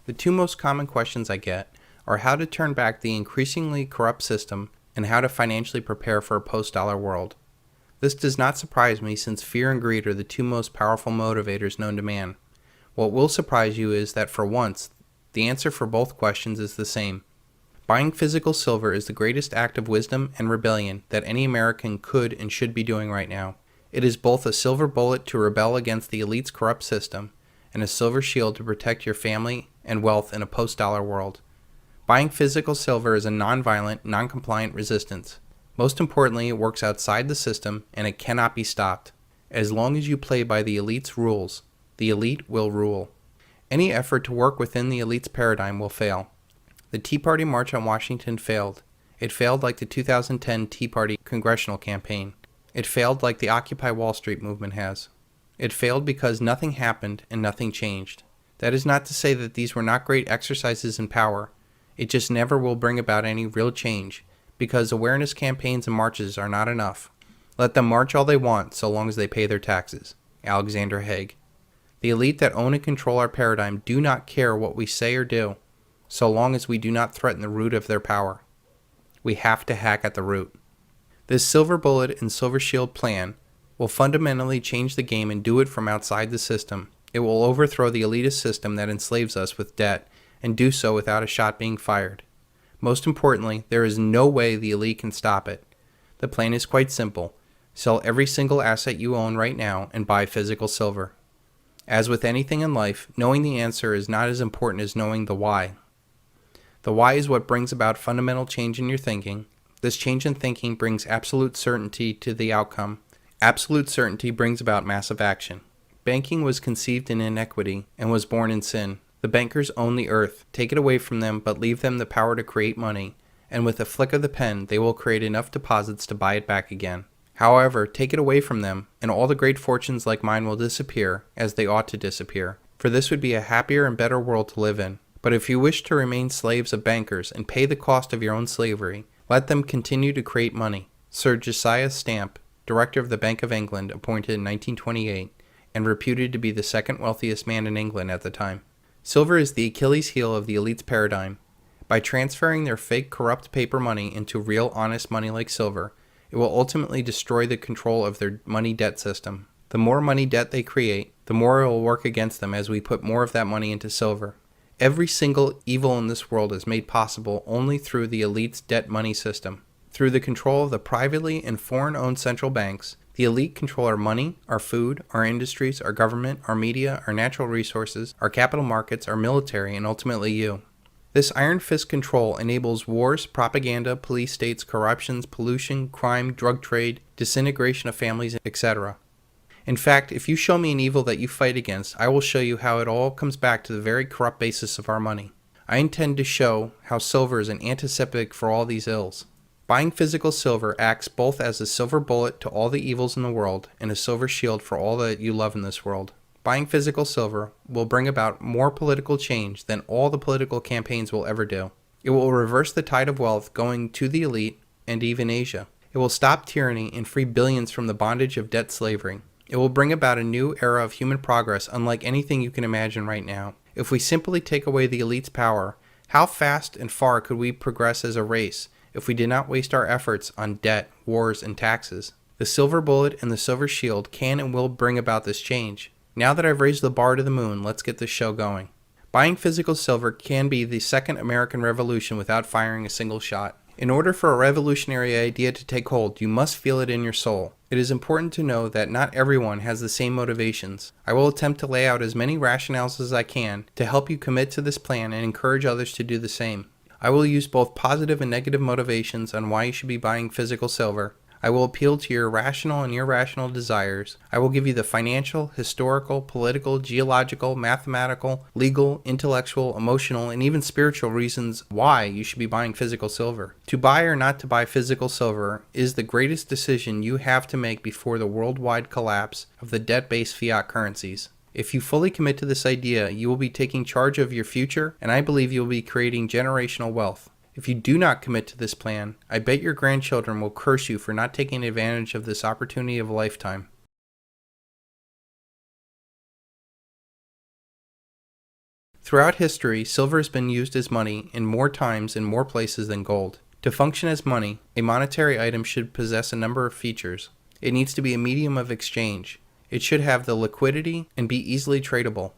The two most common questions I get are how to turn back the increasingly corrupt system and how to financially prepare for a post-dollar world. This does not surprise me since fear and greed are the two most powerful motivators known to man. What will surprise you is that for once, the answer for both questions is the same. Buying physical silver is the greatest act of wisdom and rebellion that any American could and should be doing right now. It is both a silver bullet to rebel against the elite's corrupt system and a silver shield to protect your family and wealth in a post-dollar world. Buying physical silver is a non-violent, non-compliant resistance. Most importantly, it works outside the system and it cannot be stopped. As long as you play by the elite's rules, the elite will rule. Any effort to work within the elite's paradigm will fail. The Tea Party March on Washington failed. It failed like the 2010 Tea Party congressional campaign. It failed like the Occupy Wall Street movement has. It failed because nothing happened and nothing changed. That is not to say that these were not great exercises in power. It just never will bring about any real change, because awareness campaigns and marches are not enough. Let them march all they want so long as they pay their taxes. Alexander Haig. The elite that own and control our paradigm do not care what we say or do, so long as we do not threaten the root of their power. We have to hack at the root. This silver bullet and silver shield plan will fundamentally change the game and do it from outside the system. It will overthrow the elitist system that enslaves us with debt and do so without a shot being fired. Most importantly, there is no way the elite can stop it. The plan is quite simple. Sell every single asset you own right now and buy physical silver. As with anything in life, knowing the answer is not as important as knowing the why. The why is what brings about fundamental change in your thinking. This change in thinking brings absolute certainty to the outcome. Absolute certainty brings about massive action. Banking was conceived in inequity and was born in sin. The bankers own the earth. Take it away from them, but leave them the power to create money, and with a flick of the pen, they will create enough deposits to buy it back again. However, take it away from them, and all the great fortunes like mine will disappear, as they ought to disappear, for this would be a happier and better world to live in. But if you wish to remain slaves of bankers and pay the cost of your own slavery, let them continue to create money. Sir Josiah Stamp, director of the Bank of England, appointed in 1928, and reputed to be the second wealthiest man in England at the time. Silver is the Achilles heel of the elite's paradigm. By transferring their fake corrupt paper money into real honest money like silver, it will ultimately destroy the control of their money debt system. The more money debt they create, the more it will work against them as we put more of that money into silver. Every single evil in this world is made possible only through the elite's debt money system. Through the control of the privately and foreign-owned central banks, the elite control our money, our food, our industries, our government, our media, our natural resources, our capital markets, our military, and ultimately you. This iron fist control enables wars, propaganda, police states, corruptions, pollution, crime, drug trade, disintegration of families, etc. In fact, if you show me an evil that you fight against, I will show you how it all comes back to the very corrupt basis of our money. I intend to show how silver is an antiseptic for all these ills. Buying physical silver acts both as a silver bullet to all the evils in the world and a silver shield for all that you love in this world. Buying physical silver will bring about more political change than all the political campaigns will ever do. It will reverse the tide of wealth going to the elite and even Asia. It will stop tyranny and free billions from the bondage of debt slavery. It will bring about a new era of human progress unlike anything you can imagine right now. If we simply take away the elite's power, how fast and far could we progress as a race if we did not waste our efforts on debt, wars, and taxes? The silver bullet and the silver shield can and will bring about this change. Now that I've raised the bar to the moon, let's get this show going. Buying physical silver can be the second American Revolution without firing a single shot. In order for a revolutionary idea to take hold, you must feel it in your soul. It is important to know that not everyone has the same motivations. I will attempt to lay out as many rationales as I can to help you commit to this plan and encourage others to do the same. I will use both positive and negative motivations on why you should be buying physical silver. I will appeal to your rational and irrational desires. I will give you the financial, historical, political, geological, mathematical, legal, intellectual, emotional, and even spiritual reasons why you should be buying physical silver. To buy or not to buy physical silver is the greatest decision you have to make before the worldwide collapse of the debt-based fiat currencies. If you fully commit to this idea, you will be taking charge of your future, and I believe you will be creating generational wealth. If you do not commit to this plan, I bet your grandchildren will curse you for not taking advantage of this opportunity of a lifetime. Throughout history, silver has been used as money in more times and more places than gold. To function as money, a monetary item should possess a number of features. It needs to be a medium of exchange. It should have the liquidity and be easily tradable.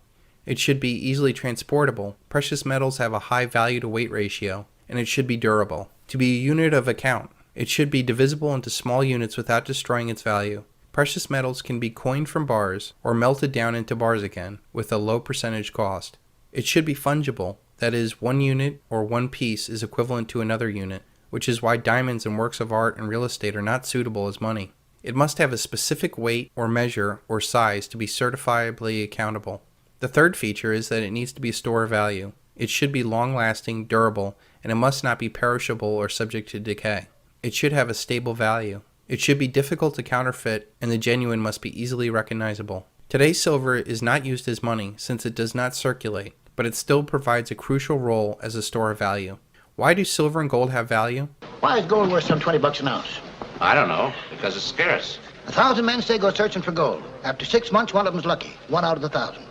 It should be easily transportable. Precious metals have a high value to weight ratio, and it should be durable. To be a unit of account, it should be divisible into small units without destroying its value. Precious metals can be coined from bars or melted down into bars again with a low percentage cost. It should be fungible, that is, one unit or one piece is equivalent to another unit, which is why diamonds and works of art and real estate are not suitable as money. It must have a specific weight or measure or size to be certifiably accountable. The third feature is that it needs to be a store of value. It should be long-lasting, durable, and it must not be perishable or subject to decay. It should have a stable value. It should be difficult to counterfeit, and the genuine must be easily recognizable. Today's silver is not used as money since it does not circulate, but it still provides a crucial role as a store of value. Why do silver and gold have value? Why is gold worth some $20 an ounce? I don't know, because it's scarce. 1,000 men say go searching for gold. After 6 months, one of them's lucky. 1 out of the 1,000.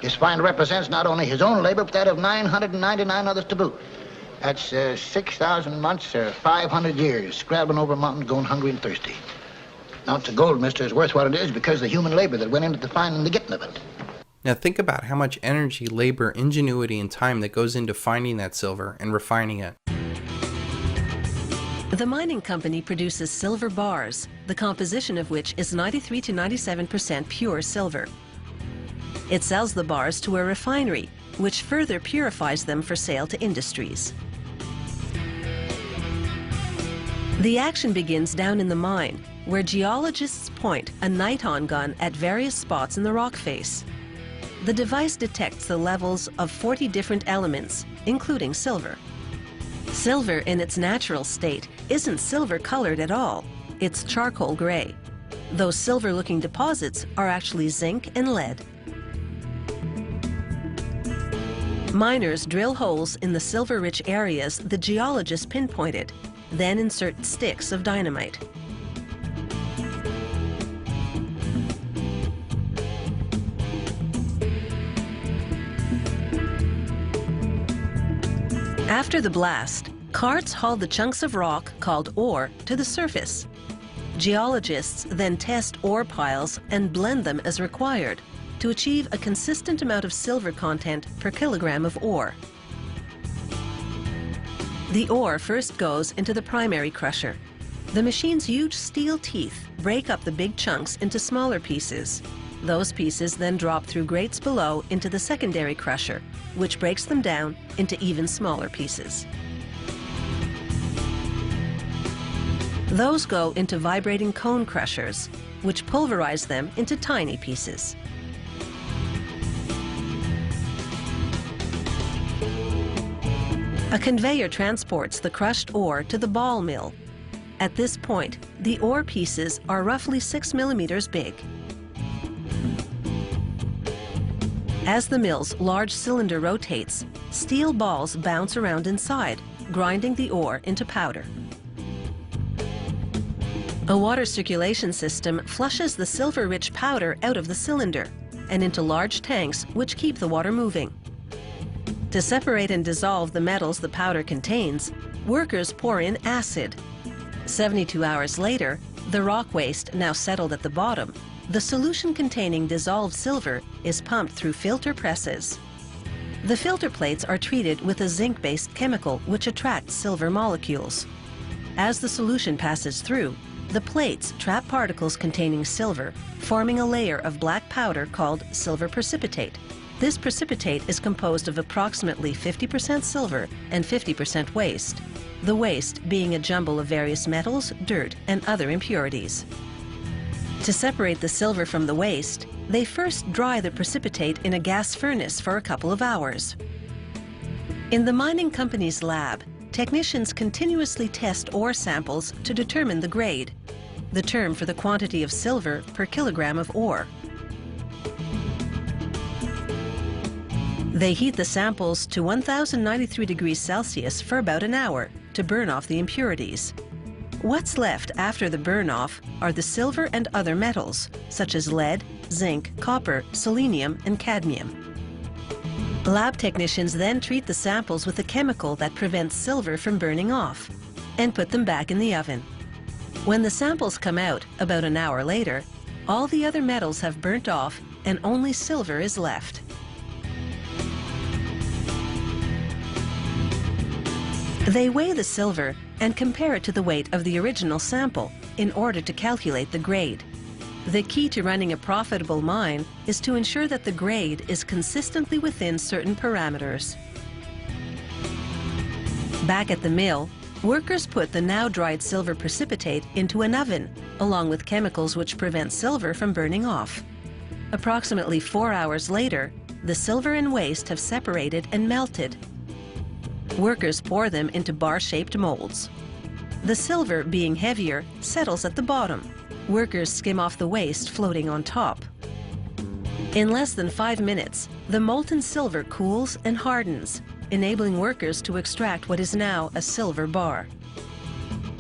This find represents not only his own labor, but that of 999 others to boot. That's 6,000 months or 500 years, scrabbling over mountains, going hungry and thirsty. An ounce of gold, mister, is worth what it is because of the human labor that went into the finding and the getting of it. Now think about how much energy, labor, ingenuity, and time that goes into finding that silver and refining it. The mining company produces silver bars, the composition of which is 93 to 97% pure silver. It sells the bars to a refinery, which further purifies them for sale to industries. The action begins down in the mine, where geologists point a niton gun at various spots in the rock face. The device detects the levels of 40 different elements, including silver. Silver in its natural state isn't silver-colored at all. It's charcoal gray. Those silver-looking deposits are actually zinc and lead. Miners drill holes in the silver-rich areas the geologists pinpointed, then insert sticks of dynamite. After the blast, carts haul the chunks of rock, called ore, to the surface. Geologists then test ore piles and blend them as required to achieve a consistent amount of silver content per kilogram of ore. The ore first goes into the primary crusher. The machine's huge steel teeth break up the big chunks into smaller pieces. Those pieces then drop through grates below into the secondary crusher, which breaks them down into even smaller pieces. Those go into vibrating cone crushers, which pulverize them into tiny pieces. A conveyor transports the crushed ore to the ball mill. At this point, the ore pieces are roughly 6 millimeters big. As the mill's large cylinder rotates, steel balls bounce around inside, grinding the ore into powder. A water circulation system flushes the silver-rich powder out of the cylinder and into large tanks which keep the water moving. To separate and dissolve the metals the powder contains, workers pour in acid. 72 hours later, the rock waste now settled at the bottom, the solution containing dissolved silver is pumped through filter presses. The filter plates are treated with a zinc-based chemical which attracts silver molecules. As the solution passes through, the plates trap particles containing silver, forming a layer of black powder called silver precipitate. This precipitate is composed of approximately 50% silver and 50% waste, the waste being a jumble of various metals, dirt, and other impurities. To separate the silver from the waste, they first dry the precipitate in a gas furnace for a couple of hours. In the mining company's lab, technicians continuously test ore samples to determine the grade, the term for the quantity of silver per kilogram of ore. They heat the samples to 1093 degrees Celsius for about an hour to burn off the impurities. What's left after the burn-off are the silver and other metals, such as lead, zinc, copper, selenium, and cadmium. Lab technicians then treat the samples with a chemical that prevents silver from burning off and put them back in the oven. When the samples come out about an hour later, all the other metals have burnt off and only silver is left. They weigh the silver and compare it to the weight of the original sample in order to calculate the grade. The key to running a profitable mine is to ensure that the grade is consistently within certain parameters. Back at the mill, workers put the now dried silver precipitate into an oven, along with chemicals which prevent silver from burning off. Approximately 4 hours later, the silver and waste have separated and melted. Workers pour them into bar-shaped molds. The silver, being heavier, settles at the bottom. Workers skim off the waste floating on top. In less than 5 minutes, the molten silver cools and hardens, enabling workers to extract what is now a silver bar.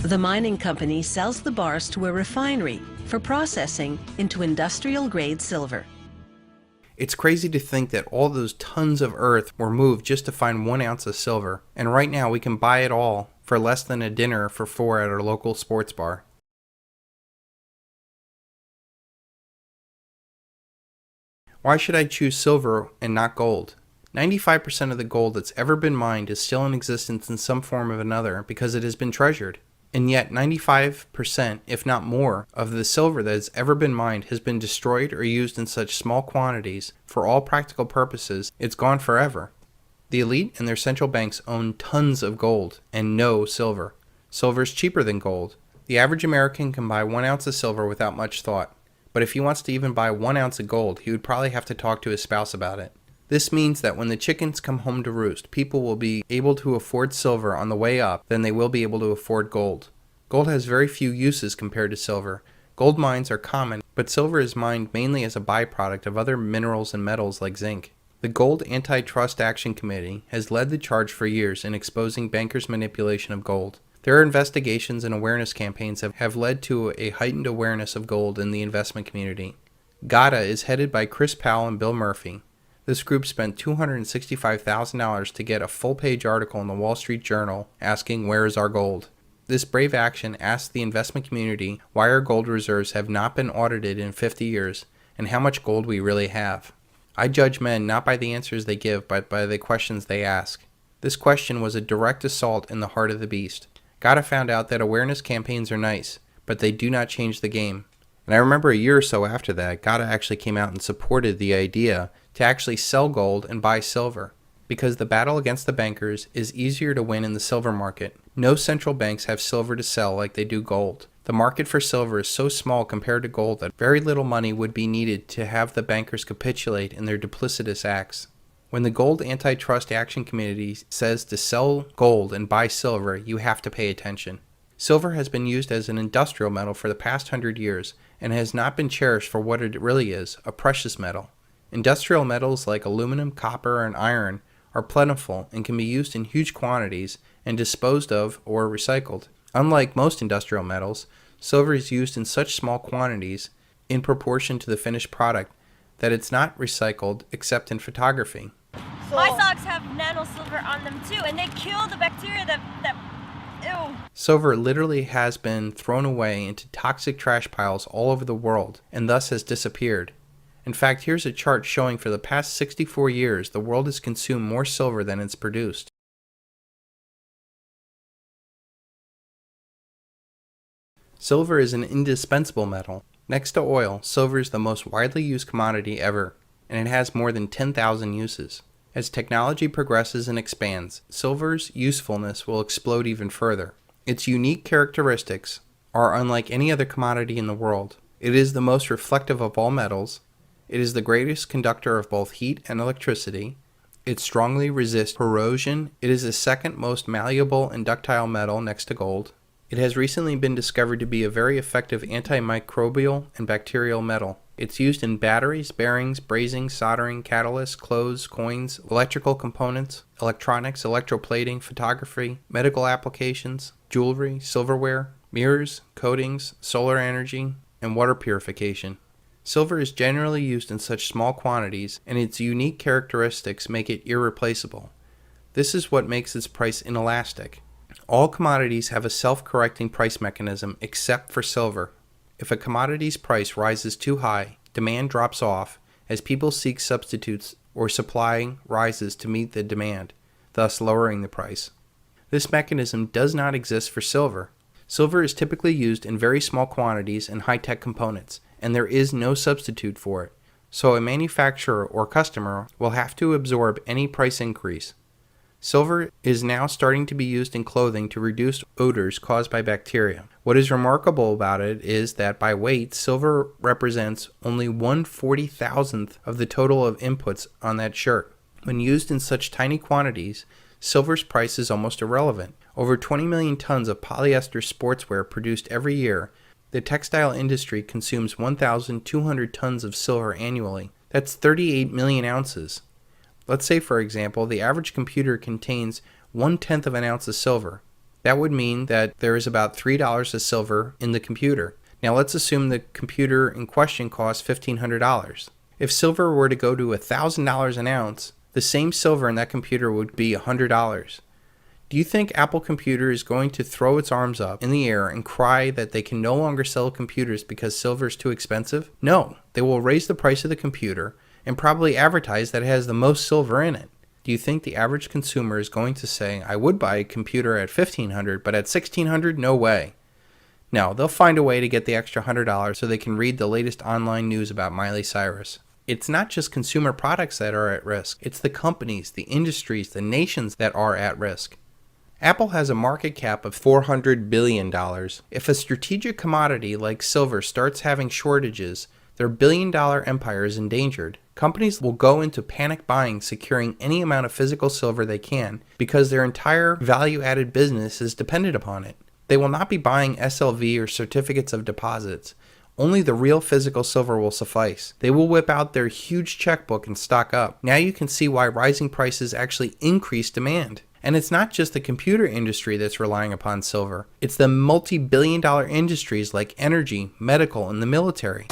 The mining company sells the bars to a refinery for processing into industrial-grade silver. It's crazy to think that all those tons of earth were moved just to find 1 ounce of silver, and right now we can buy it all for less than a dinner for 4 at our local sports bar. Why should I choose silver and not gold? 95% of the gold that's ever been mined is still in existence in some form or another because it has been treasured. And yet 95%, if not more, of the silver that has ever been mined has been destroyed or used in such small quantities, for all practical purposes, it's gone forever. The elite and their central banks own tons of gold and no silver. Silver is cheaper than gold. The average American can buy 1 ounce of silver without much thought. But if he wants to even buy 1 ounce of gold, he would probably have to talk to his spouse about it. This means that when the chickens come home to roost, people will be able to afford silver on the way up than they will be able to afford gold. Gold has very few uses compared to silver. Gold mines are common, but silver is mined mainly as a byproduct of other minerals and metals like zinc. The Gold Antitrust Action Committee has led the charge for years in exposing bankers' manipulation of gold. Their investigations and awareness campaigns have led to a heightened awareness of gold in the investment community. GATA is headed by Chris Powell and Bill Murphy. This group spent $265,000 to get a full-page article in the Wall Street Journal asking, "Where is our gold?" This brave action asked the investment community why our gold reserves have not been audited in 50 years and how much gold we really have. I judge men not by the answers they give, but by the questions they ask. This question was a direct assault in the heart of the beast. GATA found out that awareness campaigns are nice, but they do not change the game. And I remember a year or so after that, GATA actually came out and supported the idea to actually sell gold and buy silver, because the battle against the bankers is easier to win in the silver market. No central banks have silver to sell like they do gold. The market for silver is so small compared to gold that very little money would be needed to have the bankers capitulate in their duplicitous acts. When the Gold Antitrust Action Committee says to sell gold and buy silver, you have to pay attention. Silver has been used as an industrial metal for the past 100 years and has not been cherished for what it really is, a precious metal. Industrial metals like aluminum, copper, and iron are plentiful and can be used in huge quantities and disposed of or recycled. Unlike most industrial metals, silver is used in such small quantities in proportion to the finished product that it's not recycled except in photography. My socks have nano silver on them too, and they kill the bacteria that ew. Silver literally has been thrown away into toxic trash piles all over the world and thus has disappeared. In fact, here's a chart showing for the past 64 years the world has consumed more silver than it's produced. Silver is an indispensable metal. Next to oil, silver is the most widely used commodity ever, and it has more than 10,000 uses. As technology progresses and expands, silver's usefulness will explode even further. Its unique characteristics are unlike any other commodity in the world. It is the most reflective of all metals. It is the greatest conductor of both heat and electricity. It strongly resists corrosion. It is the second most malleable and ductile metal next to gold. It has recently been discovered to be a very effective antimicrobial and bacterial metal. It's used in batteries, bearings, brazing, soldering, catalysts, clothes, coins, electrical components, electronics, electroplating, photography, medical applications, jewelry, silverware, mirrors, coatings, solar energy, and water purification. Silver is generally used in such small quantities, and its unique characteristics make it irreplaceable. This is what makes its price inelastic. All commodities have a self-correcting price mechanism except for silver. If a commodity's price rises too high, demand drops off as people seek substitutes or supply rises to meet the demand, thus lowering the price. This mechanism does not exist for silver. Silver is typically used in very small quantities and high-tech components, and there is no substitute for it. So a manufacturer or customer will have to absorb any price increase. Silver is now starting to be used in clothing to reduce odors caused by bacteria. What is remarkable about it is that by weight, silver represents only 1/40,000th of the total of inputs on that shirt. When used in such tiny quantities, silver's price is almost irrelevant. Over 20 million tons of polyester sportswear produced every year. The textile industry consumes 1,200 tons of silver annually. That's 38 million ounces. Let's say, for example, the average computer contains 1/10 of an ounce of silver. That would mean that there is about $3 of silver in the computer. Now let's assume the computer in question costs $1,500. If silver were to go to $1,000 an ounce, the same silver in that computer would be $100. Do you think Apple Computer is going to throw its arms up in the air and cry that they can no longer sell computers because silver is too expensive? No, they will raise the price of the computer and probably advertise that it has the most silver in it. Do you think the average consumer is going to say, I would buy a computer at $1,500, but at $1,600, no way? No, they'll find a way to get the extra $100 so they can read the latest online news about Miley Cyrus. It's not just consumer products that are at risk. It's the companies, the industries, the nations that are at risk. Apple has a market cap of $400 billion. If a strategic commodity like silver starts having shortages, their billion-dollar empire is endangered. Companies will go into panic buying, securing any amount of physical silver they can because their entire value-added business is dependent upon it. They will not be buying SLV or certificates of deposits. Only the real physical silver will suffice. They will whip out their huge checkbook and stock up. Now you can see why rising prices actually increase demand. And it's not just the computer industry that's relying upon silver. It's the multi-billion-dollar industries like energy, medical, and the military.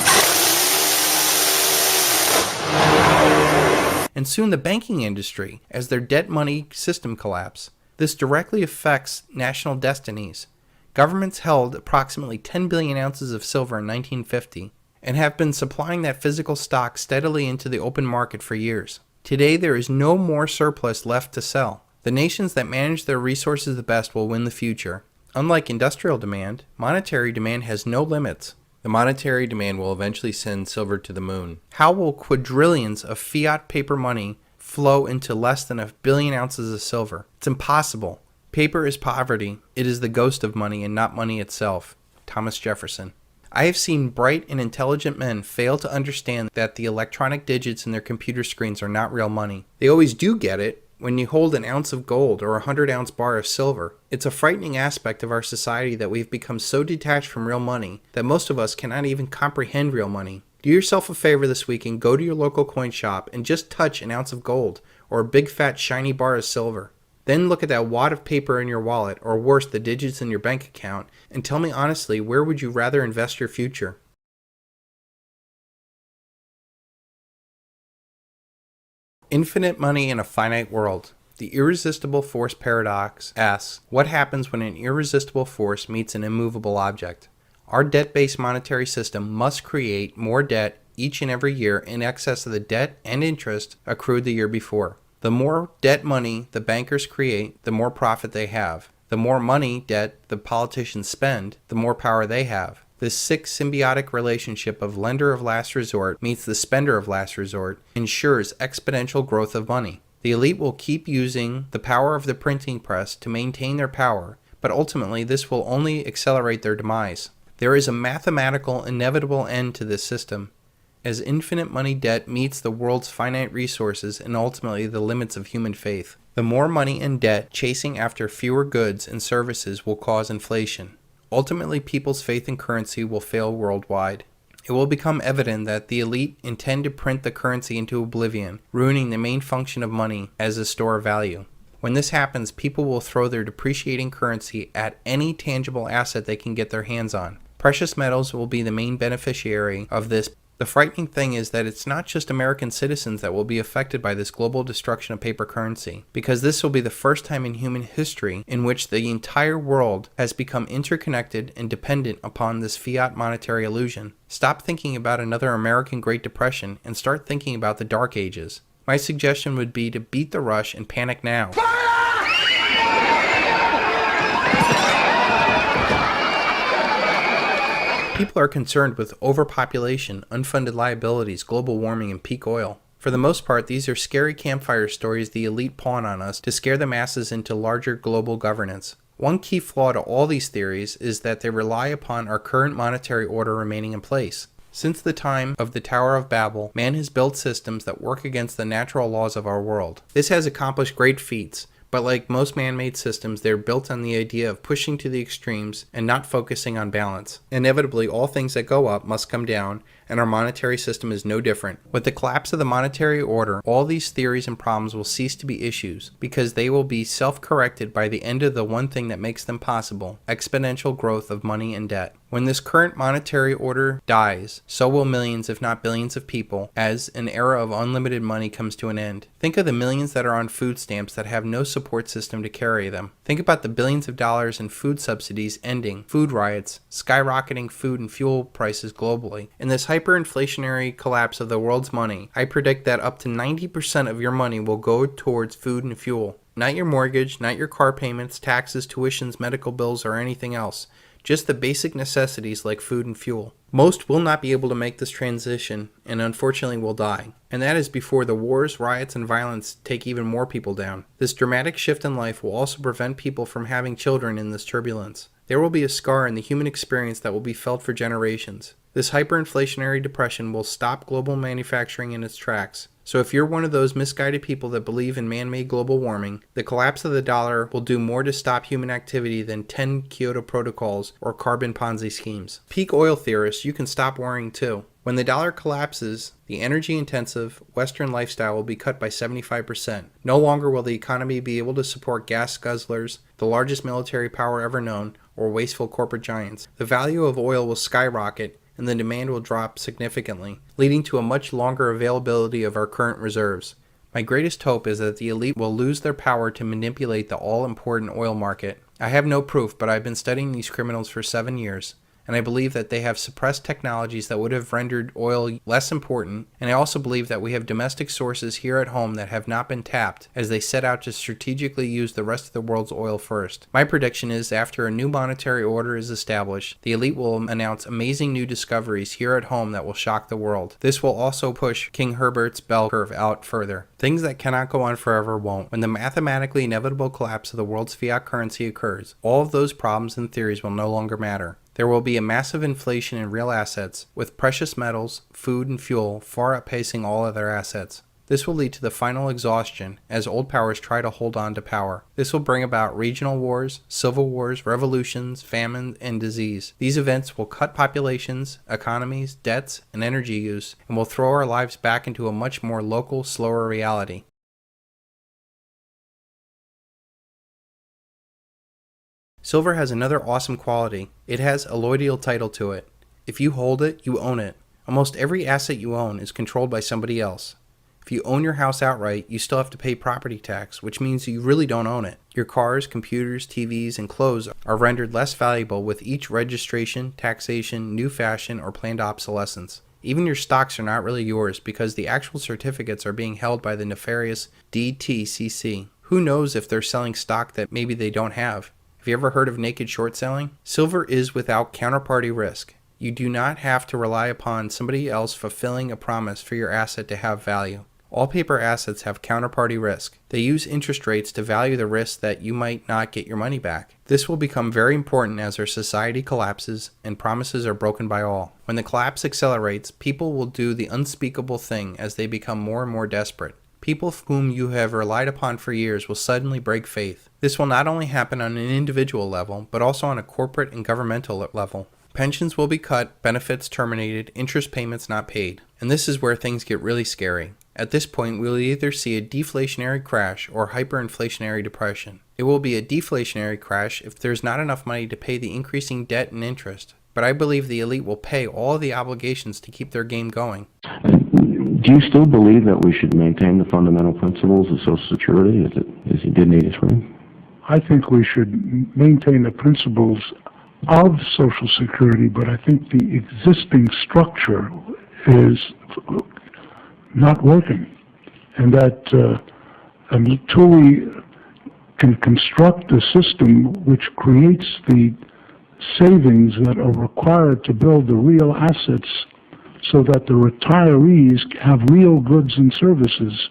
And soon the banking industry, as their debt money system collapse. This directly affects national destinies. Governments held approximately 10 billion ounces of silver in 1950 and have been supplying that physical stock steadily into the open market for years. Today there is no more surplus left to sell. The nations that manage their resources the best will win the future. Unlike industrial demand, monetary demand has no limits. The monetary demand will eventually send silver to the moon. How will quadrillions of fiat paper money flow into less than 1 billion ounces of silver? It's impossible. Paper is poverty. It is the ghost of money and not money itself. Thomas Jefferson. I have seen bright and intelligent men fail to understand that the electronic digits in their computer screens are not real money. They always do get it when you hold an ounce of gold or a 100-ounce bar of silver. It's a frightening aspect of our society that we've become so detached from real money that most of us cannot even comprehend real money. Do yourself a favor this week and go to your local coin shop and just touch an ounce of gold or a big fat shiny bar of silver. Then look at that wad of paper in your wallet, or worse, the digits in your bank account, and tell me honestly, where would you rather invest your future? Infinite money in a finite world. The irresistible force paradox asks, what happens when an irresistible force meets an immovable object? Our debt-based monetary system must create more debt each and every year in excess of the debt and interest accrued the year before. The more debt money the bankers create, the more profit they have. The more money, debt, the politicians spend, the more power they have. This sick symbiotic relationship of lender of last resort meets the spender of last resort ensures exponential growth of money. The elite will keep using the power of the printing press to maintain their power, but ultimately this will only accelerate their demise. There is a mathematical inevitable end to this system, as infinite money debt meets the world's finite resources and ultimately the limits of human faith. The more money and debt chasing after fewer goods and services will cause inflation. Ultimately, people's faith in currency will fail worldwide. It will become evident that the elite intend to print the currency into oblivion, ruining the main function of money as a store of value. When this happens, people will throw their depreciating currency at any tangible asset they can get their hands on. Precious metals will be the main beneficiary of this The frightening thing is that it's not just American citizens that will be affected by this global destruction of paper currency, because this will be the first time in human history in which the entire world has become interconnected and dependent upon this fiat monetary illusion. Stop thinking about another American Great Depression and start thinking about the Dark Ages. My suggestion would be to beat the rush and panic now. People are concerned with overpopulation, unfunded liabilities, global warming, and peak oil. For the most part, these are scary campfire stories the elite pawn on us to scare the masses into larger global governance. One key flaw to all these theories is that they rely upon our current monetary order remaining in place. Since the time of the Tower of Babel, man has built systems that work against the natural laws of our world. This has accomplished great feats, but like most man-made systems, they're built on the idea of pushing to the extremes and not focusing on balance. Inevitably, all things that go up must come down, and our monetary system is no different. With the collapse of the monetary order, all these theories and problems will cease to be issues, because they will be self-corrected by the end of the one thing that makes them possible: exponential growth of money and debt. When this current monetary order dies, so will millions, if not billions of people, as an era of unlimited money comes to an end. Think of the millions that are on food stamps that have no support system to carry them. Think about the billions of dollars in food subsidies ending, food riots, skyrocketing food and fuel prices globally. In this hyperinflationary collapse of the world's money, I predict that up to 90% of your money will go towards food and fuel. Not your mortgage, not your car payments, taxes, tuitions, medical bills, or anything else. Just the basic necessities like food and fuel. Most will not be able to make this transition and unfortunately will die. And that is before the wars, riots, and violence take even more people down. This dramatic shift in life will also prevent people from having children in this turbulence. There will be a scar in the human experience that will be felt for generations. This hyperinflationary depression will stop global manufacturing in its tracks. So if you're one of those misguided people that believe in man-made global warming, the collapse of the dollar will do more to stop human activity than 10 Kyoto protocols or carbon Ponzi schemes. Peak oil theorists, you can stop worrying too. When the dollar collapses, the energy-intensive Western lifestyle will be cut by 75%. No longer will the economy be able to support gas guzzlers, the largest military power ever known, or wasteful corporate giants. The value of oil will skyrocket, and the demand will drop significantly, leading to a much longer availability of our current reserves. My greatest hope is that the elite will lose their power to manipulate the all-important oil market. I have no proof, but I've been studying these criminals for 7 years, and I believe that they have suppressed technologies that would have rendered oil less important, and I also believe that we have domestic sources here at home that have not been tapped, as they set out to strategically use the rest of the world's oil first. My prediction is after a new monetary order is established, the elite will announce amazing new discoveries here at home that will shock the world. This will also push King Herbert's bell curve out further. Things that cannot go on forever won't. When the mathematically inevitable collapse of the world's fiat currency occurs, all of those problems and theories will no longer matter. There will be a massive inflation in real assets, with precious metals, food, and fuel far outpacing all other assets. This will lead to the final exhaustion as old powers try to hold on to power. This will bring about regional wars, civil wars, revolutions, famine, and disease. These events will cut populations, economies, debts, and energy use, and will throw our lives back into a much more local, slower reality. Silver has another awesome quality. It has a alloidial title to it. If you hold it, you own it. Almost every asset you own is controlled by somebody else. If you own your house outright, you still have to pay property tax, which means you really don't own it. Your cars, computers, TVs, and clothes are rendered less valuable with each registration, taxation, new fashion, or planned obsolescence. Even your stocks are not really yours because the actual certificates are being held by the nefarious DTCC. Who knows if they're selling stock that maybe they don't have? Have you ever heard of naked short selling? Silver is without counterparty risk. You do not have to rely upon somebody else fulfilling a promise for your asset to have value. All paper assets have counterparty risk. They use interest rates to value the risk that you might not get your money back. This will become very important as our society collapses and promises are broken by all. When the collapse accelerates, people will do the unspeakable thing as they become more and more desperate. People whom you have relied upon for years will suddenly break faith. This will not only happen on an individual level, but also on a corporate and governmental level. Pensions will be cut, benefits terminated, interest payments not paid. And this is where things get really scary. At this point, we'll either see a deflationary crash or hyperinflationary depression. It will be a deflationary crash if there's not enough money to pay the increasing debt and interest. but I believe the elite will pay all the obligations to keep their game going. Do you still believe that we should maintain the fundamental principles of Social Security as he did in 83? I think we should maintain the principles of Social Security, but I think the existing structure is not working, and that until we can construct a system which creates the savings that are required to build the real assets so that the retirees have real goods and services,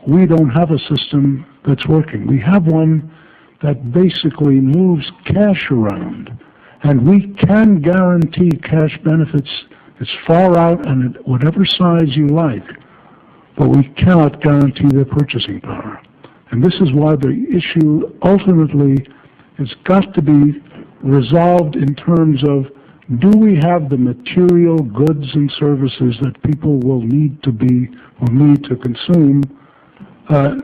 we don't have a system that's working. We have one that basically moves cash around, and we can guarantee cash benefits as far out and at whatever size you like, but we cannot guarantee their purchasing power. And this is why the issue ultimately has got to be resolved in terms of, do we have the material goods and services that people will need to consume,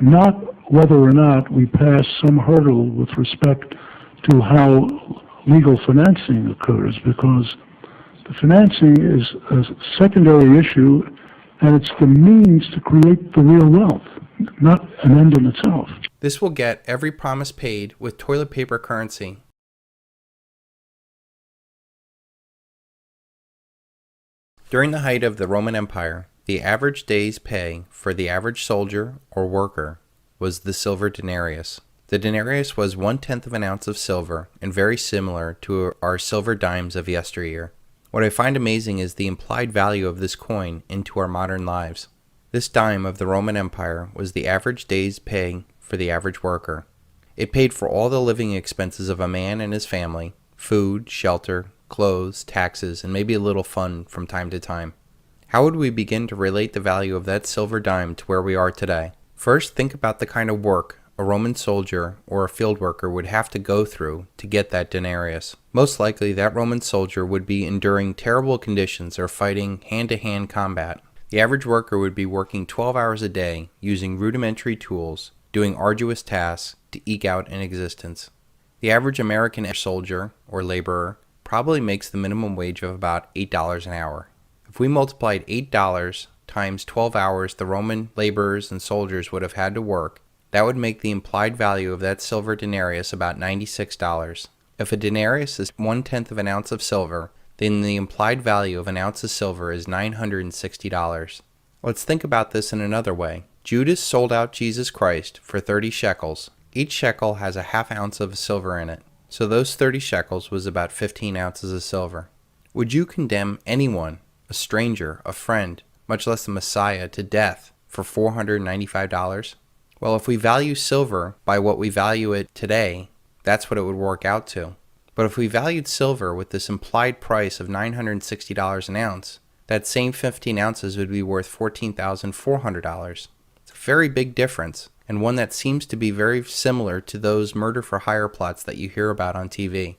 not whether or not we pass some hurdle with respect to how legal financing occurs, because the financing is a secondary issue, and it's the means to create the real wealth, not an end in itself. This will get every promise paid with toilet paper currency. During the height of the Roman Empire, the average day's pay for the average soldier or worker was the silver denarius. The denarius was 1/10 of an ounce of silver and very similar to our silver dimes of yesteryear. What I find amazing is the implied value of this coin into our modern lives. This dime of the Roman Empire was the average day's pay for the average worker. It paid for all the living expenses of a man and his family, food, shelter, clothes, taxes, and maybe a little fun from time to time. How would we begin to relate the value of that silver dime to where we are today? First, think about the kind of work a Roman soldier or a field worker would have to go through to get that denarius. Most likely, that Roman soldier would be enduring terrible conditions or fighting hand-to-hand combat. The average worker would be working 12 hours a day using rudimentary tools, doing arduous tasks to eke out an existence. The average American soldier or laborer probably makes the minimum wage of about $8 an hour. If we multiplied $8 times 12 hours the Roman laborers and soldiers would have had to work, that would make the implied value of that silver denarius about $96. If a denarius is 1/10 of an ounce of silver, then the implied value of an ounce of silver is $960. Let's think about this in another way. Judas sold out Jesus Christ for 30 shekels. Each shekel has a half ounce of silver in it. So those 30 shekels was about 15 ounces of silver. Would you condemn anyone, a stranger, a friend, much less the Messiah, to death for $495? Well, if we value silver by what we value it today, that's what it would work out to. But if we valued silver with this implied price of $960 an ounce, that same 15 ounces would be worth $14,400. It's a very big difference, and one that seems to be very similar to those murder-for-hire plots that you hear about on TV.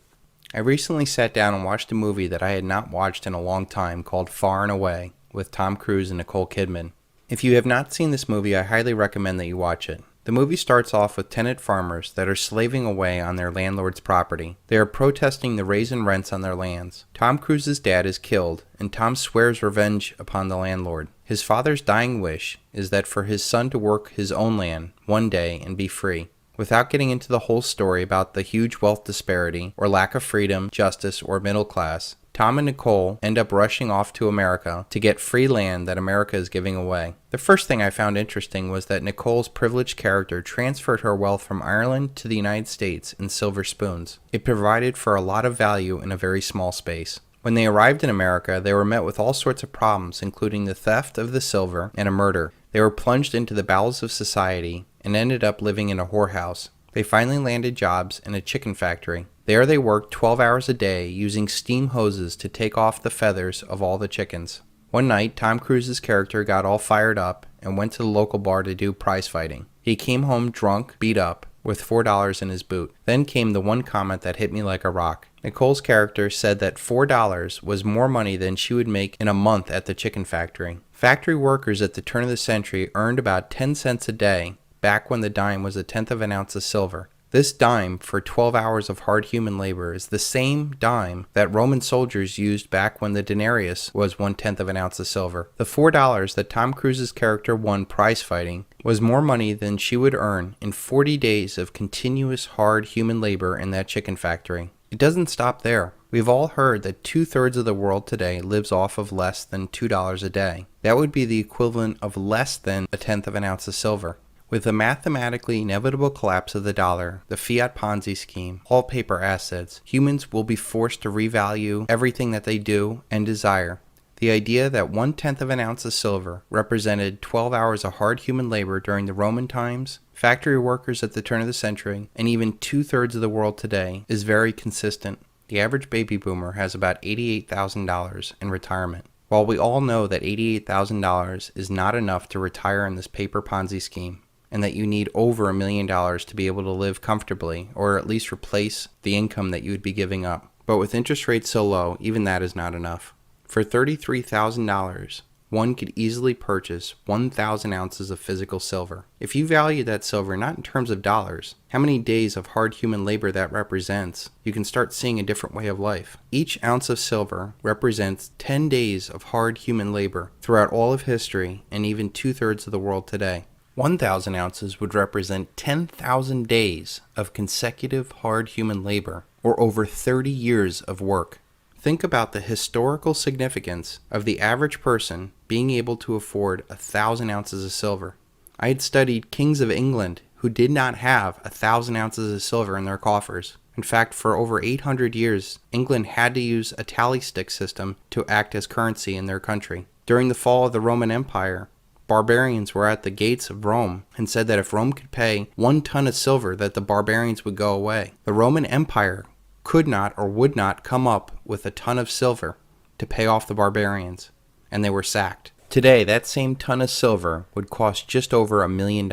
I recently sat down and watched a movie that I had not watched in a long time called Far and Away with Tom Cruise and Nicole Kidman. If you have not seen this movie, I highly recommend that you watch it. The movie starts off with tenant farmers that are slaving away on their landlord's property. They are protesting the raise in rents on their lands. Tom Cruise's dad is killed, and Tom swears revenge upon the landlord. His father's dying wish is that for his son to work his own land one day and be free. Without getting into the whole story about the huge wealth disparity, or lack of freedom, justice, or middle class, Tom and Nicole end up rushing off to America to get free land that America is giving away. The first thing I found interesting was that Nicole's privileged character transferred her wealth from Ireland to the United States in silver spoons. It provided for a lot of value in a very small space. When they arrived in America, they were met with all sorts of problems, including the theft of the silver and a murder. They were plunged into the bowels of society and ended up living in a whorehouse. They finally landed jobs in a chicken factory. There they worked 12 hours a day using steam hoses to take off the feathers of all the chickens. One night, Tom Cruise's character got all fired up and went to the local bar to do prize fighting. He came home drunk, beat up, with $4 in his boot. Then came the one comment that hit me like a rock. Nicole's character said that $4 was more money than she would make in a month at the chicken factory. Factory workers at the turn of the century earned about 10 cents a day back when the dime was 1/10 of an ounce of silver. This dime for 12 hours of hard human labor is the same dime that Roman soldiers used back when the denarius was 1/10 of an ounce of silver. The $4 that Tom Cruise's character won prize fighting was more money than she would earn in 40 days of continuous hard human labor in that chicken factory. It doesn't stop there. We've all heard that 2/3 of the world today lives off of less than $2 a day. That would be the equivalent of less than 1/10 of an ounce of silver. With the mathematically inevitable collapse of the dollar, the fiat Ponzi scheme, all paper assets, humans will be forced to revalue everything that they do and desire. The idea that 1/10 of an ounce of silver represented 12 hours of hard human labor during the Roman times, factory workers at the turn of the century, and even 2/3 of the world today is very consistent. The average baby boomer has about $88,000 in retirement. While we all know that $88,000 is not enough to retire in this paper Ponzi scheme, and that you need over $1 million to be able to live comfortably, or at least replace the income that you would be giving up. But with interest rates so low, even that is not enough. For $33,000, one could easily purchase 1,000 ounces of physical silver. If you value that silver not in terms of dollars, how many days of hard human labor that represents, you can start seeing a different way of life. Each ounce of silver represents 10 days of hard human labor throughout all of history and even 2/3 of the world today. 1,000 ounces would represent 10,000 days of consecutive hard human labor, or over 30 years of work. Think about the historical significance of the average person being able to afford 1,000 ounces of silver. I had studied kings of England who did not have 1,000 ounces of silver in their coffers. In fact, for over 800 years, England had to use a tally stick system to act as currency in their country. During the fall of the Roman Empire, barbarians were at the gates of Rome and said that if Rome could pay 1 ton of silver, that the barbarians would go away. The Roman Empire could not or would not come up with a ton of silver to pay off the barbarians, and they were sacked. Today, that same ton of silver would cost just over $1 million.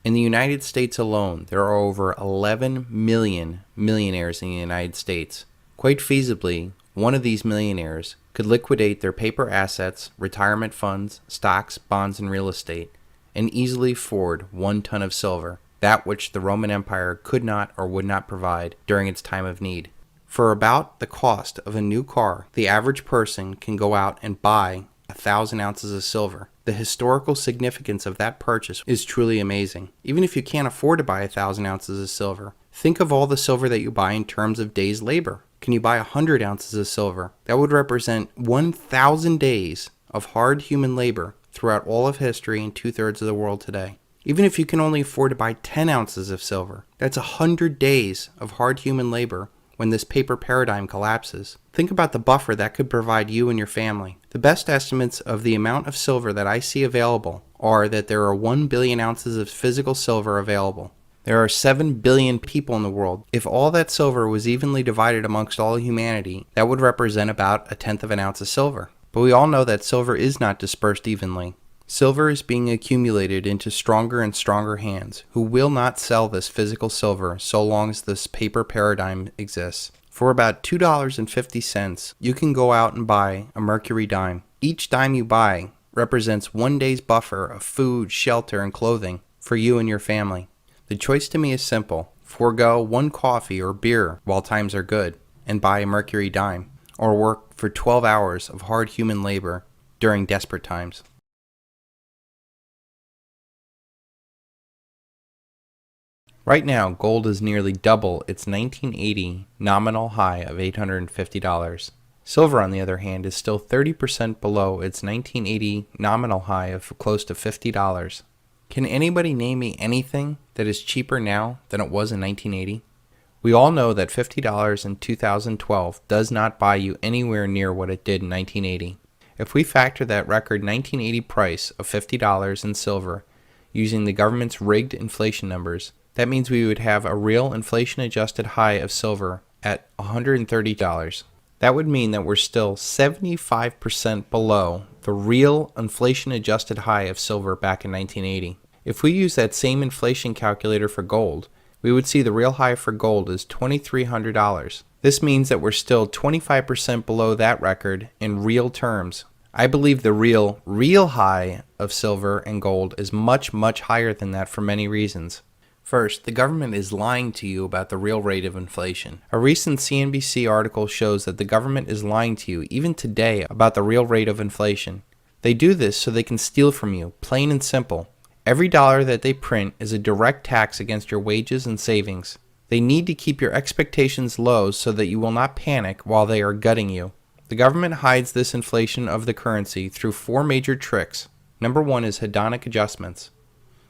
In the United States alone, there are over 11 million millionaires in the United States. Quite feasibly, one of these millionaires could liquidate their paper assets, retirement funds, stocks, bonds, and real estate, and easily afford 1 ton of silver, that which the Roman Empire could not or would not provide during its time of need. For about the cost of a new car, the average person can go out and buy 1,000 ounces of silver. The historical significance of that purchase is truly amazing. Even if you can't afford to buy 1,000 ounces of silver, think of all the silver that you buy in terms of days' labor. Can you buy 100 ounces of silver? That would represent 1,000 days of hard human labor throughout all of history and 2/3 of the world today. Even if you can only afford to buy 10 ounces of silver, that's 100 days of hard human labor when this paper paradigm collapses. Think about the buffer that could provide you and your family. The best estimates of the amount of silver that I see available are that there are 1 billion ounces of physical silver available. There are 7 billion people in the world. If all that silver was evenly divided amongst all humanity, that would represent about 1/10 of an ounce of silver. But we all know that silver is not dispersed evenly. Silver is being accumulated into stronger and stronger hands, who will not sell this physical silver so long as this paper paradigm exists. For about $2.50, you can go out and buy a mercury dime. Each dime you buy represents 1 day's buffer of food, shelter, and clothing for you and your family. The choice to me is simple. Forgo 1 coffee or beer while times are good and buy a mercury dime, or work for 12 hours of hard human labor during desperate times. Right now, gold is nearly double its 1980 nominal high of $850. Silver, on the other hand, is still 30% below its 1980 nominal high of close to $50. Can anybody name me anything that is cheaper now than it was in 1980? We all know that $50 in 2012 does not buy you anywhere near what it did in 1980. If we factor that record 1980 price of $50 in silver using the government's rigged inflation numbers, that means we would have a real inflation-adjusted high of silver at $130. That would mean that we're still 75% below the real inflation-adjusted high of silver back in 1980. If we use that same inflation calculator for gold, we would see the real high for gold is $2,300. This means that we're still 25% below that record in real terms. I believe the real high of silver and gold is much, much higher than that for many reasons. First, the government is lying to you about the real rate of inflation. A recent CNBC article shows that the government is lying to you even today about the real rate of inflation. They do this so they can steal from you, plain and simple. Every dollar that they print is a direct tax against your wages and savings. They need to keep your expectations low so that you will not panic while they are gutting you. The government hides this inflation of the currency through 4 major tricks. Number 1 is hedonic adjustments.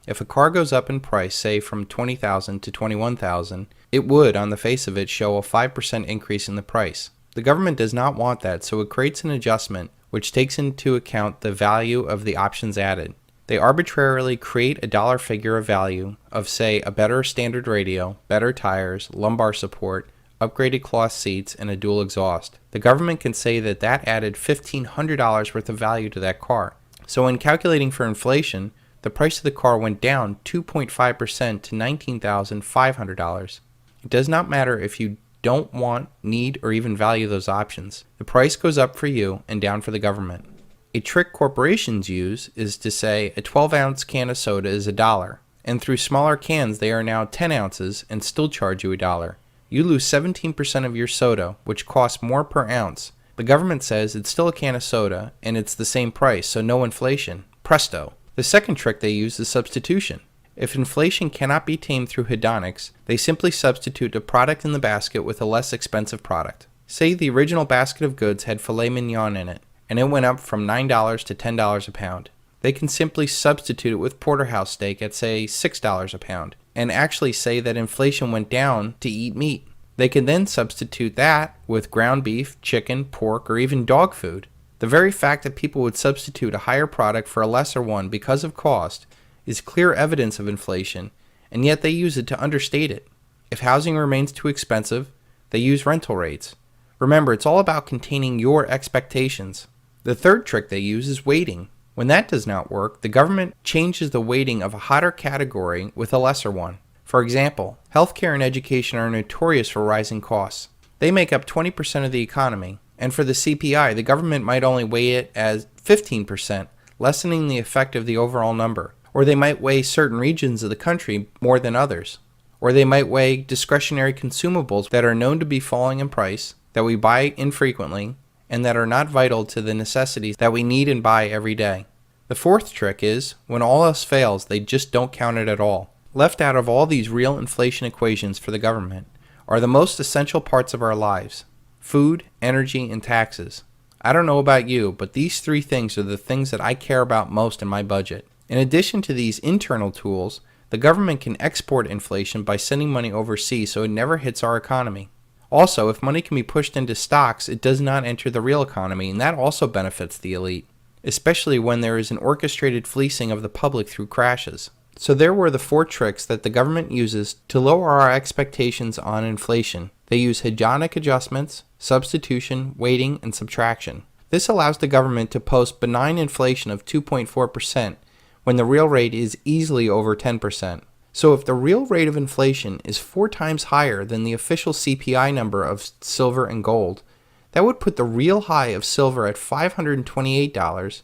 If a car goes up in price, say from $20,000 to $21,000, it would, on the face of it, show a 5% increase in the price. The government does not want that, so it creates an adjustment which takes into account the value of the options added. They arbitrarily create a dollar figure of value of, say, a better standard radio, better tires, lumbar support, upgraded cloth seats, and a dual exhaust. The government can say that that added $1,500 worth of value to that car. So in calculating for inflation, the price of the car went down 2.5% to $19,500. It does not matter if you don't want, need, or even value those options. The price goes up for you and down for the government. A trick corporations use is to say a 12-ounce can of soda is $1, and through smaller cans they are now 10 ounces and still charge you $1. You lose 17% of your soda, which costs more per ounce. The government says it's still a can of soda and it's the same price, so no inflation. Presto. The second trick they use is substitution. If inflation cannot be tamed through hedonics, they simply substitute a product in the basket with a less expensive product. Say the original basket of goods had filet mignon in it, and it went up from $9 to $10 a pound. They can simply substitute it with porterhouse steak at, say, $6 a pound, and actually say that inflation went down to eat meat. They can then substitute that with ground beef, chicken, pork, or even dog food. The very fact that people would substitute a higher product for a lesser one because of cost is clear evidence of inflation, and yet they use it to understate it. If housing remains too expensive, they use rental rates. Remember, it's all about containing your expectations. The third trick they use is weighting. When that does not work, the government changes the weighting of a hotter category with a lesser one. For example, healthcare and education are notorious for rising costs. They make up 20% of the economy, and for the CPI, the government might only weigh it as 15%, lessening the effect of the overall number. Or they might weigh certain regions of the country more than others. Or they might weigh discretionary consumables that are known to be falling in price, that we buy infrequently, and that are not vital to the necessities that we need and buy every day. The fourth trick is, when all else fails, they just don't count it at all. Left out of all these real inflation equations for the government are the most essential parts of our lives: food, energy, and taxes. I don't know about you, but these 3 things are the things that I care about most in my budget. In addition to these internal tools, the government can export inflation by sending money overseas so it never hits our economy. Also, if money can be pushed into stocks, it does not enter the real economy, and that also benefits the elite, especially when there is an orchestrated fleecing of the public through crashes. So there were the 4 tricks that the government uses to lower our expectations on inflation. They use hedonic adjustments, substitution, weighting, and subtraction. This allows the government to post benign inflation of 2.4% when the real rate is easily over 10%. So if the real rate of inflation is 4 times higher than the official CPI number of silver and gold, that would put the real high of silver at $528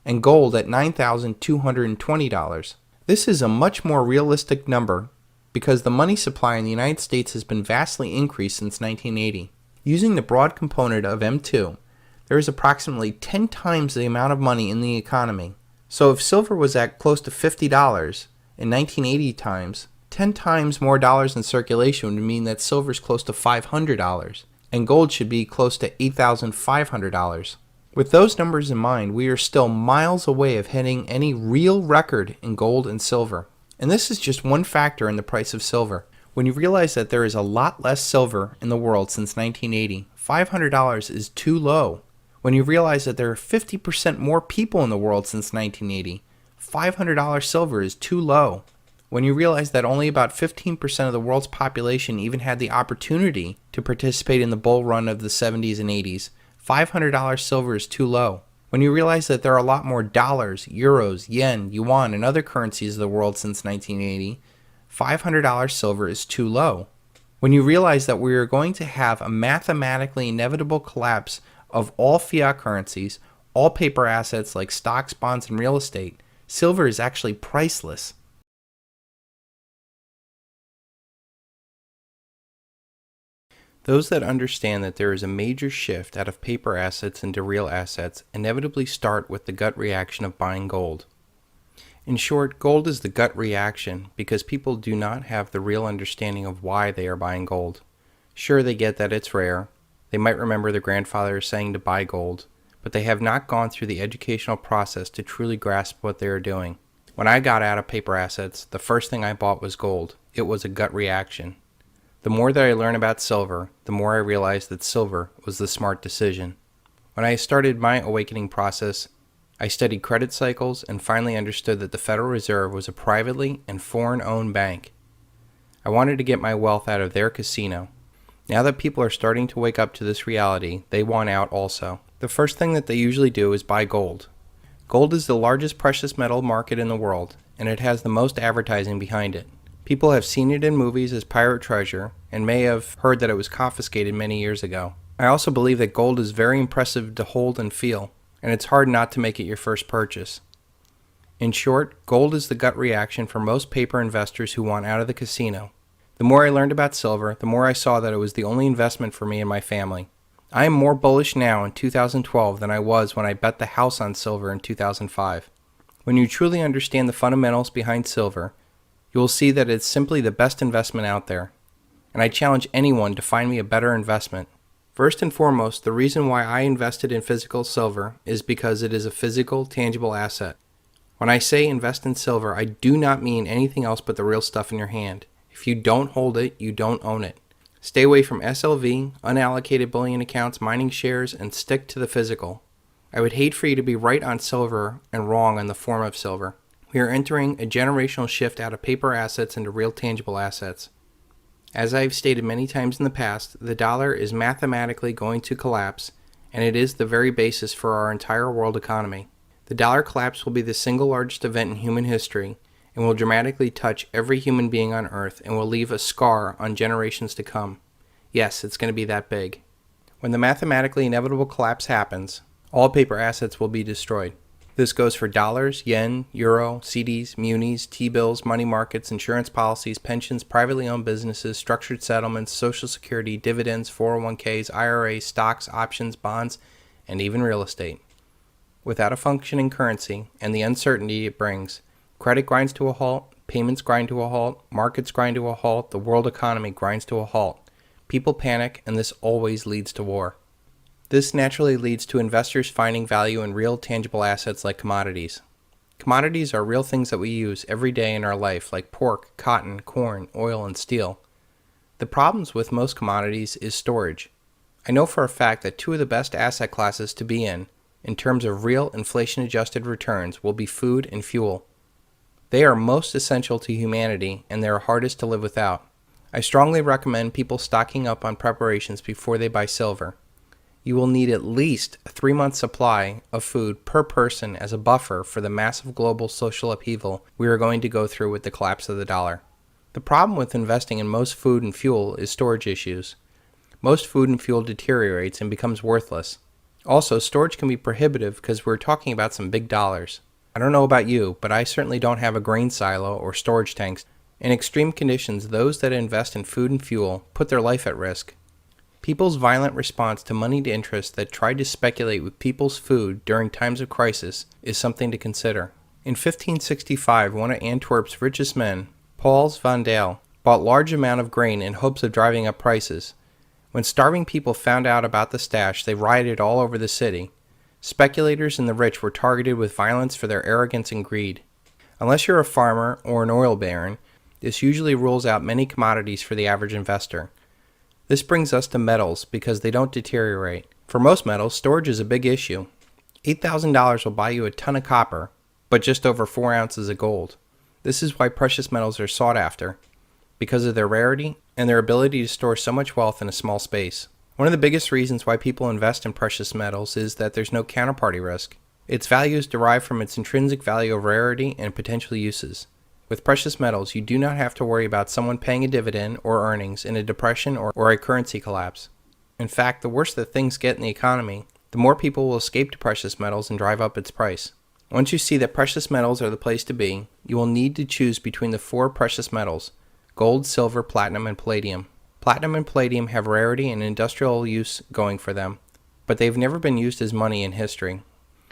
and gold at $9,220. This is a much more realistic number because the money supply in the United States has been vastly increased since 1980. Using the broad component of M2, there is approximately 10 times the amount of money in the economy. So if silver was at close to $50 in 1980 times, 10 times more dollars in circulation would mean that silver is close to $500, and gold should be close to $8,500. With those numbers in mind, we are still miles away of hitting any real record in gold and silver. And this is just one factor in the price of silver. When you realize that there is a lot less silver in the world since 1980, $500 is too low. When you realize that there are 50% more people in the world since 1980, $500 silver is too low. When you realize that only about 15% of the world's population even had the opportunity to participate in the bull run of the 70s and 80s, $500 silver is too low. When you realize that there are a lot more dollars, euros, yen, yuan, and other currencies of the world since 1980, $500 silver is too low. When you realize that we are going to have a mathematically inevitable collapse of all fiat currencies, all paper assets like stocks, bonds, and real estate, silver is actually priceless. Those that understand that there is a major shift out of paper assets into real assets inevitably start with the gut reaction of buying gold. In short, gold is the gut reaction because people do not have the real understanding of why they are buying gold. Sure, they get that it's rare. They might remember their grandfather saying to buy gold, but they have not gone through the educational process to truly grasp what they are doing. When I got out of paper assets, the first thing I bought was gold. It was a gut reaction. The more that I learn about silver, the more I realize that silver was the smart decision. When I started my awakening process, I studied credit cycles and finally understood that the Federal Reserve was a privately and foreign-owned bank. I wanted to get my wealth out of their casino. Now that people are starting to wake up to this reality, they want out also. The first thing that they usually do is buy gold. Gold is the largest precious metal market in the world, and it has the most advertising behind it. People have seen it in movies as pirate treasure, and may have heard that it was confiscated many years ago. I also believe that gold is very impressive to hold and feel, and it's hard not to make it your first purchase. In short, gold is the gut reaction for most paper investors who want out of the casino. The more I learned about silver, the more I saw that it was the only investment for me and my family. I am more bullish now in 2012 than I was when I bet the house on silver in 2005. When you truly understand the fundamentals behind silver, you will see that it's simply the best investment out there. And I challenge anyone to find me a better investment. First and foremost, the reason why I invested in physical silver is because it is a physical, tangible asset. When I say invest in silver, I do not mean anything else but the real stuff in your hand. If you don't hold it, you don't own it. Stay away from SLV, unallocated bullion accounts, mining shares, and stick to the physical. I would hate for you to be right on silver and wrong on the form of silver. We are entering a generational shift out of paper assets into real tangible assets. As I've stated many times in the past, the dollar is mathematically going to collapse, and it is the very basis for our entire world economy. The dollar collapse will be the single largest event in human history, and will dramatically touch every human being on Earth and will leave a scar on generations to come. Yes, it's going to be that big. When the mathematically inevitable collapse happens, all paper assets will be destroyed. This goes for dollars, yen, euro, CDs, munis, T-bills, money markets, insurance policies, pensions, privately owned businesses, structured settlements, Social Security, dividends, 401ks, IRAs, stocks, options, bonds, and even real estate. Without a functioning currency and the uncertainty it brings, credit grinds to a halt, payments grind to a halt, markets grind to a halt, the world economy grinds to a halt. People panic, and this always leads to war. This naturally leads to investors finding value in real tangible assets like commodities. Commodities are real things that we use every day in our life, like pork, cotton, corn, oil, and steel. The problems with most commodities is storage. I know for a fact that two of the best asset classes to be in terms of real inflation-adjusted returns, will be food and fuel. They are most essential to humanity, and they are hardest to live without. I strongly recommend people stocking up on preparations before they buy silver. You will need at least a 3-month supply of food per person as a buffer for the massive global social upheaval we are going to go through with the collapse of the dollar. The problem with investing in most food and fuel is storage issues. Most food and fuel deteriorates and becomes worthless. Also, storage can be prohibitive because we're talking about some big dollars. I don't know about you, but I certainly don't have a grain silo or storage tanks. In extreme conditions, those that invest in food and fuel put their life at risk. People's violent response to moneyed interests that tried to speculate with people's food during times of crisis is something to consider. In 1565, one of Antwerp's richest men, Pauls van Dale, bought large amount of grain in hopes of driving up prices. When starving people found out about the stash, they rioted all over the city. Speculators and the rich were targeted with violence for their arrogance and greed. Unless you're a farmer or an oil baron, this usually rules out many commodities for the average investor. This brings us to metals because they don't deteriorate. For most metals, storage is a big issue. $8,000 will buy you a ton of copper, but just over 4 ounces of gold. This is why precious metals are sought after, because of their rarity and their ability to store so much wealth in a small space. One of the biggest reasons why people invest in precious metals is that there's no counterparty risk. Its value is derived from its intrinsic value of rarity and potential uses. With precious metals, you do not have to worry about someone paying a dividend or earnings in a depression or a currency collapse. In fact, the worse that things get in the economy, the more people will escape to precious metals and drive up its price. Once you see that precious metals are the place to be, you will need to choose between the 4 precious metals: gold, silver, platinum, and palladium. Platinum and palladium have rarity and industrial use going for them, but they've never been used as money in history.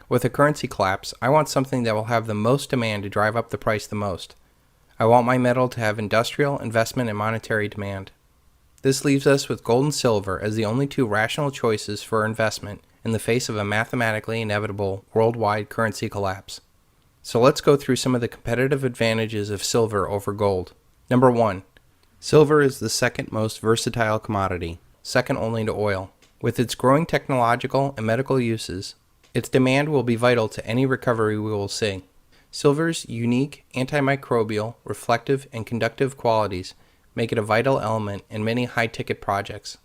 With a currency collapse, I want something that will have the most demand to drive up the price the most. I want my metal to have industrial, investment, and monetary demand. This leaves us with gold and silver as the only two rational choices for investment in the face of a mathematically inevitable worldwide currency collapse. So let's go through some of the competitive advantages of silver over gold. Number 1. Silver is the second most versatile commodity, second only to oil. With its growing technological and medical uses, its demand will be vital to any recovery we will see. Silver's unique antimicrobial, reflective, and conductive qualities make it a vital element in many high-ticket projects.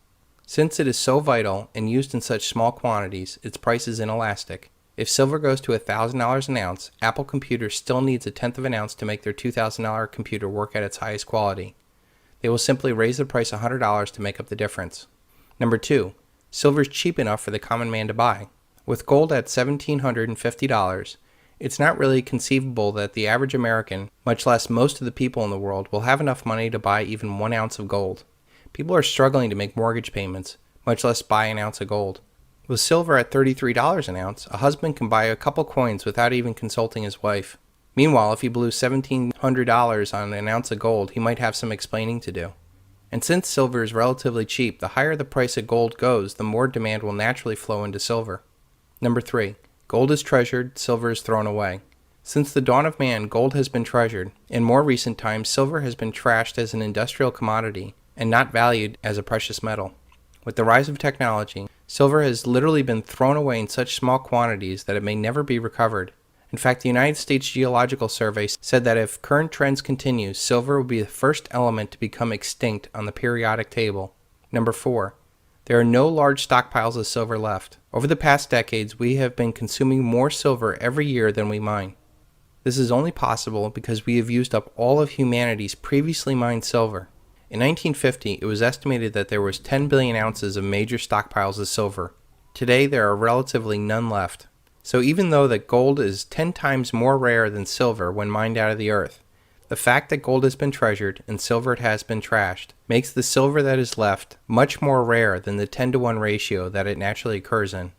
Since it is so vital and used in such small quantities, its price is inelastic. If silver goes to $1,000 an ounce, Apple Computers still needs a tenth of an ounce to make their $2,000 computer work at its highest quality. They will simply raise the price $100 to make up the difference. Number 2. Silver is cheap enough for the common man to buy. With gold at $1,750, it's not really conceivable that the average American, much less most of the people in the world, will have enough money to buy even 1 ounce of gold. People are struggling to make mortgage payments, much less buy an ounce of gold. With silver at $33 an ounce, a husband can buy a couple coins without even consulting his wife. Meanwhile, if he blew $1,700 on an ounce of gold, he might have some explaining to do. And since silver is relatively cheap, the higher the price of gold goes, the more demand will naturally flow into silver. Number 3. Gold is treasured, silver is thrown away. Since the dawn of man, gold has been treasured. In more recent times, silver has been trashed as an industrial commodity and not valued as a precious metal. With the rise of technology, silver has literally been thrown away in such small quantities that it may never be recovered. In fact, the United States Geological Survey said that if current trends continue, silver will be the first element to become extinct on the periodic table. Number 4. There are no large stockpiles of silver left. Over the past decades, we have been consuming more silver every year than we mine. This is only possible because we have used up all of humanity's previously mined silver. In 1950, it was estimated that there was 10 billion ounces of major stockpiles of silver. Today, there are relatively none left. So even though that gold is 10 times more rare than silver when mined out of the earth, the fact that gold has been treasured and silver has been trashed makes the silver that is left much more rare than the 10-to-1 ratio that it naturally occurs in.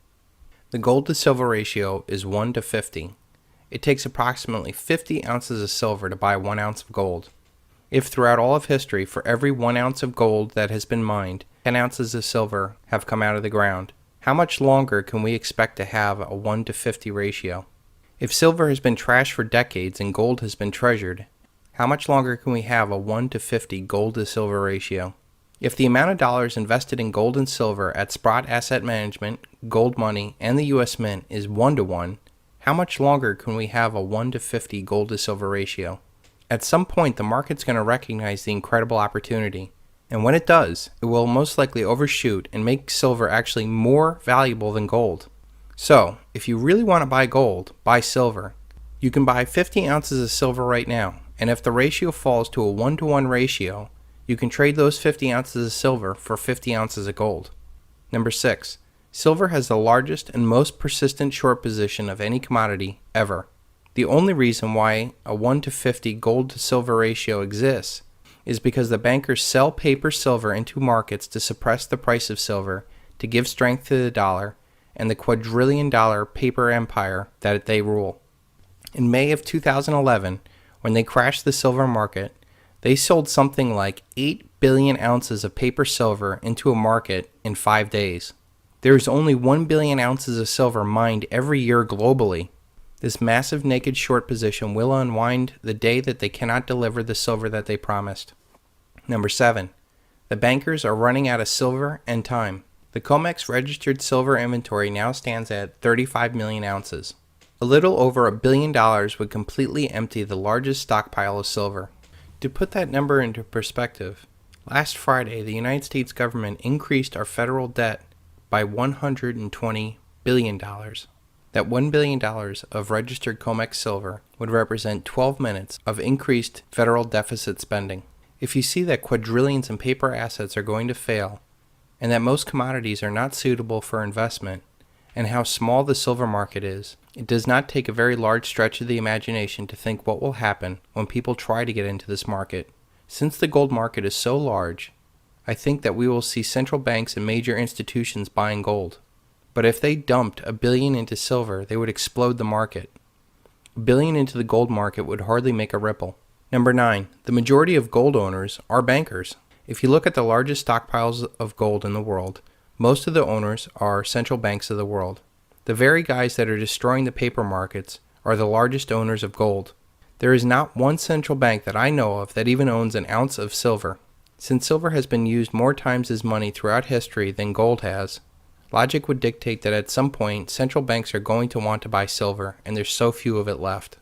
The gold to silver ratio is 1 to 50. It takes approximately 50 ounces of silver to buy 1 ounce of gold. If throughout all of history, for every 1 ounce of gold that has been mined, 10 ounces of silver have come out of the ground, how much longer can we expect to have a 1 to 50 ratio? If silver has been trashed for decades and gold has been treasured, how much longer can we have a 1 to 50 gold to silver ratio? If the amount of dollars invested in gold and silver at Sprott Asset Management, Gold Money, and the U.S. Mint is 1 to 1, how much longer can we have a 1 to 50 gold to silver ratio? At some point, the market's going to recognize the incredible opportunity. And when it does, it will most likely overshoot and make silver actually more valuable than gold. So, if you really want to buy gold, buy silver. You can buy 50 ounces of silver right now, and if the ratio falls to a 1 to 1 ratio, you can trade those 50 ounces of silver for 50 ounces of gold. Number 6. Silver has the largest and most persistent short position of any commodity ever. The only reason why a 1 to 50 gold to silver ratio exists is because the bankers sell paper silver into markets to suppress the price of silver, to give strength to the dollar, and the quadrillion-dollar paper empire that they rule. In May of 2011, when they crashed the silver market, they sold something like 8 billion ounces of paper silver into a market in 5 days. There is only 1 billion ounces of silver mined every year globally. This massive naked short position will unwind the day that they cannot deliver the silver that they promised. Number 7. The bankers are running out of silver and time. The COMEX registered silver inventory now stands at 35 million ounces. A little over $1 billion would completely empty the largest stockpile of silver. To put that number into perspective, last Friday the United States government increased our federal debt by $120 billion. That $1 billion of registered COMEX silver would represent 12 minutes of increased federal deficit spending. If you see that quadrillions in paper assets are going to fail, and that most commodities are not suitable for investment, and how small the silver market is, it does not take a very large stretch of the imagination to think what will happen when people try to get into this market. Since the gold market is so large, I think that we will see central banks and major institutions buying gold. But if they dumped $1 billion into silver, they would explode the market. $1 billion into the gold market would hardly make a ripple. Number 9. The majority of gold owners are bankers. If you look at the largest stockpiles of gold in the world, most of the owners are central banks of the world. The very guys that are destroying the paper markets are the largest owners of gold. There is not one central bank that I know of that even owns an ounce of silver. Since silver has been used more times as money throughout history than gold has, logic would dictate that at some point central banks are going to want to buy silver, and there's so few of it left.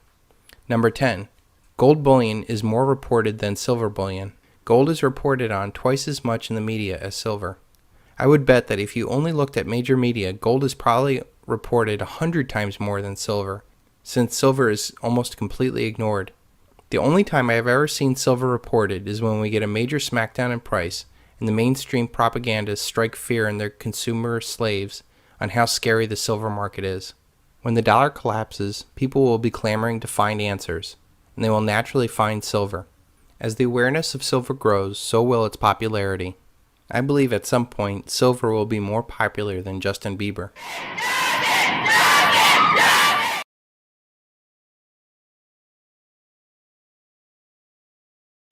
Number 10. Gold bullion is more reported than silver bullion. Gold is reported on twice as much in the media as silver. I would bet that if you only looked at major media, gold is probably reported 100 times more than silver, since silver is almost completely ignored. The only time I have ever seen silver reported is when we get a major smackdown in price and the mainstream propagandists strike fear in their consumer slaves on how scary the silver market is. When the dollar collapses, people will be clamoring to find answers, and they will naturally find silver. As the awareness of silver grows, so will its popularity. I believe at some point, silver will be more popular than Justin Bieber.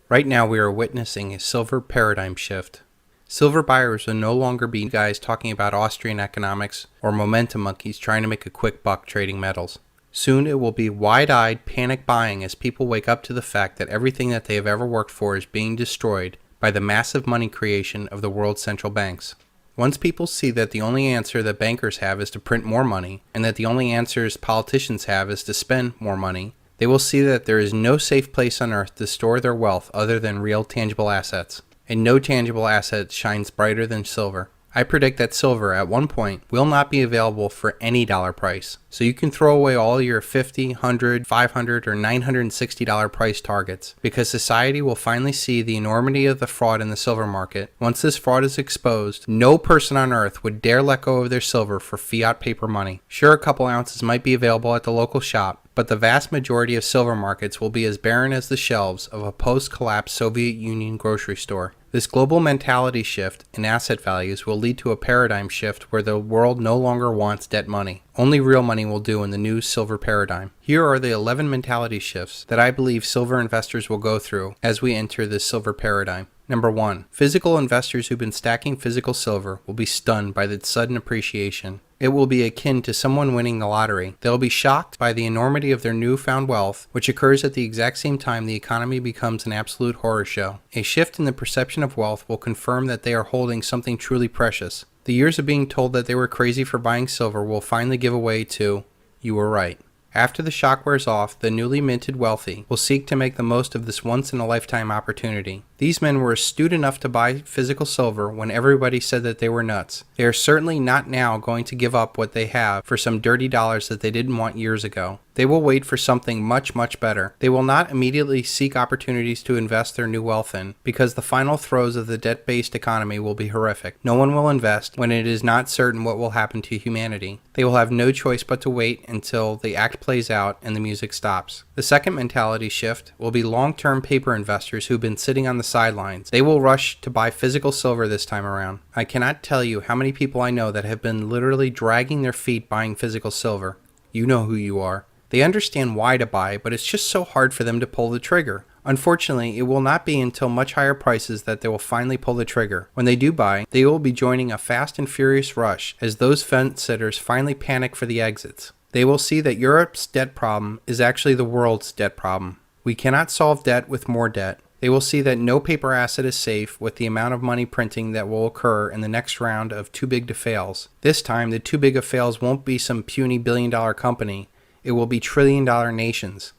Right now we are witnessing a silver paradigm shift. Silver buyers will no longer be guys talking about Austrian economics or momentum monkeys trying to make a quick buck trading metals. Soon it will be wide-eyed panic buying as people wake up to the fact that everything that they have ever worked for is being destroyed by the massive money creation of the world's central banks. Once people see that the only answer that bankers have is to print more money, and that the only answers politicians have is to spend more money, they will see that there is no safe place on earth to store their wealth other than real tangible assets, and no tangible asset shines brighter than silver. I predict that silver at one point will not be available for any dollar price, so you can throw away all your $50, $100, $500, or $960 price targets, because society will finally see the enormity of the fraud in the silver market. Once this fraud is exposed, no person on earth would dare let go of their silver for fiat paper money. Sure, a couple ounces might be available at the local shop, but the vast majority of silver markets will be as barren as the shelves of a post-collapse Soviet Union grocery store. This global mentality shift in asset values will lead to a paradigm shift where the world no longer wants debt money. Only real money will do in the new silver paradigm. Here are the 11 mentality shifts that I believe silver investors will go through as we enter this silver paradigm. Number 1. Physical investors who've been stacking physical silver will be stunned by the sudden appreciation. It will be akin to someone winning the lottery. They'll be shocked by the enormity of their newfound wealth, which occurs at the exact same time the economy becomes an absolute horror show. A shift in the perception of wealth will confirm that they are holding something truly precious. The years of being told that they were crazy for buying silver will finally give way to, you were right. After the shock wears off, the newly minted wealthy will seek to make the most of this once-in-a-lifetime opportunity. These men were astute enough to buy physical silver when everybody said that they were nuts. They are certainly not now going to give up what they have for some dirty dollars that they didn't want years ago. They will wait for something much, much better. They will not immediately seek opportunities to invest their new wealth in, because the final throes of the debt-based economy will be horrific. No one will invest when it is not certain what will happen to humanity. They will have no choice but to wait until the act plays out and the music stops. The second mentality shift will be long-term paper investors who've been sitting on the sidelines. They will rush to buy physical silver this time around. I cannot tell you how many people I know that have been literally dragging their feet buying physical silver. You know who you are. They understand why to buy, but it's just so hard for them to pull the trigger. Unfortunately, it will not be until much higher prices that they will finally pull the trigger. When they do buy, they will be joining a fast and furious rush as those fence sitters finally panic for the exits. They will see that Europe's debt problem is actually the world's debt problem. We cannot solve debt with more debt. They will see that no paper asset is safe with the amount of money printing that will occur in the next round of too big to fails. This time, the too big of fails won't be some puny billion-dollar company. It will be trillion-dollar nations.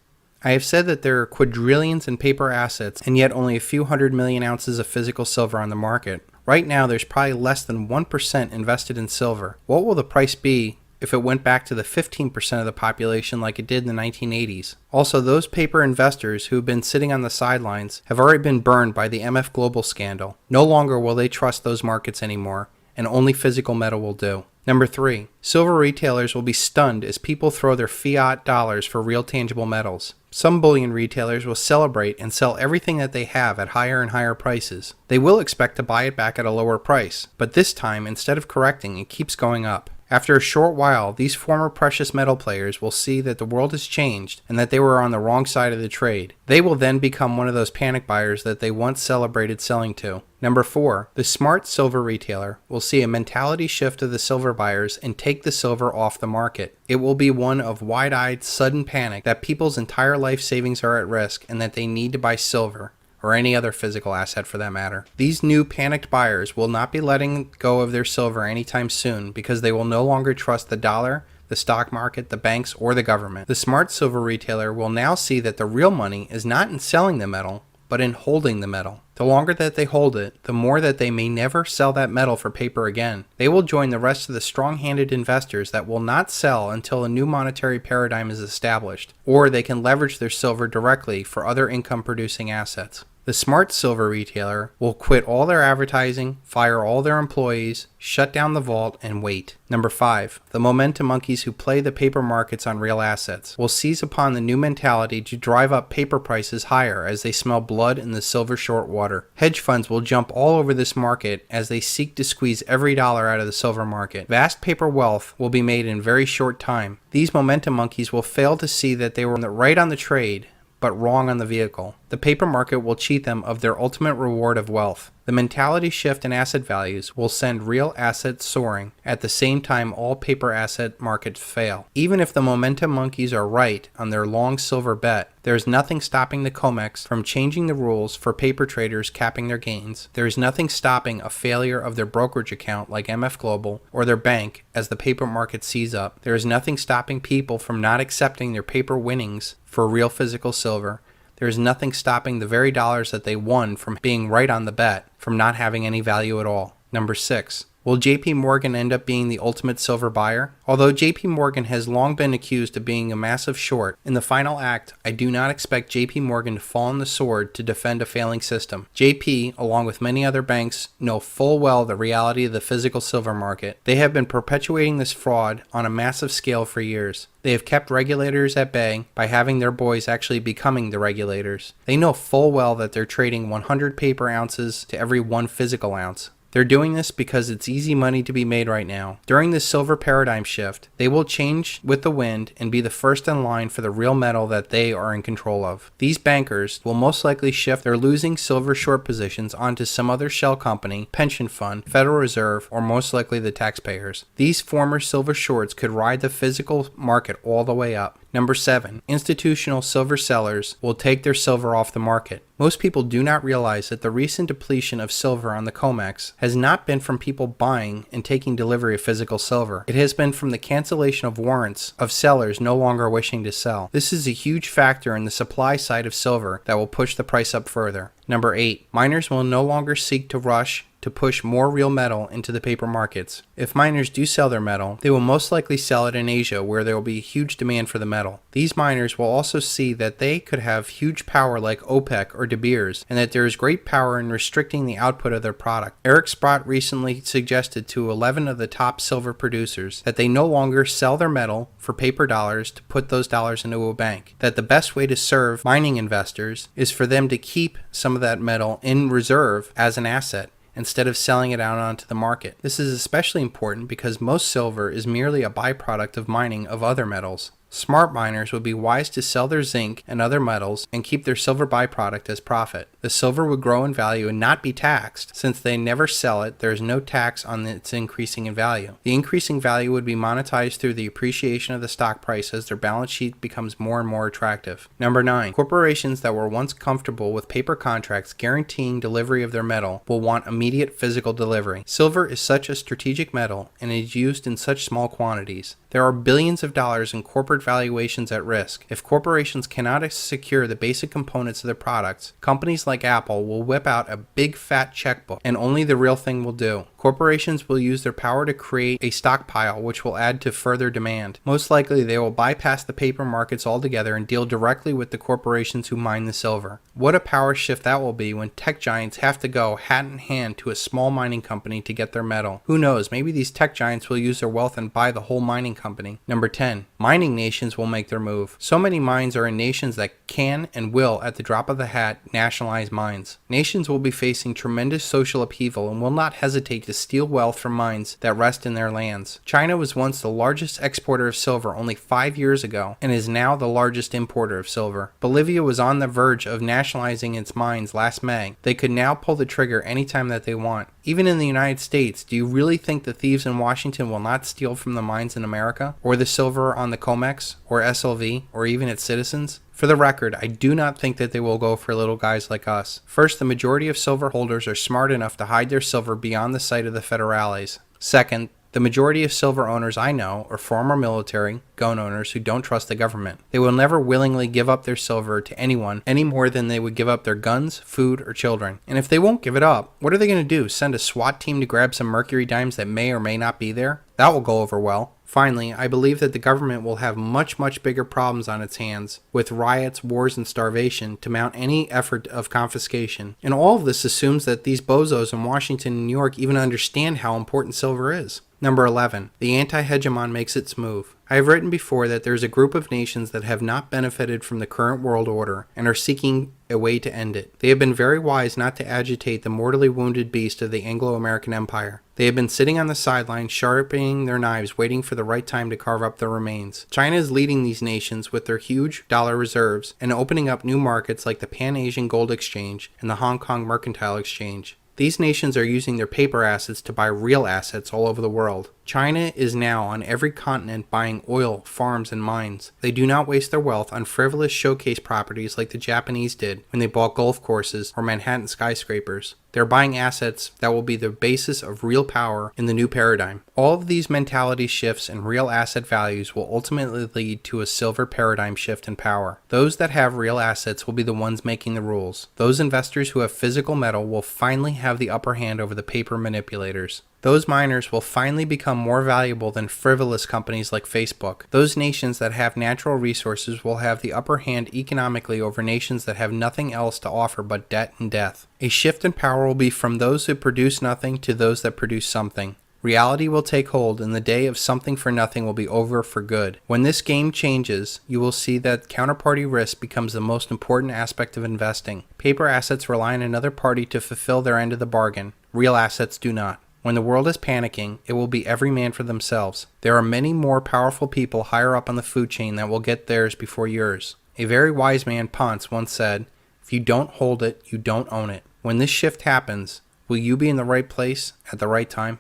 I have said that there are quadrillions in paper assets and yet only a few 100 million ounces of physical silver on the market. Right now, there's probably less than 1% invested in silver. What will the price be if it went back to the 15% of the population like it did in the 1980s? Also, those paper investors who have been sitting on the sidelines have already been burned by the MF Global scandal. No longer will they trust those markets anymore, and only physical metal will do. Number 3. Silver retailers will be stunned as people throw their fiat dollars for real tangible metals. Some bullion retailers will celebrate and sell everything that they have at higher and higher prices. They will expect to buy it back at a lower price, but this time, instead of correcting, it keeps going up. After a short while, these former precious metal players will see that the world has changed and that they were on the wrong side of the trade. They will then become one of those panic buyers that they once celebrated selling to. Number 4, the smart silver retailer will see a mentality shift of the silver buyers and take the silver off the market. It will be one of wide-eyed, sudden panic that people's entire life savings are at risk and that they need to buy silver, or any other physical asset for that matter. These new panicked buyers will not be letting go of their silver anytime soon because they will no longer trust the dollar, the stock market, the banks, or the government. The smart silver retailer will now see that the real money is not in selling the metal, but in holding the metal. The longer that they hold it, the more that they may never sell that metal for paper again. They will join the rest of the strong-handed investors that will not sell until a new monetary paradigm is established, or they can leverage their silver directly for other income-producing assets. The smart silver retailer will quit all their advertising, fire all their employees, shut down the vault, and wait. Number 5. The momentum monkeys who play the paper markets on real assets will seize upon the new mentality to drive up paper prices higher as they smell blood in the silver short water. Hedge funds will jump all over this market as they seek to squeeze every dollar out of the silver market. Vast paper wealth will be made in very short time. These momentum monkeys will fail to see that they were right on the trade, but wrong on the vehicle. The paper market will cheat them of their ultimate reward of wealth. The mentality shift in asset values will send real assets soaring at the same time all paper asset markets fail. Even if the momentum monkeys are right on their long silver bet, there is nothing stopping the COMEX from changing the rules for paper traders capping their gains. There is nothing stopping a failure of their brokerage account like MF Global or their bank as the paper market seize up. There is nothing stopping people from not accepting their paper winnings for real physical silver. There is nothing stopping the very dollars that they won from being right on the bet from not having any value at all. Number 6. Will JP Morgan end up being the ultimate silver buyer? Although JP Morgan has long been accused of being a massive short, in the final act, I do not expect JP Morgan to fall on the sword to defend a failing system. JP, along with many other banks, know full well the reality of the physical silver market. They have been perpetuating this fraud on a massive scale for years. They have kept regulators at bay by having their boys actually becoming the regulators. They know full well that they're trading 100 paper ounces to every 1 physical ounce. They're doing this because it's easy money to be made right now. During this silver paradigm shift, they will change with the wind and be the first in line for the real metal that they are in control of. These bankers will most likely shift their losing silver short positions onto some other shell company, pension fund, Federal Reserve, or most likely the taxpayers. These former silver shorts could ride the physical market all the way up. Number 7. Institutional silver sellers will take their silver off the market. Most people do not realize that the recent depletion of silver on the COMEX has not been from people buying and taking delivery of physical silver. It has been from the cancellation of warrants of sellers no longer wishing to sell. This is a huge factor in the supply side of silver that will push the price up further. Number 8. Miners will no longer seek to rush to push more real metal into the paper markets. If miners do sell their metal, they will most likely sell it in Asia where there will be a huge demand for the metal. These miners will also see that they could have huge power like OPEC or De Beers, and that there is great power in restricting the output of their product. Eric Sprott recently suggested to 11 of the top silver producers that they no longer sell their metal for paper dollars to put those dollars into a bank. That the best way to serve mining investors is for them to keep some of that metal in reserve as an asset, instead of selling it out onto the market. This is especially important because most silver is merely a byproduct of mining of other metals. Smart miners would be wise to sell their zinc and other metals and keep their silver byproduct as profit. The silver would grow in value and not be taxed. Since they never sell it, there is no tax on its increasing in value. The increasing value would be monetized through the appreciation of the stock price as their balance sheet becomes more and more attractive. Number 9. Corporations that were once comfortable with paper contracts guaranteeing delivery of their metal will want immediate physical delivery. Silver is such a strategic metal and is used in such small quantities. There are billions of dollars in corporate valuations at risk. If corporations cannot secure the basic components of their products, companies like Apple will whip out a big fat checkbook and only the real thing will do. Corporations will use their power to create a stockpile which will add to further demand. Most likely they will bypass the paper markets altogether and deal directly with the corporations who mine the silver. What a power shift that will be when tech giants have to go hat in hand to a small mining company to get their metal. Who knows, maybe these tech giants will use their wealth and buy the whole mining company. Number 10. Mining nations will make their move. So many mines are in nations that can and will, at the drop of the hat, nationalize mines. Nations will be facing tremendous social upheaval and will not hesitate to steal wealth from mines that rest in their lands. China was once the largest exporter of silver only 5 years ago and is now the largest importer of silver. Bolivia was on the verge of nationalizing its mines last May. They could now pull the trigger anytime that they want. Even in the United States, do you really think the thieves in Washington will not steal from the mines in America, or the silver on the COMEX, or SLV, or even its citizens? For the record, I do not think that they will go for little guys like us. First, the majority of silver holders are smart enough to hide their silver beyond the sight of the federales. Second, the majority of silver owners I know are former military, gun owners who don't trust the government. They will never willingly give up their silver to anyone any more than they would give up their guns, food, or children. And if they won't give it up, what are they going to do? Send a SWAT team to grab some mercury dimes that may or may not be there? That will go over well. Finally, I believe that the government will have much bigger problems on its hands, with riots, wars, and starvation, to mount any effort of confiscation. And all of this assumes that these bozos in Washington and New York even understand how important silver is. Number 11. The anti-hegemon makes its move. I have written before that there is a group of nations that have not benefited from the current world order and are seeking a way to end it. They have been very wise not to agitate the mortally wounded beast of the Anglo-American Empire. They have been sitting on the sidelines, sharpening their knives, waiting for the right time to carve up their remains. China is leading these nations with their huge dollar reserves and opening up new markets like the Pan-Asian Gold Exchange and the Hong Kong Mercantile Exchange. These nations are using their paper assets to buy real assets all over the world. China is now on every continent buying oil, farms, and mines. They do not waste their wealth on frivolous showcase properties like the Japanese did when they bought golf courses or Manhattan skyscrapers. They're buying assets that will be the basis of real power in the new paradigm. All of these mentality shifts and real asset values will ultimately lead to a silver paradigm shift in power. Those that have real assets will be the ones making the rules. Those investors who have physical metal will finally have the upper hand over the paper manipulators. Those miners will finally become more valuable than frivolous companies like Facebook. Those nations that have natural resources will have the upper hand economically over nations that have nothing else to offer but debt and death. A shift in power will be from those who produce nothing to those that produce something. Reality will take hold, and the day of something for nothing will be over for good. When this game changes, you will see that counterparty risk becomes the most important aspect of investing. Paper assets rely on another party to fulfill their end of the bargain. Real assets do not. When the world is panicking, it will be every man for themselves. There are many more powerful people higher up on the food chain that will get theirs before yours. A very wise man, Ponce, once said, "If you don't hold it, you don't own it." When this shift happens, will you be in the right place at the right time?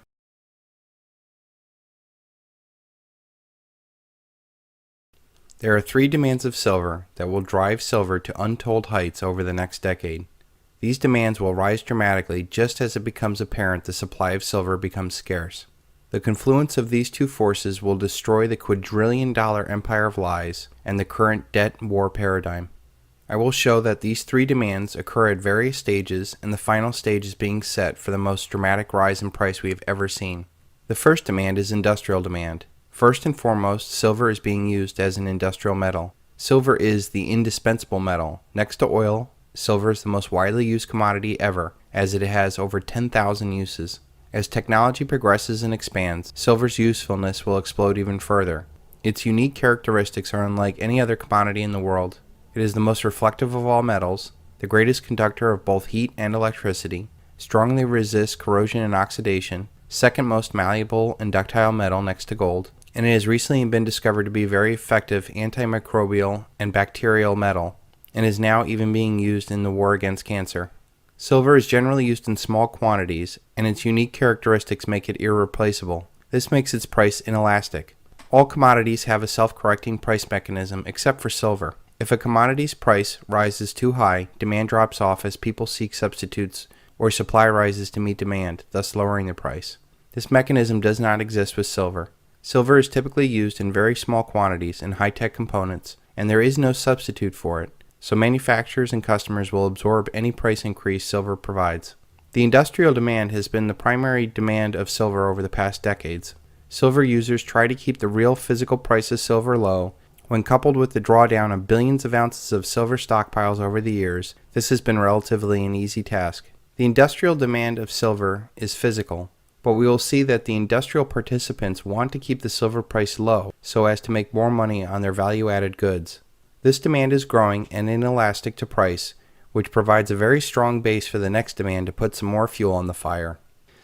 There are 3 demands of silver that will drive silver to untold heights over the next decade. These demands will rise dramatically just as it becomes apparent the supply of silver becomes scarce. The confluence of these 2 forces will destroy the quadrillion-dollar empire of lies and the current debt war paradigm. I will show that these 3 demands occur at various stages, and the final stage is being set for the most dramatic rise in price we have ever seen. The first demand is industrial demand. First and foremost, silver is being used as an industrial metal. Silver is the indispensable metal. Next to oil, silver is the most widely used commodity ever, as it has over 10,000 uses. As technology progresses and expands, silver's usefulness will explode even further. Its unique characteristics are unlike any other commodity in the world. It is the most reflective of all metals, the greatest conductor of both heat and electricity, strongly resists corrosion and oxidation, second most malleable and ductile metal next to gold, and it has recently been discovered to be a very effective antimicrobial and bacterial metal, and is now even being used in the war against cancer. Silver is generally used in small quantities, and its unique characteristics make it irreplaceable. This makes its price inelastic. All commodities have a self-correcting price mechanism except for silver. If a commodity's price rises too high, demand drops off as people seek substitutes, or supply rises to meet demand, thus lowering the price. This mechanism does not exist with silver. Silver is typically used in very small quantities in high-tech components, and there is no substitute for it. So manufacturers and customers will absorb any price increase silver provides. The industrial demand has been the primary demand of silver over the past decades. Silver users try to keep the real physical price of silver low. When coupled with the drawdown of billions of ounces of silver stockpiles over the years, this has been relatively an easy task. The industrial demand of silver is physical, but we will see that the industrial participants want to keep the silver price low so as to make more money on their value-added goods. This demand is growing and inelastic to price, which provides a very strong base for the next demand to put some more fuel on the fire.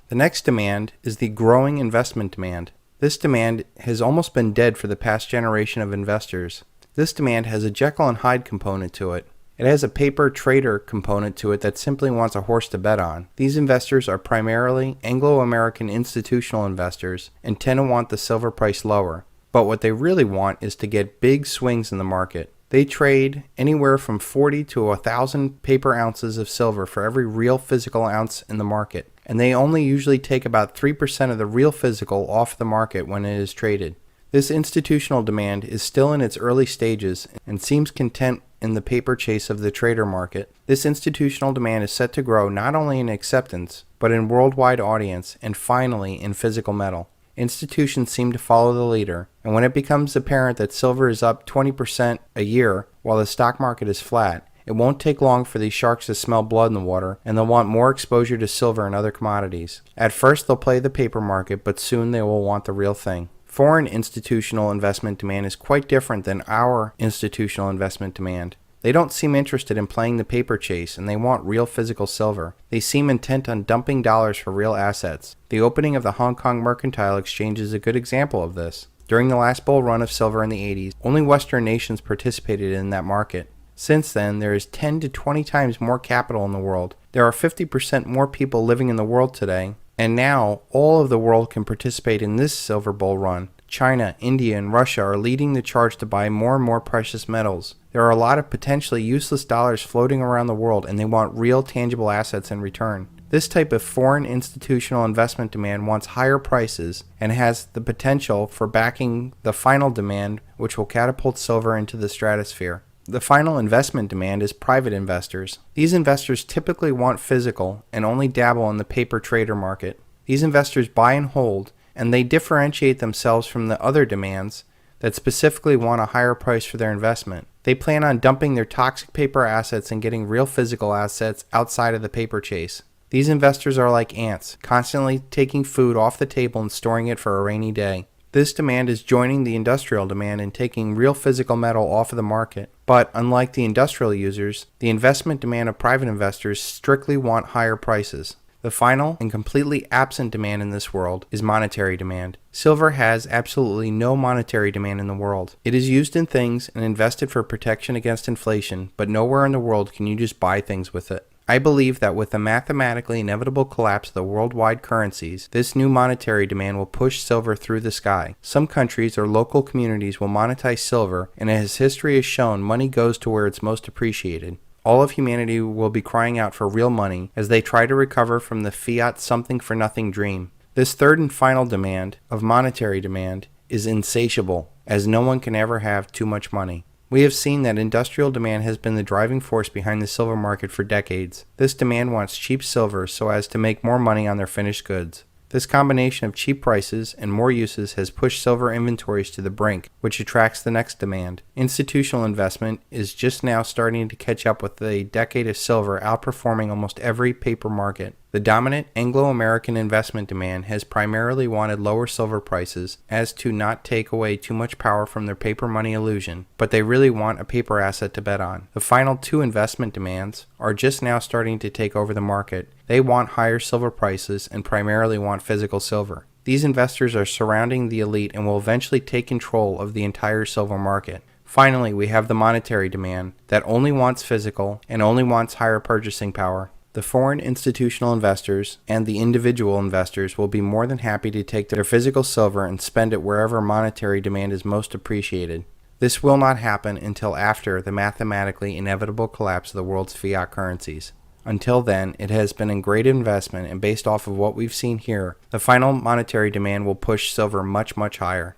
The next demand is the growing investment demand. This demand has almost been dead for the past generation of investors. This demand has a Jekyll and Hyde component to it. It has a paper trader component to it that simply wants a horse to bet on. These investors are primarily Anglo-American institutional investors and tend to want the silver price lower. But what they really want is to get big swings in the market. They trade anywhere from 40 to 1,000 paper ounces of silver for every real physical ounce in the market, and they only usually take about 3% of the real physical off the market when it is traded. This institutional demand is still in its early stages and seems content in the paper chase of the trader market. This institutional demand is set to grow not only in acceptance, but in worldwide audience and finally in physical metal. Institutions seem to follow the leader, and when it becomes apparent that silver is up 20% a year while the stock market is flat, it won't take long for these sharks to smell blood in the water, and they'll want more exposure to silver and other commodities. At first they'll play the paper market, but soon they will want the real thing. Foreign institutional investment demand is quite different than our institutional investment demand. They don't seem interested in playing the paper chase, and they want real physical silver. They seem intent on dumping dollars for real assets. The opening of the Hong Kong Mercantile Exchange is a good example of this. During the last bull run of silver in the 80s, only Western nations participated in that market. Since then, there is 10 to 20 times more capital in the world. There are 50% more people living in the world today, and now all of the world can participate in this silver bull run. China, India, and Russia are leading the charge to buy more and more precious metals. There are a lot of potentially useless dollars floating around the world, and they want real tangible assets in return. This type of foreign institutional investment demand wants higher prices and has the potential for backing the final demand, which will catapult silver into the stratosphere. The final investment demand is private investors. These investors typically want physical and only dabble in the paper trader market. These investors buy and hold, and they differentiate themselves from the other demands that specifically want a higher price for their investment. They plan on dumping their toxic paper assets and getting real physical assets outside of the paper chase. These investors are like ants, constantly taking food off the table and storing it for a rainy day. This demand is joining the industrial demand and taking real physical metal off of the market. But unlike the industrial users, the investment demand of private investors strictly want higher prices. The final and completely absent demand in this world is monetary demand. Silver has absolutely no monetary demand in the world. It is used in things and invested for protection against inflation, but nowhere in the world can you just buy things with it. I believe that with the mathematically inevitable collapse of the worldwide currencies, this new monetary demand will push silver through the sky. Some countries or local communities will monetize silver, and as history has shown, money goes to where it's most appreciated. All of humanity will be crying out for real money as they try to recover from the fiat something-for-nothing dream. This third and final demand, of monetary demand, is insatiable, as no one can ever have too much money. We have seen that industrial demand has been the driving force behind the silver market for decades. This demand wants cheap silver so as to make more money on their finished goods. This combination of cheap prices and more uses has pushed silver inventories to the brink, which attracts the next demand. Institutional investment is just now starting to catch up with a decade of silver outperforming almost every paper market. The dominant Anglo-American investment demand has primarily wanted lower silver prices as to not take away too much power from their paper money illusion, but they really want a paper asset to bet on. The final two investment demands are just now starting to take over the market. They want higher silver prices and primarily want physical silver. These investors are surrounding the elite and will eventually take control of the entire silver market. Finally, we have the monetary demand that only wants physical and only wants higher purchasing power. The foreign institutional investors and the individual investors will be more than happy to take their physical silver and spend it wherever monetary demand is most appreciated. This will not happen until after the mathematically inevitable collapse of the world's fiat currencies. Until then, it has been a great investment, and based off of what we've seen here, the final monetary demand will push silver much, much higher.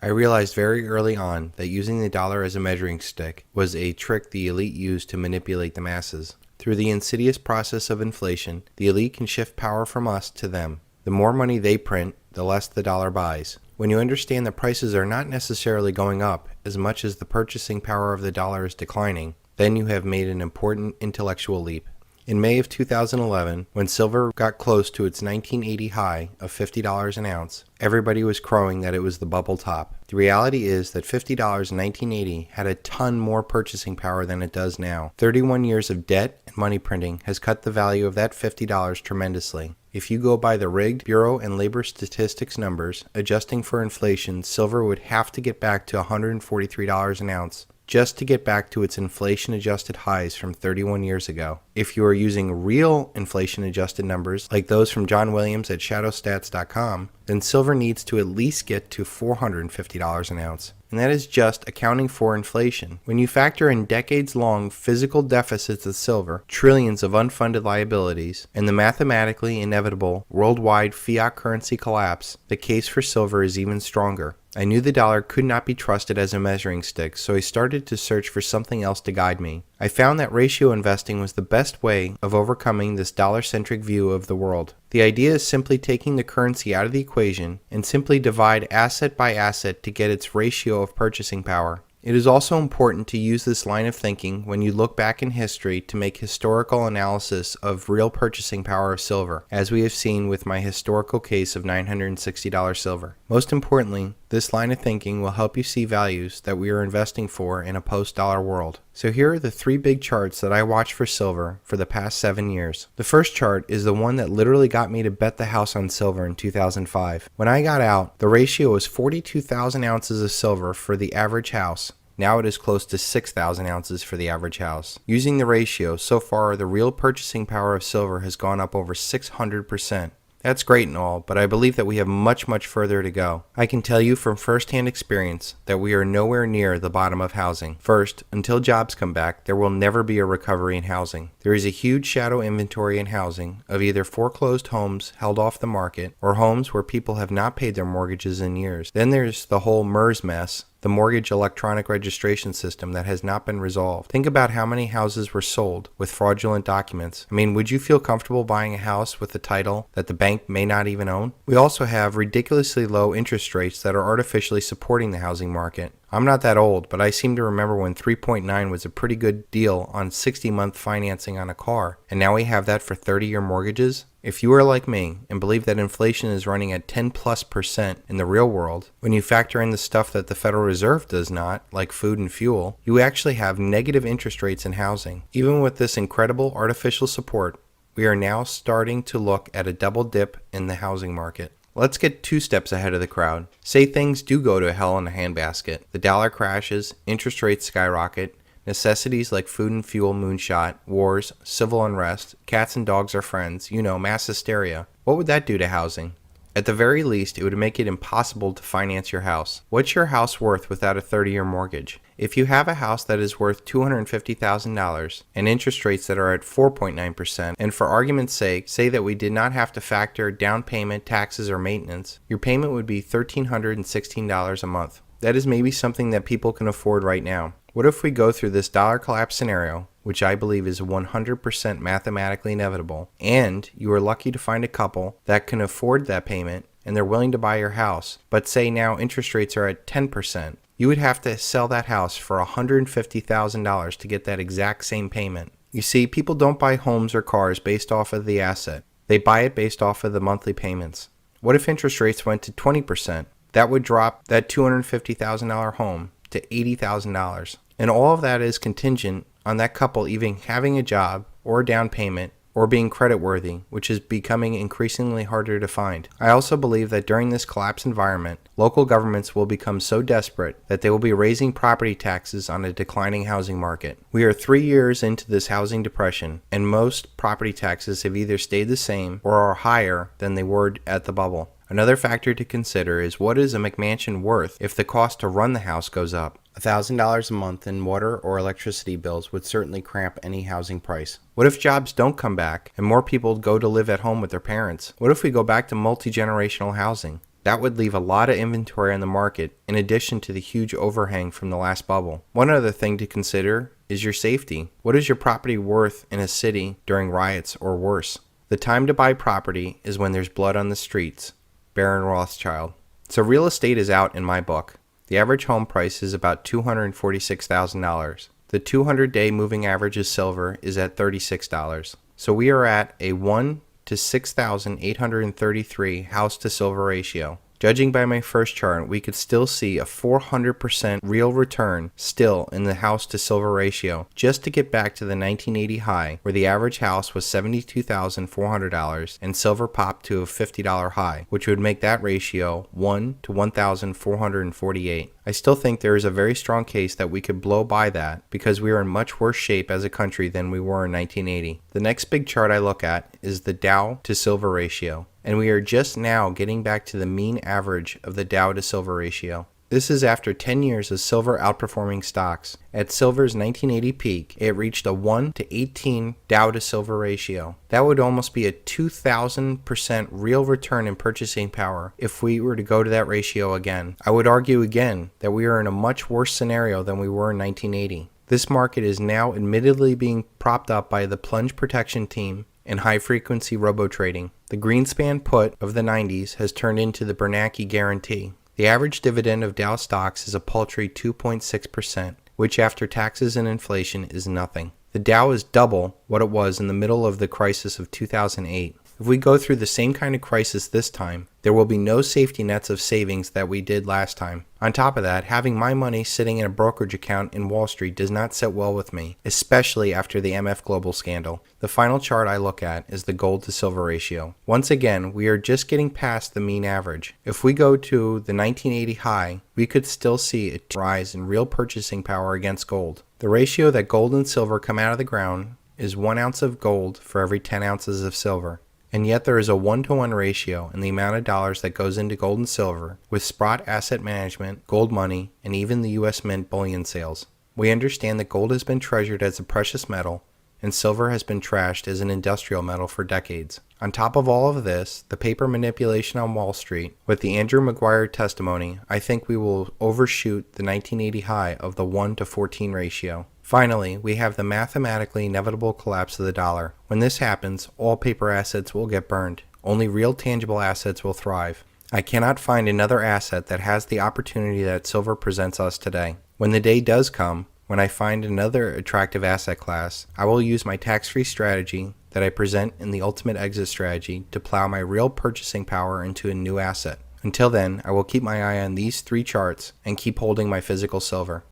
I realized very early on that using the dollar as a measuring stick was a trick the elite used to manipulate the masses. Through the insidious process of inflation, the elite can shift power from us to them. The more money they print, the less the dollar buys. When you understand that prices are not necessarily going up as much as the purchasing power of the dollar is declining, then you have made an important intellectual leap. In May of 2011, when silver got close to its 1980 high of $50 an ounce, everybody was crowing that it was the bubble top. The reality is that $50 in 1980 had a ton more purchasing power than it does now. 31 years of debt and money printing has cut the value of that $50 tremendously. If you go by the rigged Bureau and Labor Statistics numbers, adjusting for inflation, silver would have to get back to $143 an ounce just to get back to its inflation-adjusted highs from 31 years ago. If you are using real inflation-adjusted numbers, like those from John Williams at shadowstats.com, then silver needs to at least get to $450 an ounce. And that is just accounting for inflation. When you factor in decades-long physical deficits of silver, trillions of unfunded liabilities, and the mathematically inevitable worldwide fiat currency collapse, the case for silver is even stronger. I knew the dollar could not be trusted as a measuring stick, so I started to search for something else to guide me. I found that ratio investing was the best way of overcoming this dollar-centric view of the world. The idea is simply taking the currency out of the equation and simply divide asset by asset to get its ratio of purchasing power. It is also important to use this line of thinking when you look back in history to make historical analysis of real purchasing power of silver, as we have seen with my historical case of $960 silver. Most importantly, this line of thinking will help you see values that we are investing for in a post-dollar world. So here are the 3 big charts that I watched for silver for the past 7 years. The first chart is the one that literally got me to bet the house on silver in 2005. When I got out, the ratio was 42,000 ounces of silver for the average house. Now it is close to 6,000 ounces for the average house. Using the ratio, so far the real purchasing power of silver has gone up over 600%. That's great and all, but I believe that we have much further to go. I can tell you from first-hand experience that we are nowhere near the bottom of housing. First, until jobs come back, there will never be a recovery in housing. There is a huge shadow inventory in housing of either foreclosed homes held off the market or homes where people have not paid their mortgages in years. Then there's the whole MERS mess, the mortgage electronic registration system that has not been resolved. Think about how many houses were sold with fraudulent documents. I mean, would you feel comfortable buying a house with a title that the bank may not even own? We also have ridiculously low interest rates that are artificially supporting the housing market. I'm not that old, but I seem to remember when 3.9 was a pretty good deal on 60-month financing on a car, and now we have that for 30-year mortgages. If you are like me and believe that inflation is running at 10+% in the real world, when you factor in the stuff that the Federal Reserve does not, like food and fuel, you actually have negative interest rates in housing. Even with this incredible artificial support, we are now starting to look at a double dip in the housing market. Let's get 2 steps ahead of the crowd. Say things do go to hell in a handbasket. The dollar crashes, interest rates skyrocket, necessities like food and fuel moonshot, wars, civil unrest, cats and dogs are friends, mass hysteria. What would that do to housing? At the very least, it would make it impossible to finance your house. What's your house worth without a 30-year mortgage? If you have a house that is worth $250,000 and interest rates that are at 4.9%, and for argument's sake, say that we did not have to factor down payment, taxes, or maintenance, your payment would be $1,316 a month. That is maybe something that people can afford right now. What if we go through this dollar collapse scenario, which I believe is 100% mathematically inevitable, and you are lucky to find a couple that can afford that payment and they're willing to buy your house, but say now interest rates are at 10%. You would have to sell that house for $150,000 to get that exact same payment. You see, people don't buy homes or cars based off of the asset. They buy it based off of the monthly payments. What if interest rates went to 20%? That would drop that $250,000 home to $80,000. And all of that is contingent on that couple even having a job or a down payment or being creditworthy, which is becoming increasingly harder to find. I also believe that during this collapse environment, local governments will become so desperate that they will be raising property taxes on a declining housing market. We are 3 years into this housing depression, and most property taxes have either stayed the same or are higher than they were at the bubble. Another factor to consider is what is a McMansion worth if the cost to run the house goes up. $1,000 a month in water or electricity bills would certainly cramp any housing price. What if jobs don't come back and more people go to live at home with their parents? What if we go back to multi-generational housing? That would leave a lot of inventory on the market in addition to the huge overhang from the last bubble. One other thing to consider is your safety. What is your property worth in a city during riots or worse? The time to buy property is when there's blood on the streets. Baron Rothschild. So real estate is out in my book. The average home price is about $246,000. The 200-day moving average of silver is at $36. So we are at a 1 to 6,833 house to silver ratio. Judging by my first chart, we could still see a 400% real return still in the house to silver ratio just to get back to the 1980 high where the average house was $72,400 and silver popped to a $50 high, which would make that ratio 1 to 1,448. I still think there is a very strong case that we could blow by that because we are in much worse shape as a country than we were in 1980. The next big chart I look at is the Dow to silver ratio, and we are just now getting back to the mean average of the Dow to silver ratio. This is after 10 years of silver outperforming stocks. At silver's 1980 peak, it reached a 1 to 18 Dow to silver ratio. That would almost be a 2,000% real return in purchasing power if we were to go to that ratio again. I would argue again that we are in a much worse scenario than we were in 1980. This market is now admittedly being propped up by the plunge protection team and high-frequency robo-trading. The Greenspan put of the 90s has turned into the Bernanke guarantee. The average dividend of Dow stocks is a paltry 2.6%, which after taxes and inflation is nothing. The Dow is double what it was in the middle of the crisis of 2008. If we go through the same kind of crisis this time, there will be no safety nets of savings that we did last time. On top of that, having my money sitting in a brokerage account in Wall Street does not sit well with me, especially after the MF Global scandal. The final chart I look at is the gold to silver ratio. Once again, we are just getting past the mean average. If we go to the 1980 high, we could still see a rise in real purchasing power against gold. The ratio that gold and silver come out of the ground is 1 ounce of gold for every 10 ounces of silver. And yet there is a 1-to-1 ratio in the amount of dollars that goes into gold and silver with Sprott Asset Management, gold money, and even the U.S. Mint bullion sales. We understand that gold has been treasured as a precious metal and silver has been trashed as an industrial metal for decades. On top of all of this, the paper manipulation on Wall Street, with the Andrew Maguire testimony, I think we will overshoot the 1980 high of the 1 to 14 ratio. Finally, we have the mathematically inevitable collapse of the dollar. When this happens, all paper assets will get burned. Only real tangible assets will thrive. I cannot find another asset that has the opportunity that silver presents us today. When the day does come, when I find another attractive asset class, I will use my tax-free strategy that I present in the Ultimate Exit Strategy to plow my real purchasing power into a new asset. Until then, I will keep my eye on these 3 charts and keep holding my physical silver.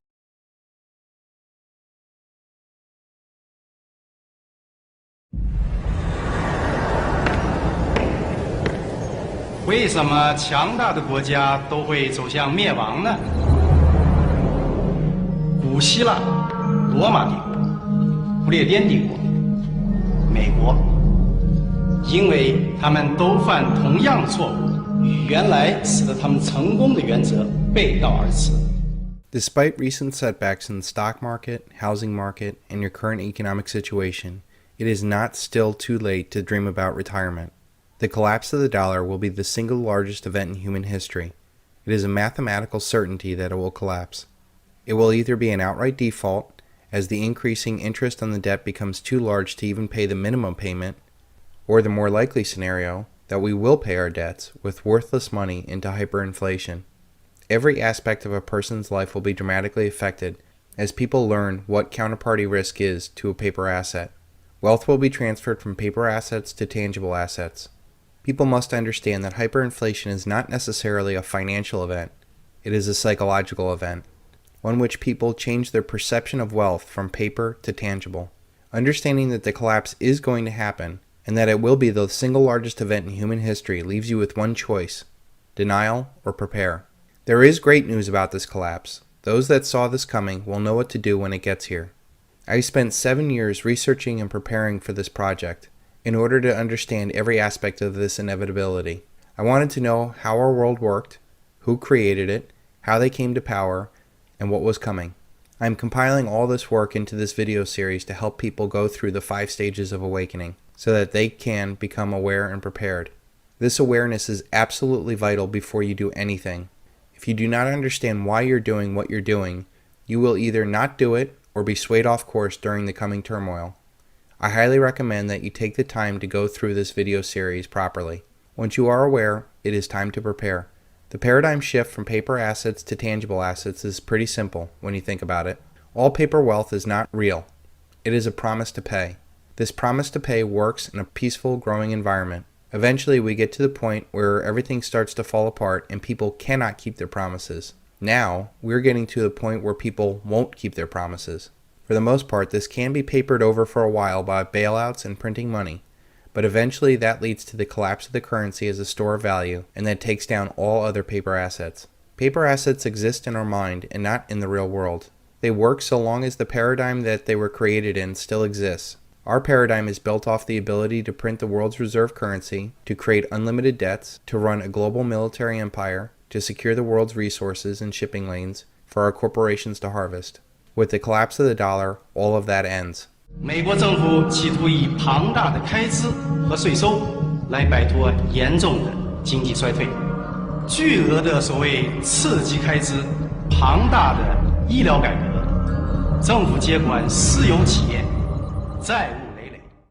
为什么强大的国家都会走向灭亡呢？古希腊、罗马帝国、不列颠帝国、美国，因为他们都犯同样错误，与原来使得他们成功的原则背道而驰。 Despite recent setbacks in the stock market, housing market, and your current economic situation, it is not still too late to dream about retirement. The collapse of the dollar will be the single largest event in human history. It is a mathematical certainty that it will collapse. It will either be an outright default, as the increasing interest on the debt becomes too large to even pay the minimum payment, or the more likely scenario, that we will pay our debts with worthless money into hyperinflation. Every aspect of a person's life will be dramatically affected as people learn what counterparty risk is to a paper asset. Wealth will be transferred from paper assets to tangible assets. People must understand that hyperinflation is not necessarily a financial event. It is a psychological event, one which people change their perception of wealth from paper to tangible. Understanding that the collapse is going to happen and that it will be the single largest event in human history leaves you with one choice: denial or prepare. There is great news about this collapse. Those that saw this coming will know what to do when it gets here. I spent 7 years researching and preparing for this project in order to understand every aspect of this inevitability. I wanted to know how our world worked, who created it, how they came to power, and what was coming. I am compiling all this work into this video series to help people go through the 5 stages of awakening so that they can become aware and prepared. This awareness is absolutely vital before you do anything. If you do not understand why you're doing what you're doing, you will either not do it or be swayed off course during the coming turmoil. I highly recommend that you take the time to go through this video series properly. Once you are aware, it is time to prepare. The paradigm shift from paper assets to tangible assets is pretty simple when you think about it. All paper wealth is not real. It is a promise to pay. This promise to pay works in a peaceful, growing environment. Eventually, we get to the point where everything starts to fall apart and people cannot keep their promises. Now, we're getting to the point where people won't keep their promises. For the most part, this can be papered over for a while by bailouts and printing money, but eventually that leads to the collapse of the currency as a store of value, and that takes down all other paper assets. Paper assets exist in our mind and not in the real world. They work so long as the paradigm that they were created in still exists. Our paradigm is built off the ability to print the world's reserve currency, to create unlimited debts, to run a global military empire, to secure the world's resources and shipping lanes for our corporations to harvest. With the collapse of the dollar, all of that ends. 美国政府企图以庞大的开支和税收来摆脱严重的经济衰退，巨额的所谓刺激开支、庞大的医疗改革、政府接管私有企业。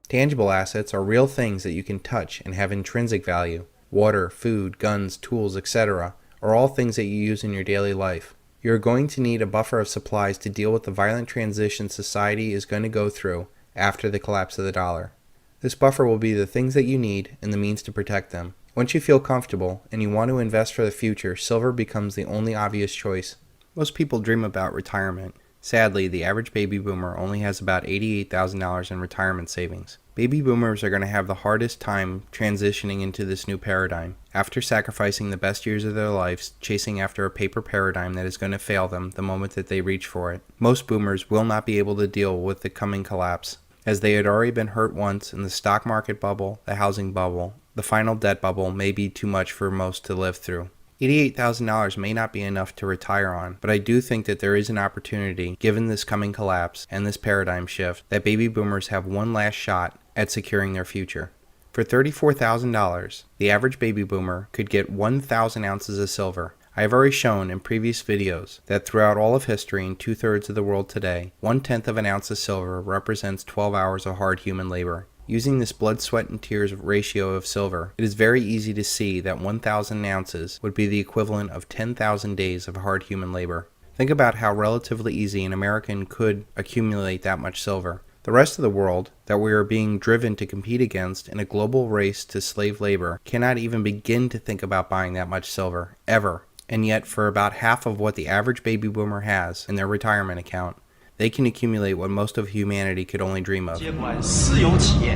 Tangible assets are real things that you can touch and have intrinsic value. Water, food, guns, tools, etc. are all things that you use in your daily life. You're going to need a buffer of supplies to deal with the violent transition society is going to go through after the collapse of the dollar. This buffer will be the things that you need and the means to protect them. Once you feel comfortable and you want to invest for the future, silver becomes the only obvious choice. Most people dream about retirement. Sadly, the average baby boomer only has about $88,000 in retirement savings. Baby boomers are going to have the hardest time transitioning into this new paradigm, after sacrificing the best years of their lives chasing after a paper paradigm that is going to fail them the moment that they reach for it. Most boomers will not be able to deal with the coming collapse, as they had already been hurt once in the stock market bubble, the housing bubble. The final debt bubble may be too much for most to live through. $88,000 may not be enough to retire on, but I do think that there is an opportunity, given this coming collapse and this paradigm shift, that baby boomers have one last shot at securing their future. For $34,000, the average baby boomer could get 1,000 ounces of silver. I have already shown in previous videos that throughout all of history and 2/3 of the world today, 1/10 of an ounce of silver represents 12 hours of hard human labor. Using this blood, sweat, and tears ratio of silver, it is very easy to see that 1,000 ounces would be the equivalent of 10,000 days of hard human labor. Think about how relatively easy an American could accumulate that much silver. The rest of the world that we are being driven to compete against in a global race to slave labor cannot even begin to think about buying that much silver, ever. And yet, for about half of what the average baby boomer has in their retirement account, they can accumulate what most of humanity could only dream of. 接管私有企业，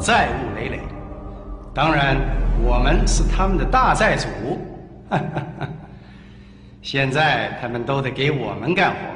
债务累累。当然，我们是他们的大债主。现在他们都得给我们干活。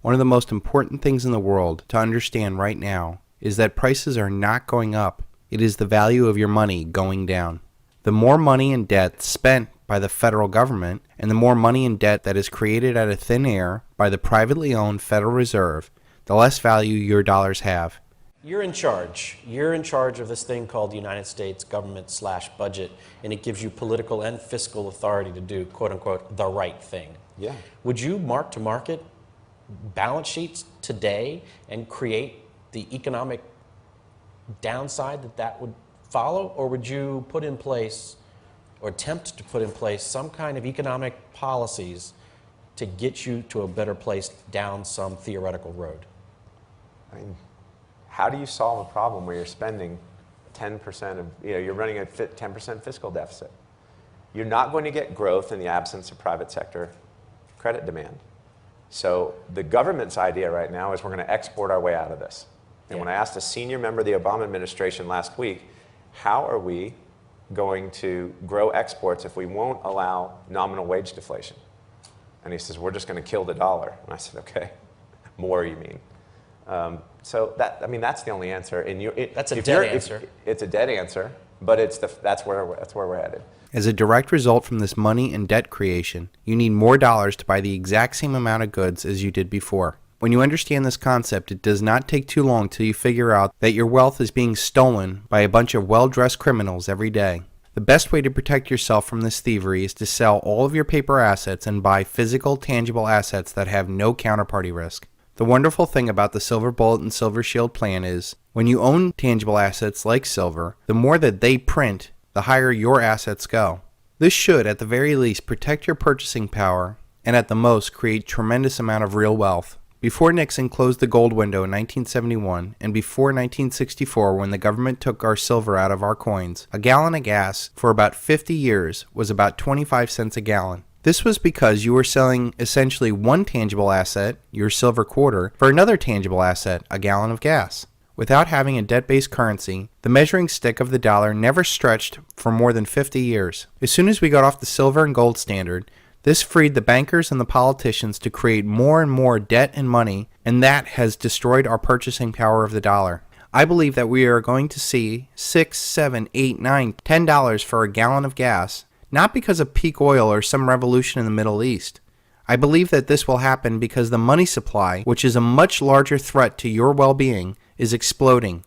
One of the most important things in the world to understand right now is that prices are not going up. It is the value of your money going down. The more money and debt spent by the federal government and the more money and debt that is created out of thin air by the privately owned Federal Reserve, the less value your dollars have. You're in charge. You're in charge of this thing called the United States government/budget, and it gives you political and fiscal authority to do, quote unquote, the right thing. Yeah. Would you mark to market balance sheets today and create the economic downside that would follow, or would you put in place or attempt to put in place some kind of economic policies to get you to a better place down some theoretical road? I mean, how do you solve a problem where you're spending 10% of, you're running a 10% fiscal deficit? You're not going to get growth in the absence of private sector credit demand. So the government's idea right now is we're going to export our way out of this. And when I asked a senior member of the Obama administration last week, how are we going to grow exports if we won't allow nominal wage deflation? And he says, we're just going to kill the dollar. And I said, okay, more you mean. So that's the only answer. And that's a dead answer. It's a dead answer. But that's where we're headed. As a direct result from this money and debt creation, you need more dollars to buy the exact same amount of goods as you did before. When you understand this concept, it does not take too long till you figure out that your wealth is being stolen by a bunch of well-dressed criminals every day. The best way to protect yourself from this thievery is to sell all of your paper assets and buy physical, tangible assets that have no counterparty risk. The wonderful thing about the Silver Bullet and Silver Shield plan is, when you own tangible assets like silver, the more that they print, the higher your assets go. This should, at the very least, protect your purchasing power and at the most create tremendous amount of real wealth. Before Nixon closed the gold window in 1971 and before 1964 when the government took our silver out of our coins, a gallon of gas for about 50 years was about 25 cents a gallon. This was because you were selling essentially one tangible asset, your silver quarter, for another tangible asset, a gallon of gas. Without having a debt-based currency, the measuring stick of the dollar never stretched for more than 50 years. As soon as we got off the silver and gold standard, this freed the bankers and the politicians to create more and more debt and money, and that has destroyed our purchasing power of the dollar. I believe that we are going to see $6, $7, $8, $9, $10 for a gallon of gas, not because of peak oil or some revolution in the Middle East. I believe that this will happen because the money supply, which is a much larger threat to your well-being, is exploding,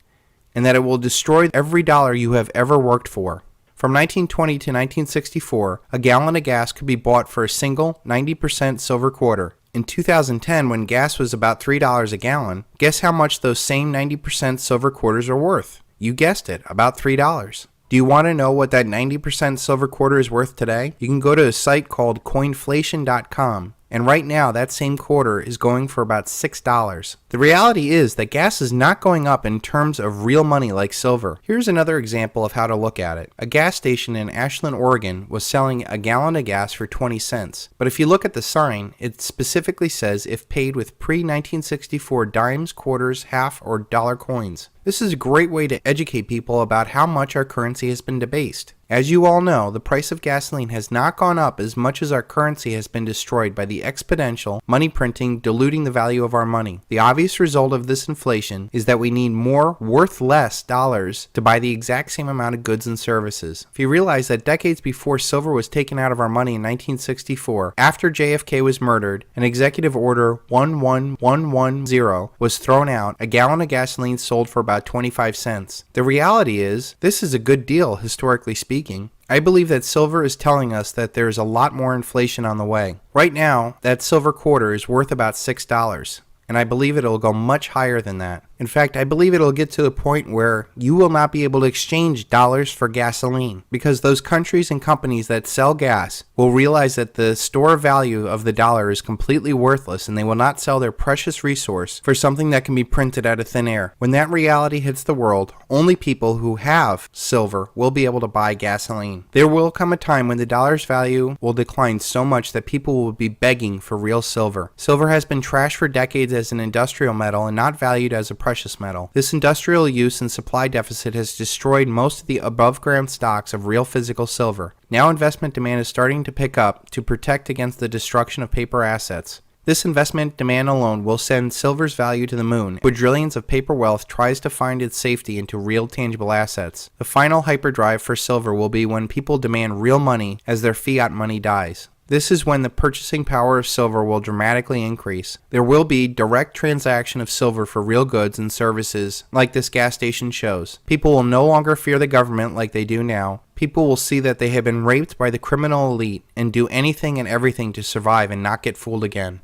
and that it will destroy every dollar you have ever worked for. From 1920 to 1964, a gallon of gas could be bought for a single 90% silver quarter. In 2010, when gas was about $3 a gallon, guess how much those same 90% silver quarters are worth? You guessed it, about $3. Do you want to know what that 90% silver quarter is worth today? You can go to a site called coinflation.com, and right now that same quarter is going for about $6. The reality is that gas is not going up in terms of real money like silver. Here's another example of how to look at it. A gas station in Ashland, Oregon was selling a gallon of gas for 20 cents. But if you look at the sign, it specifically says if paid with pre-1964 dimes, quarters, half, or dollar coins. This is a great way to educate people about how much our currency has been debased. As you all know, the price of gasoline has not gone up as much as our currency has been destroyed by the exponential money printing diluting the value of our money. The obvious result of this inflation is that we need more worth less dollars to buy the exact same amount of goods and services. If you realize that decades before silver was taken out of our money in 1964, after JFK was murdered, an executive order 11110 was thrown out, a gallon of gasoline sold for about 25 cents. The reality is, this is a good deal historically speaking. I believe that silver is telling us that there is a lot more inflation on the way. Right now, that silver quarter is worth about $6, and I believe it'll go much higher than that. In fact, I believe it'll get to the point where you will not be able to exchange dollars for gasoline, because those countries and companies that sell gas will realize that the store value of the dollar is completely worthless, and they will not sell their precious resource for something that can be printed out of thin air. When that reality hits the world, only people who have silver will be able to buy gasoline. There will come a time when the dollar's value will decline so much that people will be begging for real silver. Silver has been trashed for decades as an industrial metal and not valued as a precious metal. This industrial use and supply deficit has destroyed most of the above-ground stocks of real physical silver. Now investment demand is starting to pick up to protect against the destruction of paper assets. This investment demand alone will send silver's value to the moon, quadrillions of paper wealth tries to find its safety into real tangible assets. The final hyperdrive for silver will be when people demand real money as their fiat money dies. This is when the purchasing power of silver will dramatically increase. There will be direct transaction of silver for real goods and services like this gas station shows. People will no longer fear the government like they do now. People will see that they have been raped by the criminal elite and do anything and everything to survive and not get fooled again.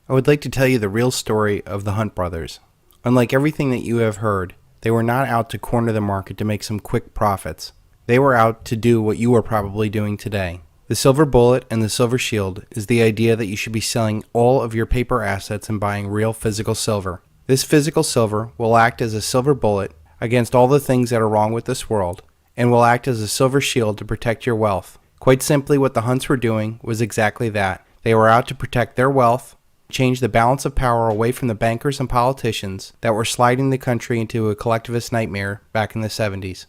I would like to tell you the real story of the Hunt brothers. Unlike everything that you have heard, they were not out to corner the market to make some quick profits. They were out to do what you are probably doing today. The Silver Bullet and the Silver Shield is the idea that you should be selling all of your paper assets and buying real physical silver. This physical silver will act as a silver bullet against all the things that are wrong with this world, and will act as a silver shield to protect your wealth. Quite simply, what the Hunts were doing was exactly that. They were out to protect their wealth, change the balance of power away from the bankers and politicians that were sliding the country into a collectivist nightmare back in the 70s.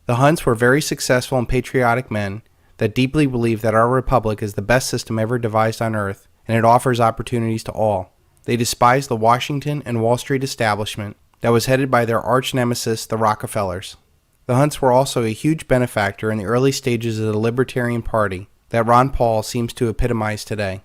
The Hunts were very successful and patriotic men that deeply believe that our republic is the best system ever devised on earth, and it offers opportunities to all. They despised the Washington and Wall Street establishment that was headed by their arch nemesis, the Rockefellers. The Hunts were also a huge benefactor in the early stages of the Libertarian Party that Ron Paul seems to epitomize today.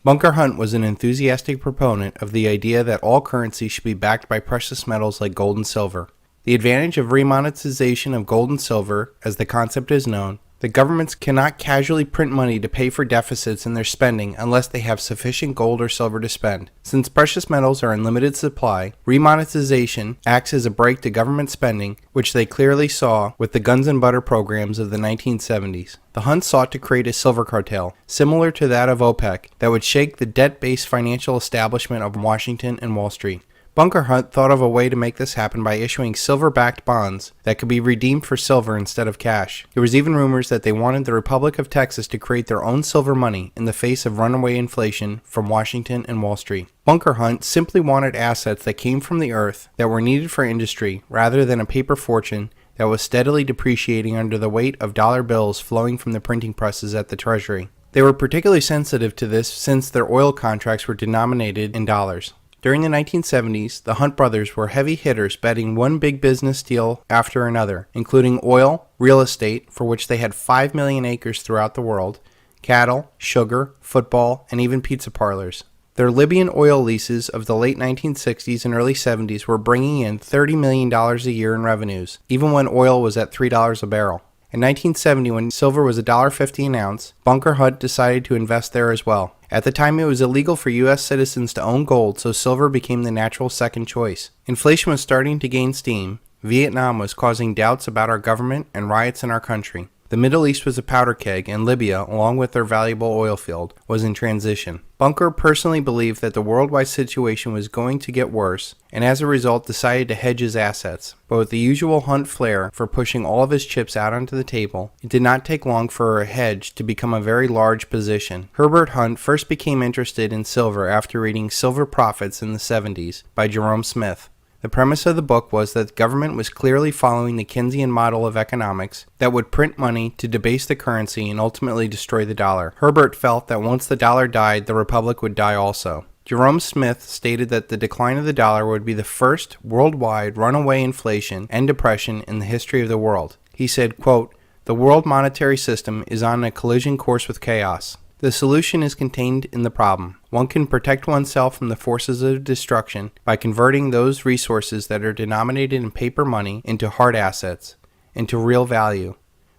Bunker Hunt was an enthusiastic proponent of the idea that all currency should be backed by precious metals like gold and silver. The advantage of remonetization of gold and silver, as the concept is known, the governments cannot casually print money to pay for deficits in their spending unless they have sufficient gold or silver to spend. Since precious metals are in limited supply, remonetization acts as a brake to government spending, which they clearly saw with the guns and butter programs of the 1970s. The Hunts sought to create a silver cartel, similar to that of OPEC, that would shake the debt-based financial establishment of Washington and Wall Street. Bunker Hunt thought of a way to make this happen by issuing silver-backed bonds that could be redeemed for silver instead of cash. There was even rumors that they wanted the Republic of Texas to create their own silver money in the face of runaway inflation from Washington and Wall Street. Bunker Hunt simply wanted assets that came from the earth that were needed for industry rather than a paper fortune that was steadily depreciating under the weight of dollar bills flowing from the printing presses at the Treasury. They were particularly sensitive to this since their oil contracts were denominated in dollars. During the 1970s, the Hunt brothers were heavy hitters betting one big business deal after another, including oil, real estate, for which they had 5 million acres throughout the world, cattle, sugar, football, and even pizza parlors. Their Libyan oil leases of the late 1960s and early 70s were bringing in $30 million a year in revenues, even when oil was at $3 a barrel. In 1970, when silver was $1.50 an ounce, Bunker Hunt decided to invest there as well. At the time, it was illegal for U.S. citizens to own gold, so silver became the natural second choice. Inflation was starting to gain steam. Vietnam was causing doubts about our government and riots in our country. The Middle East was a powder keg, and Libya, along with their valuable oil field, was in transition. Bunker personally believed that the worldwide situation was going to get worse, and as a result decided to hedge his assets. But with the usual Hunt flair for pushing all of his chips out onto the table, it did not take long for a hedge to become a very large position. Herbert Hunt first became interested in silver after reading Silver Profits in the 70s by Jerome Smith. The premise of the book was that the government was clearly following the Keynesian model of economics that would print money to debase the currency and ultimately destroy the dollar. Herbert felt that once the dollar died, the republic would die also. Jerome Smith stated that the decline of the dollar would be the first worldwide runaway inflation and depression in the history of the world. He said, quote, "The world monetary system is on a collision course with chaos. The solution is contained in the problem. One can protect oneself from the forces of destruction by converting those resources that are denominated in paper money into hard assets, into real value,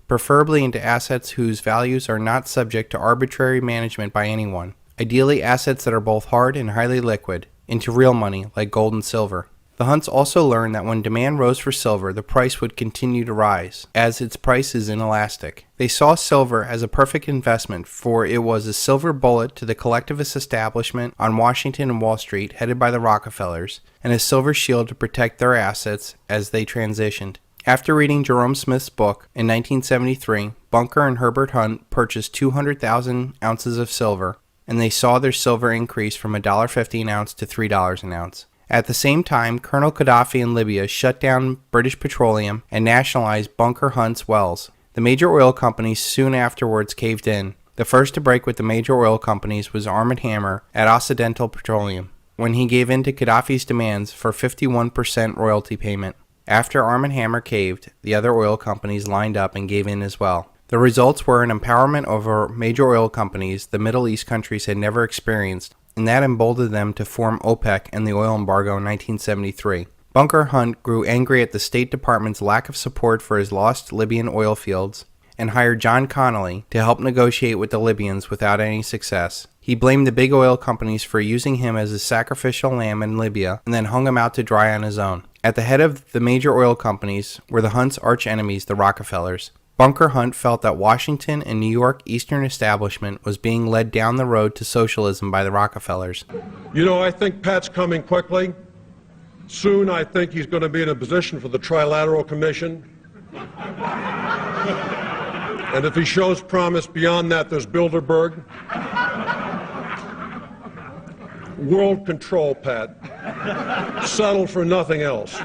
preferably into assets whose values are not subject to arbitrary management by anyone, ideally assets that are both hard and highly liquid, into real money like gold and silver." The Hunts also learned that when demand rose for silver, the price would continue to rise, as its price is inelastic. They saw silver as a perfect investment, for it was a silver bullet to the collectivist establishment on Washington and Wall Street headed by the Rockefellers, and a silver shield to protect their assets as they transitioned. After reading Jerome Smith's book in 1973, Bunker and Herbert Hunt purchased 200,000 ounces of silver, and they saw their silver increase from $1.50 an ounce to $3 an ounce. At the same time, Colonel Gaddafi in Libya shut down British Petroleum and nationalized Bunker Hunt's wells. The major oil companies soon afterwards caved in. The first to break with the major oil companies was Arm & Hammer at Occidental Petroleum, when he gave in to Gaddafi's demands for 51% royalty payment. After Arm & Hammer caved, the other oil companies lined up and gave in as well. The results were an empowerment over major oil companies the Middle East countries had never experienced, and that emboldened them to form OPEC and the oil embargo in 1973. Bunker Hunt grew angry at the State Department's lack of support for his lost Libyan oil fields and hired John Connolly to help negotiate with the Libyans without any success. He blamed the big oil companies for using him as a sacrificial lamb in Libya and then hung him out to dry on his own. At the head of the major oil companies were the Hunts' arch enemies, the Rockefellers. Bunker Hunt felt that Washington and New York Eastern establishment was being led down the road to socialism by the Rockefellers. You know, I think Pat's coming quickly. Soon I think he's going to be in a position for the Trilateral Commission. And if he shows promise beyond that, there's Bilderberg. World control, Pat. Settle for nothing else.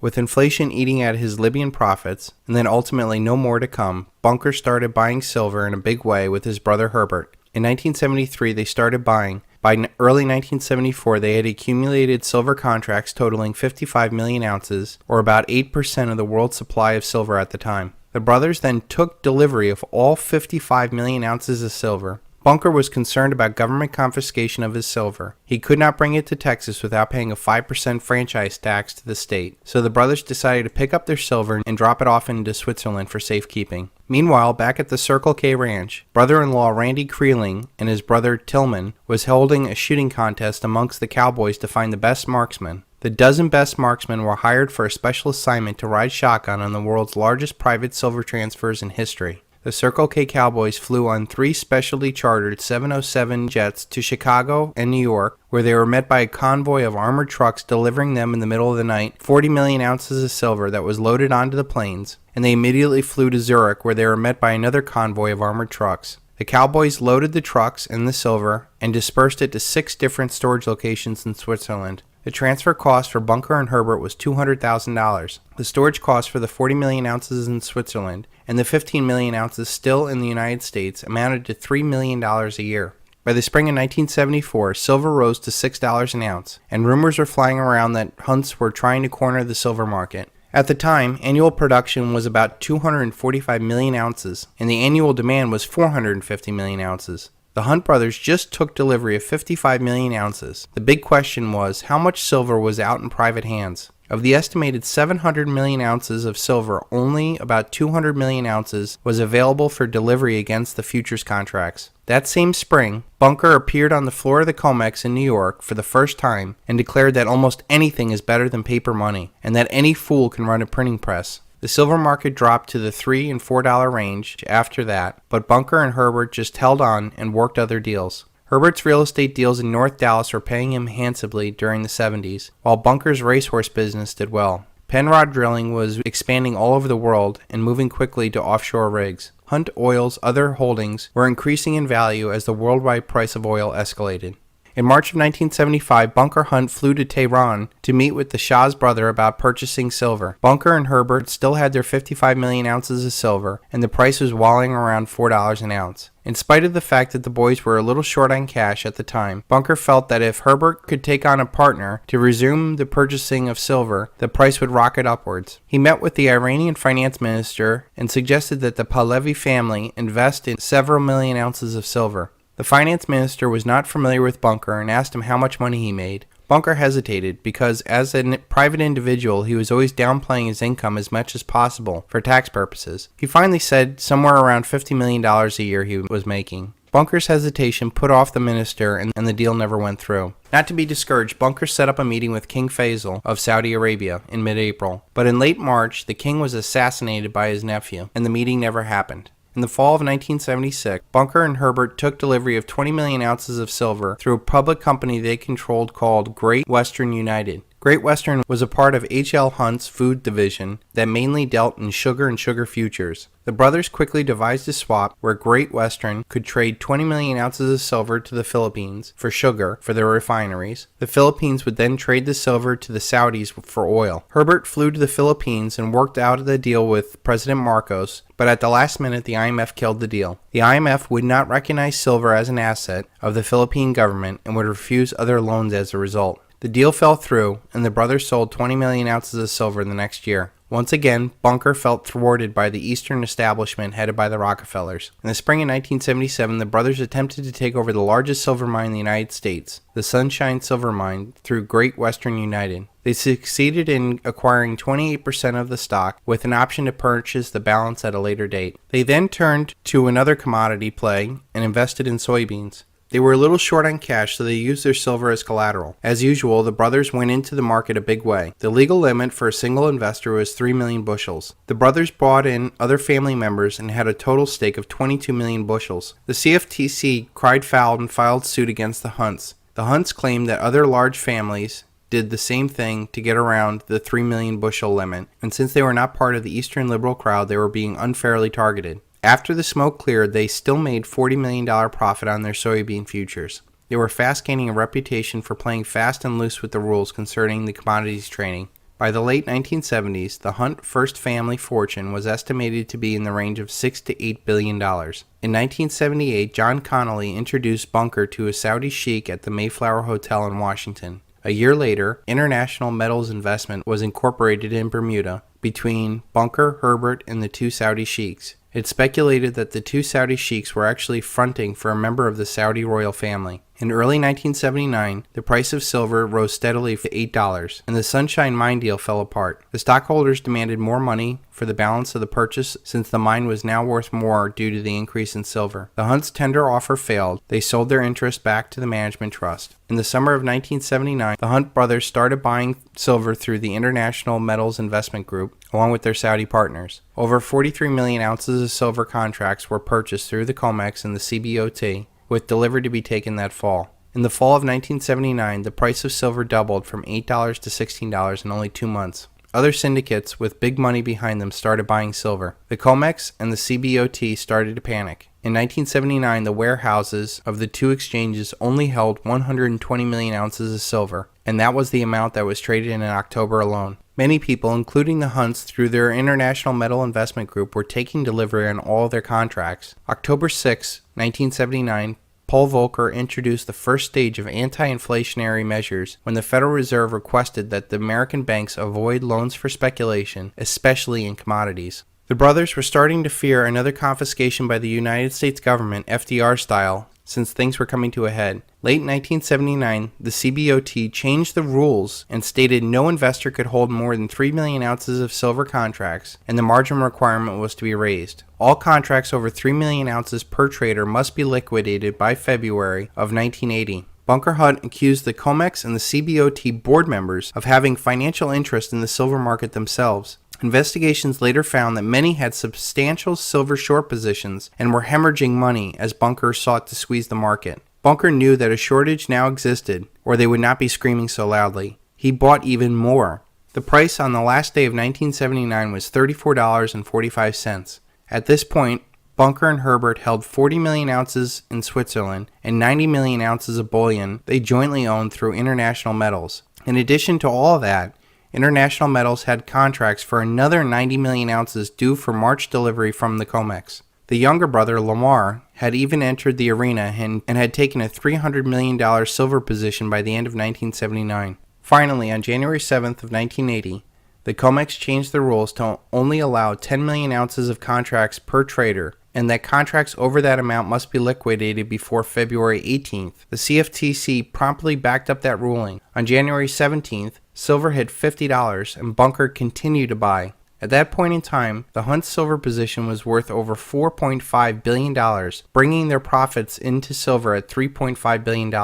With inflation eating at his Libyan profits, and then ultimately no more to come, Bunker started buying silver in a big way with his brother Herbert. In 1973, they started buying By early 1974, they had accumulated silver contracts totaling 55 million ounces, or about 8% of the world's supply of silver at the time. The brothers then took delivery of all 55 million ounces of silver. Bunker was concerned about government confiscation of his silver. He could not bring it to Texas without paying a 5% franchise tax to the state, so the brothers decided to pick up their silver and drop it off into Switzerland for safekeeping. Meanwhile, back at the Circle K Ranch, brother-in-law Randy Creeling and his brother Tillman was holding a shooting contest amongst the cowboys to find the best marksman. The dozen best marksmen were hired for a special assignment to ride shotgun on the world's largest private silver transfers in history. The Circle K Cowboys flew on 3 specially chartered 707 jets to Chicago and New York, where they were met by a convoy of armored trucks delivering them in the middle of the night 40 million ounces of silver that was loaded onto the planes, and they immediately flew to Zurich, where they were met by another convoy of armored trucks. The Cowboys loaded the trucks and the silver and dispersed it to 6 different storage locations in Switzerland. The transfer cost for Bunker and Herbert was $200,000. The storage cost for the 40 million ounces in Switzerland and the 15 million ounces still in the United States amounted to $3 million a year. By the spring of 1974, silver rose to $6 an ounce, and rumors were flying around that Hunts were trying to corner the silver market. At the time, annual production was about 245 million ounces, and the annual demand was 450 million ounces. The Hunt brothers just took delivery of 55 million ounces. The big question was, how much silver was out in private hands? Of the estimated 700 million ounces of silver, only about 200 million ounces was available for delivery against the futures contracts. That same spring, Bunker appeared on the floor of the COMEX in New York for the first time and declared that almost anything is better than paper money, and that any fool can run a printing press. The silver market dropped to the $3 and $4 range after that, but Bunker and Herbert just held on and worked other deals. Herbert's real estate deals in North Dallas were paying him handsomely during the 70s, while Bunker's racehorse business did well. Penrod Drilling was expanding all over the world and moving quickly to offshore rigs. Hunt Oil's other holdings were increasing in value as the worldwide price of oil escalated. In March of 1975, Bunker Hunt flew to Tehran to meet with the Shah's brother about purchasing silver. Bunker and Herbert still had their 55 million ounces of silver, and the price was walling around $4 an ounce. In spite of the fact that the boys were a little short on cash at the time, Bunker felt that if Herbert could take on a partner to resume the purchasing of silver, the price would rocket upwards. He met with the Iranian finance minister and suggested that the Pahlavi family invest in several million ounces of silver. The finance minister was not familiar with Bunker and asked him how much money he made. Bunker hesitated because as a private individual he was always downplaying his income as much as possible for tax purposes. He finally said somewhere around $50 million a year he was making. Bunker's hesitation put off the minister and the deal never went through. Not to be discouraged, Bunker set up a meeting with King Faisal of Saudi Arabia in mid-April. But in late March, the king was assassinated by his nephew, and the meeting never happened. In the fall of 1976, Bunker and Herbert took delivery of 20 million ounces of silver through a public company they controlled called Great Western United. Great Western was a part of H.L. Hunt's food division that mainly dealt in sugar and sugar futures. The brothers quickly devised a swap where Great Western could trade 20 million ounces of silver to the Philippines for sugar for their refineries. The Philippines would then trade the silver to the Saudis for oil. Herbert flew to the Philippines and worked out the deal with President Marcos, but at the last minute the IMF killed the deal. The IMF would not recognize silver as an asset of the Philippine government and would refuse other loans as a result. The deal fell through, and the brothers sold 20 million ounces of silver the next year. Once again, Bunker felt thwarted by the Eastern establishment headed by the Rockefellers. In the spring of 1977, the brothers attempted to take over the largest silver mine in the United States, the Sunshine Silver Mine, through Great Western United. They succeeded in acquiring 28% of the stock with an option to purchase the balance at a later date. They then turned to another commodity play and invested in soybeans. They were a little short on cash, so they used their silver as collateral. As usual, the brothers went into the market a big way. The legal limit for a single investor was 3 million bushels. The brothers brought in other family members and had a total stake of 22 million bushels. The CFTC cried foul and filed suit against the Hunts. The Hunts claimed that other large families did the same thing to get around the 3 million bushel limit, and since they were not part of the Eastern liberal crowd, they were being unfairly targeted. After the smoke cleared, they still made $40 million profit on their soybean futures. They were fast gaining a reputation for playing fast and loose with the rules concerning the commodities trading. By By the late 1970s, the Hunt first family fortune was estimated to be in the range of $6 to $8 billion. In 1978, John Connolly introduced Bunker to a Saudi sheikh at the Mayflower Hotel in Washington. A year later, International Metals Investment was incorporated in Bermuda between Bunker, Herbert, and the two Saudi sheiks. It's speculated that the two Saudi sheiks were actually fronting for a member of the Saudi royal family. In early 1979, the price of silver rose steadily to $8, and the Sunshine Mine deal fell apart. The stockholders demanded more money for the balance of the purchase since the mine was now worth more due to the increase in silver. The Hunts' tender offer failed. They sold their interest back to the management trust. In the summer of 1979, the Hunt brothers started buying silver through the International Metals Investment Group, along with their Saudi partners. Over 43 million ounces of silver contracts were purchased through the COMEX and the CBOT, with delivery to be taken that fall. In the fall of 1979, the price of silver doubled from $8 to $16 in only 2 months. Other syndicates with big money behind them started buying silver. The COMEX and the CBOT started to panic. In 1979, the warehouses of the two exchanges only held 120 million ounces of silver, and that was the amount that was traded in October alone. Many people, including the Hunts through their International Metal Investment Group, were taking delivery on all their contracts. October 6, 1979, Paul Volcker introduced the first stage of anti-inflationary measures when the Federal Reserve requested that the American banks avoid loans for speculation, especially in commodities. The brothers were starting to fear another confiscation by the United States government, FDR style, since things were coming to a head. Late 1979, the CBOT changed the rules and stated no investor could hold more than 3 million ounces of silver contracts, and the margin requirement was to be raised. All contracts over 3 million ounces per trader must be liquidated by February of 1980. Bunker Hunt accused the COMEX and the CBOT board members of having financial interest in the silver market themselves. Investigations later found that many had substantial silver short positions and were hemorrhaging money as Bunker sought to squeeze the market. Bunker knew that a shortage now existed, or they would not be screaming so loudly. He bought even more. The price on the last day of 1979 was $34.45. At this point, Bunker and Herbert held 40 million ounces in Switzerland and 90 million ounces of bullion they jointly owned through International Metals. In addition to all that, International Metals had contracts for another 90 million ounces due for March delivery from the COMEX. The younger brother, Lamar, had even entered the arena and had taken a $300 million silver position by the end of 1979. Finally, on January 7th of 1980, the COMEX changed the rules to only allow 10 million ounces of contracts per trader, and that contracts over that amount must be liquidated before February 18th. The CFTC promptly backed up that ruling. On January 17th, silver hit $50 and Bunker continued to buy. At that point in time, the Hunt silver position was worth over $4.5 billion, bringing their profits into silver at $3.5 billion.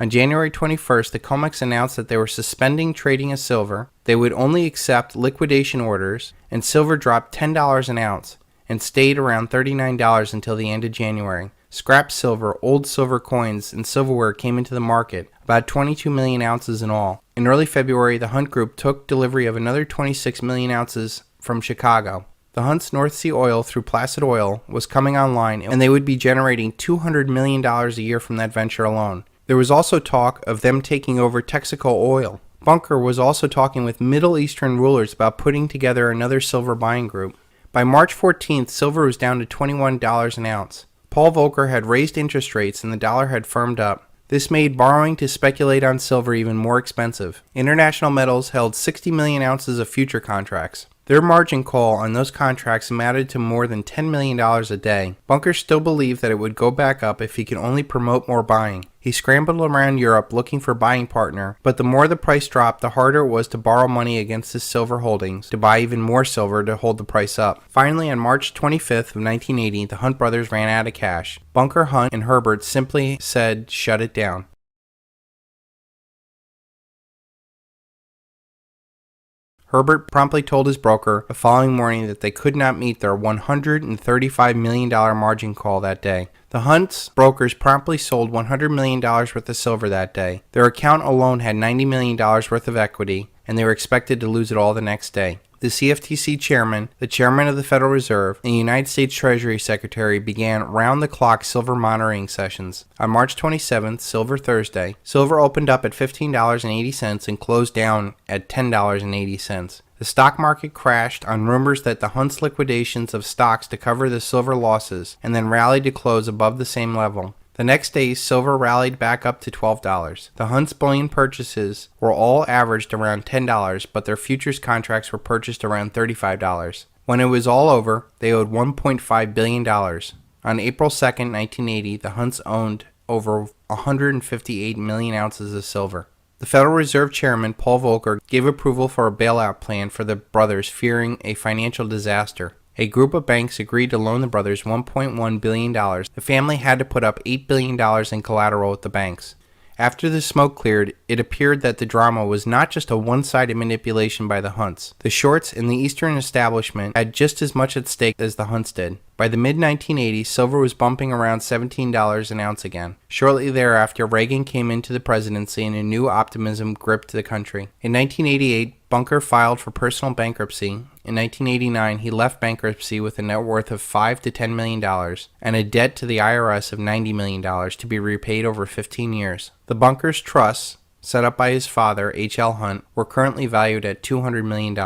On January 21st, the COMEX announced that they were suspending trading of silver, they would only accept liquidation orders, and silver dropped $10 an ounce and stayed around $39 until the end of January. Scrap silver, old silver coins, and silverware came into the market, about 22 million ounces in all. In early February, the Hunt Group took delivery of another 26 million ounces from Chicago. The Hunt's North Sea oil through Placid Oil was coming online, and they would be generating $200 million a year from that venture alone. There was also talk of them taking over Texaco Oil. Bunker was also talking with Middle Eastern rulers about putting together another silver buying group. By March 14th, silver was down to $21 an ounce. Paul Volcker had raised interest rates and the dollar had firmed up. This made borrowing to speculate on silver even more expensive. International Metals held 60 million ounces of future contracts. Their margin call on those contracts amounted to more than $10 million a day. Bunker still believed that it would go back up if he could only promote more buying. He scrambled around Europe looking for a buying partner, but the more the price dropped, the harder it was to borrow money against his silver holdings to buy even more silver to hold the price up. Finally, on March 25th of 1980, the Hunt brothers ran out of cash. Bunker, Hunt, and Herbert simply said, "Shut it down." Herbert promptly told his broker the following morning that they could not meet their $135 million margin call that day. The Hunt's brokers promptly sold $100 million worth of silver that day. Their account alone had $90 million worth of equity, and they were expected to lose it all the next day. the CFTC chairman, the chairman of the Federal Reserve, and the United States Treasury Secretary began round-the-clock silver monitoring sessions. On March 27th, Silver Thursday, silver opened up at $15.80 and closed down at $10.80. The stock market crashed on rumors that the Hunt's liquidations of stocks to cover the silver losses, and then rallied to close above the same level. The next day, silver rallied back up to $12. The Hunt's bullion purchases were all averaged around $10, but their futures contracts were purchased around $35. When it was all over, they owed $1.5 billion. On April 2, 1980, the Hunts owned over 158 million ounces of silver. The Federal Reserve Chairman, Paul Volcker, gave approval for a bailout plan for the brothers fearing a financial disaster. A group of banks agreed to loan the brothers $1.1 billion. The family had to put up $8 billion in collateral with the banks. After the smoke cleared, it appeared that the drama was not just a one-sided manipulation by the Hunts. The shorts in the Eastern establishment had just as much at stake as the Hunts did. By the mid-1980s, silver was bumping around $17 an ounce again. Shortly thereafter, Reagan came into the presidency and a new optimism gripped the country. In 1988, Bunker filed for personal bankruptcy. In 1989, he left bankruptcy with a net worth of $5 to $10 million and a debt to the IRS of $90 million to be repaid over 15 years. The Bunker's trusts, set up by his father, H.L. Hunt, were currently valued at $200 million.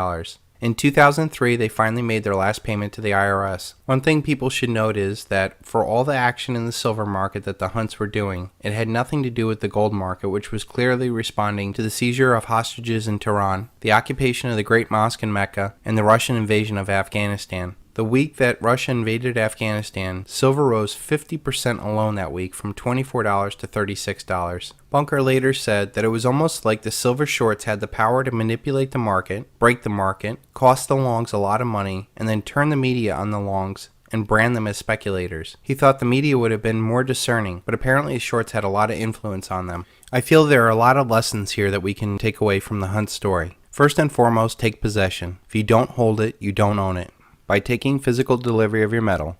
In 2003, they finally made their last payment to the IRS. One thing people should note is that for all the action in the silver market that the Hunts were doing, it had nothing to do with the gold market, which was clearly responding to the seizure of hostages in Tehran, the occupation of the Great Mosque in Mecca, and the Russian invasion of Afghanistan. The week that Russia invaded Afghanistan, silver rose 50% alone that week, from $24 to $36. Bunker later said that it was almost like the silver shorts had the power to manipulate the market, break the market, cost the longs a lot of money, and then turn the media on the longs and brand them as speculators. He thought the media would have been more discerning, but apparently the shorts had a lot of influence on them. I feel there are a lot of lessons here that we can take away from the Hunt story. First and foremost, take possession. If you don't hold it, you don't own it. By taking physical delivery of your metal,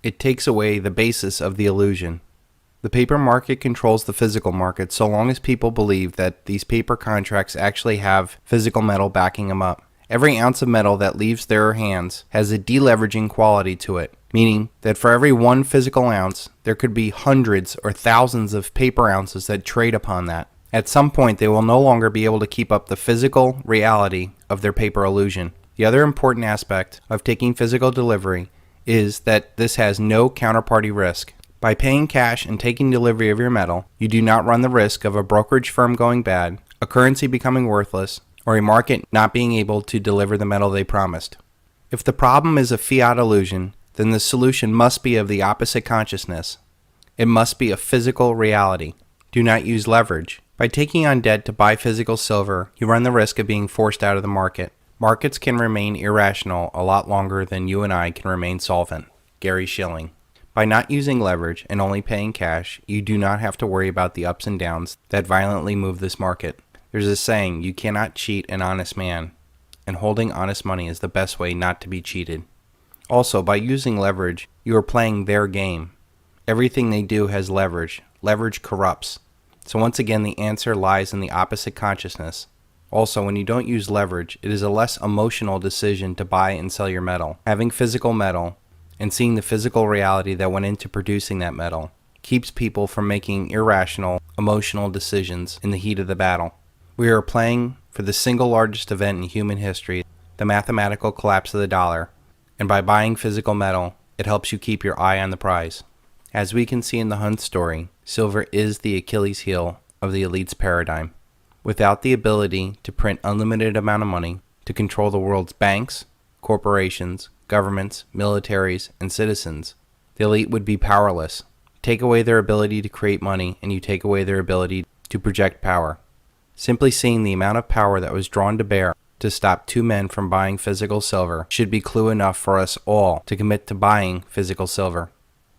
it takes away the basis of the illusion. The paper market controls the physical market so long as people believe that these paper contracts actually have physical metal backing them up. Every ounce of metal that leaves their hands has a deleveraging quality to it, meaning that for every one physical ounce, there could be hundreds or thousands of paper ounces that trade upon that. At some point, they will no longer be able to keep up the physical reality of their paper illusion. The other important aspect of taking physical delivery is that this has no counterparty risk. By paying cash and taking delivery of your metal, you do not run the risk of a brokerage firm going bad, a currency becoming worthless, or a market not being able to deliver the metal they promised. If the problem is a fiat illusion, then the solution must be of the opposite consciousness. It must be a physical reality. Do not use leverage. By taking on debt to buy physical silver, you run the risk of being forced out of the market. Markets can remain irrational a lot longer than you and I can remain solvent. Gary Schilling. By not using leverage and only paying cash, you do not have to worry about the ups and downs that violently move this market. There's a saying, you cannot cheat an honest man, and holding honest money is the best way not to be cheated. Also, by using leverage, you are playing their game. Everything they do has leverage. Leverage corrupts. So once again, the answer lies in the opposite consciousness. Also, when you don't use leverage, it is a less emotional decision to buy and sell your metal. Having physical metal and seeing the physical reality that went into producing that metal keeps people from making irrational, emotional decisions in the heat of the battle. We are playing for the single largest event in human history, the mathematical collapse of the dollar, and by buying physical metal, it helps you keep your eye on the prize. As we can see in the Hunt story, silver is the Achilles heel of the elite's paradigm. Without the ability to print unlimited amount of money to control the world's banks, corporations, governments, militaries, and citizens, the elite would be powerless. Take away their ability to create money, and you take away their ability to project power. Simply seeing the amount of power that was drawn to bear to stop two men from buying physical silver should be clue enough for us all to commit to buying physical silver.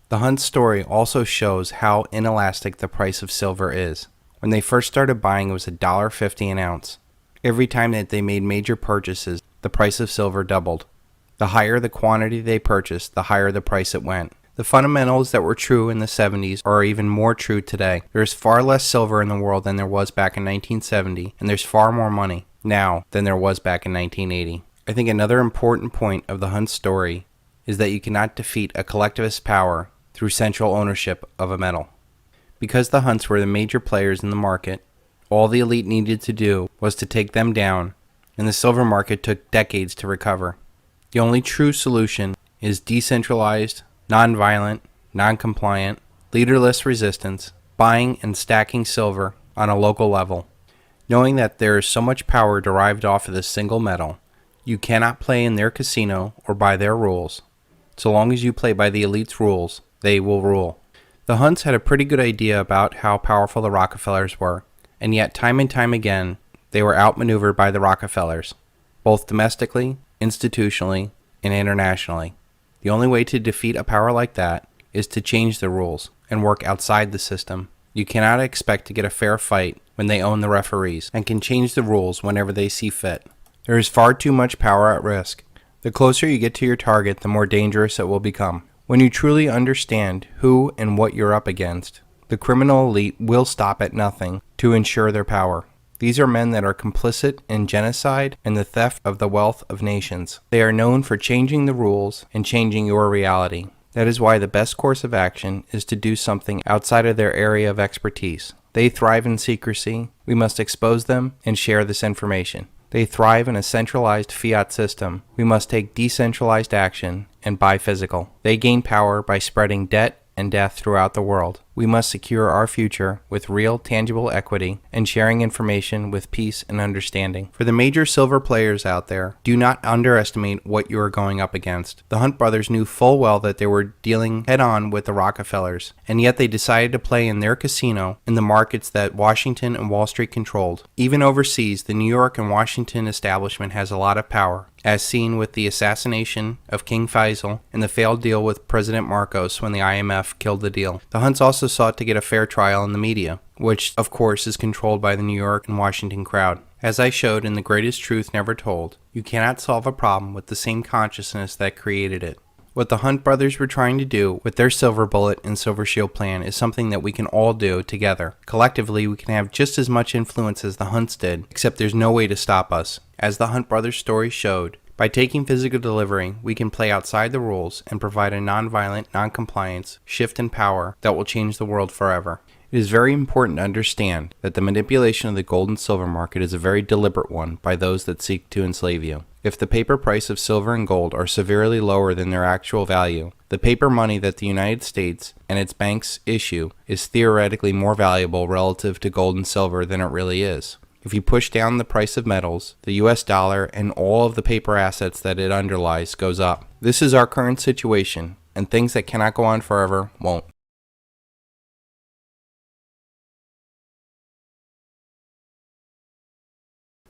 The Hunt story also shows how inelastic the price of silver is. When they first started buying, it was $1.50 an ounce. Every time that they made major purchases, the price of silver doubled. The higher the quantity they purchased, the higher the price it went. The fundamentals that were true in the 70s are even more true today. There is far less silver in the world than there was back in 1970, and there's far more money now than there was back in 1980. I think another important point of the Hunt story is that you cannot defeat a collectivist power through central ownership of a metal. Because the Hunts were the major players in the market, all the elite needed to do was to take them down, and the silver market took decades to recover. The only true solution is decentralized, non-violent, non-compliant, leaderless resistance, buying and stacking silver on a local level. Knowing that there is so much power derived off of this single metal, you cannot play in their casino or by their rules. So long as you play by the elite's rules, they will rule. The Hunts had a pretty good idea about how powerful the Rockefellers were, and yet time and time again, they were outmaneuvered by the Rockefellers, both domestically, institutionally, and internationally. The only way to defeat a power like that is to change the rules and work outside the system. You cannot expect to get a fair fight when they own the referees and can change the rules whenever they see fit. There is far too much power at risk. The closer you get to your target, the more dangerous it will become. When you truly understand who and what you're up against, the criminal elite will stop at nothing to ensure their power. These are men that are complicit in genocide and the theft of the wealth of nations. They are known for changing the rules and changing your reality. That is why the best course of action is to do something outside of their area of expertise. They thrive in secrecy. We must expose them and share this information. They thrive in a centralized fiat system. We must take decentralized action and buy physical. They gain power by spreading debt and death throughout the world. We must secure our future with real, tangible equity and sharing information with peace and understanding. For the major silver players out there, do not underestimate what you are going up against. The Hunt brothers knew full well that they were dealing head-on with the Rockefellers, and yet they decided to play in their casino in the markets that Washington and Wall Street controlled. Even overseas, the New York and Washington establishment has a lot of power, as seen with the assassination of King Faisal and the failed deal with President Marcos when the IMF killed the deal. The Hunts also sought to get a fair trial in the media, which of course is controlled by the New York and Washington crowd. As I showed in The Greatest Truth Never Told, you cannot solve a problem with the same consciousness that created it. What the Hunt brothers were trying to do with their Silver Bullet and Silver Shield plan is something that we can all do together. Collectively, we can have just as much influence as the Hunts did, except there's no way to stop us. As the Hunt brothers' story showed, by taking physical delivery, we can play outside the rules and provide a non-violent, non-compliance shift in power that will change the world forever. It is very important to understand that the manipulation of the gold and silver market is a very deliberate one by those that seek to enslave you. If the paper price of silver and gold are severely lower than their actual value, the paper money that the United States and its banks issue is theoretically more valuable relative to gold and silver than it really is. If you push down the price of metals, the US dollar and all of the paper assets that it underlies goes up. This is our current situation, and things that cannot go on forever won't.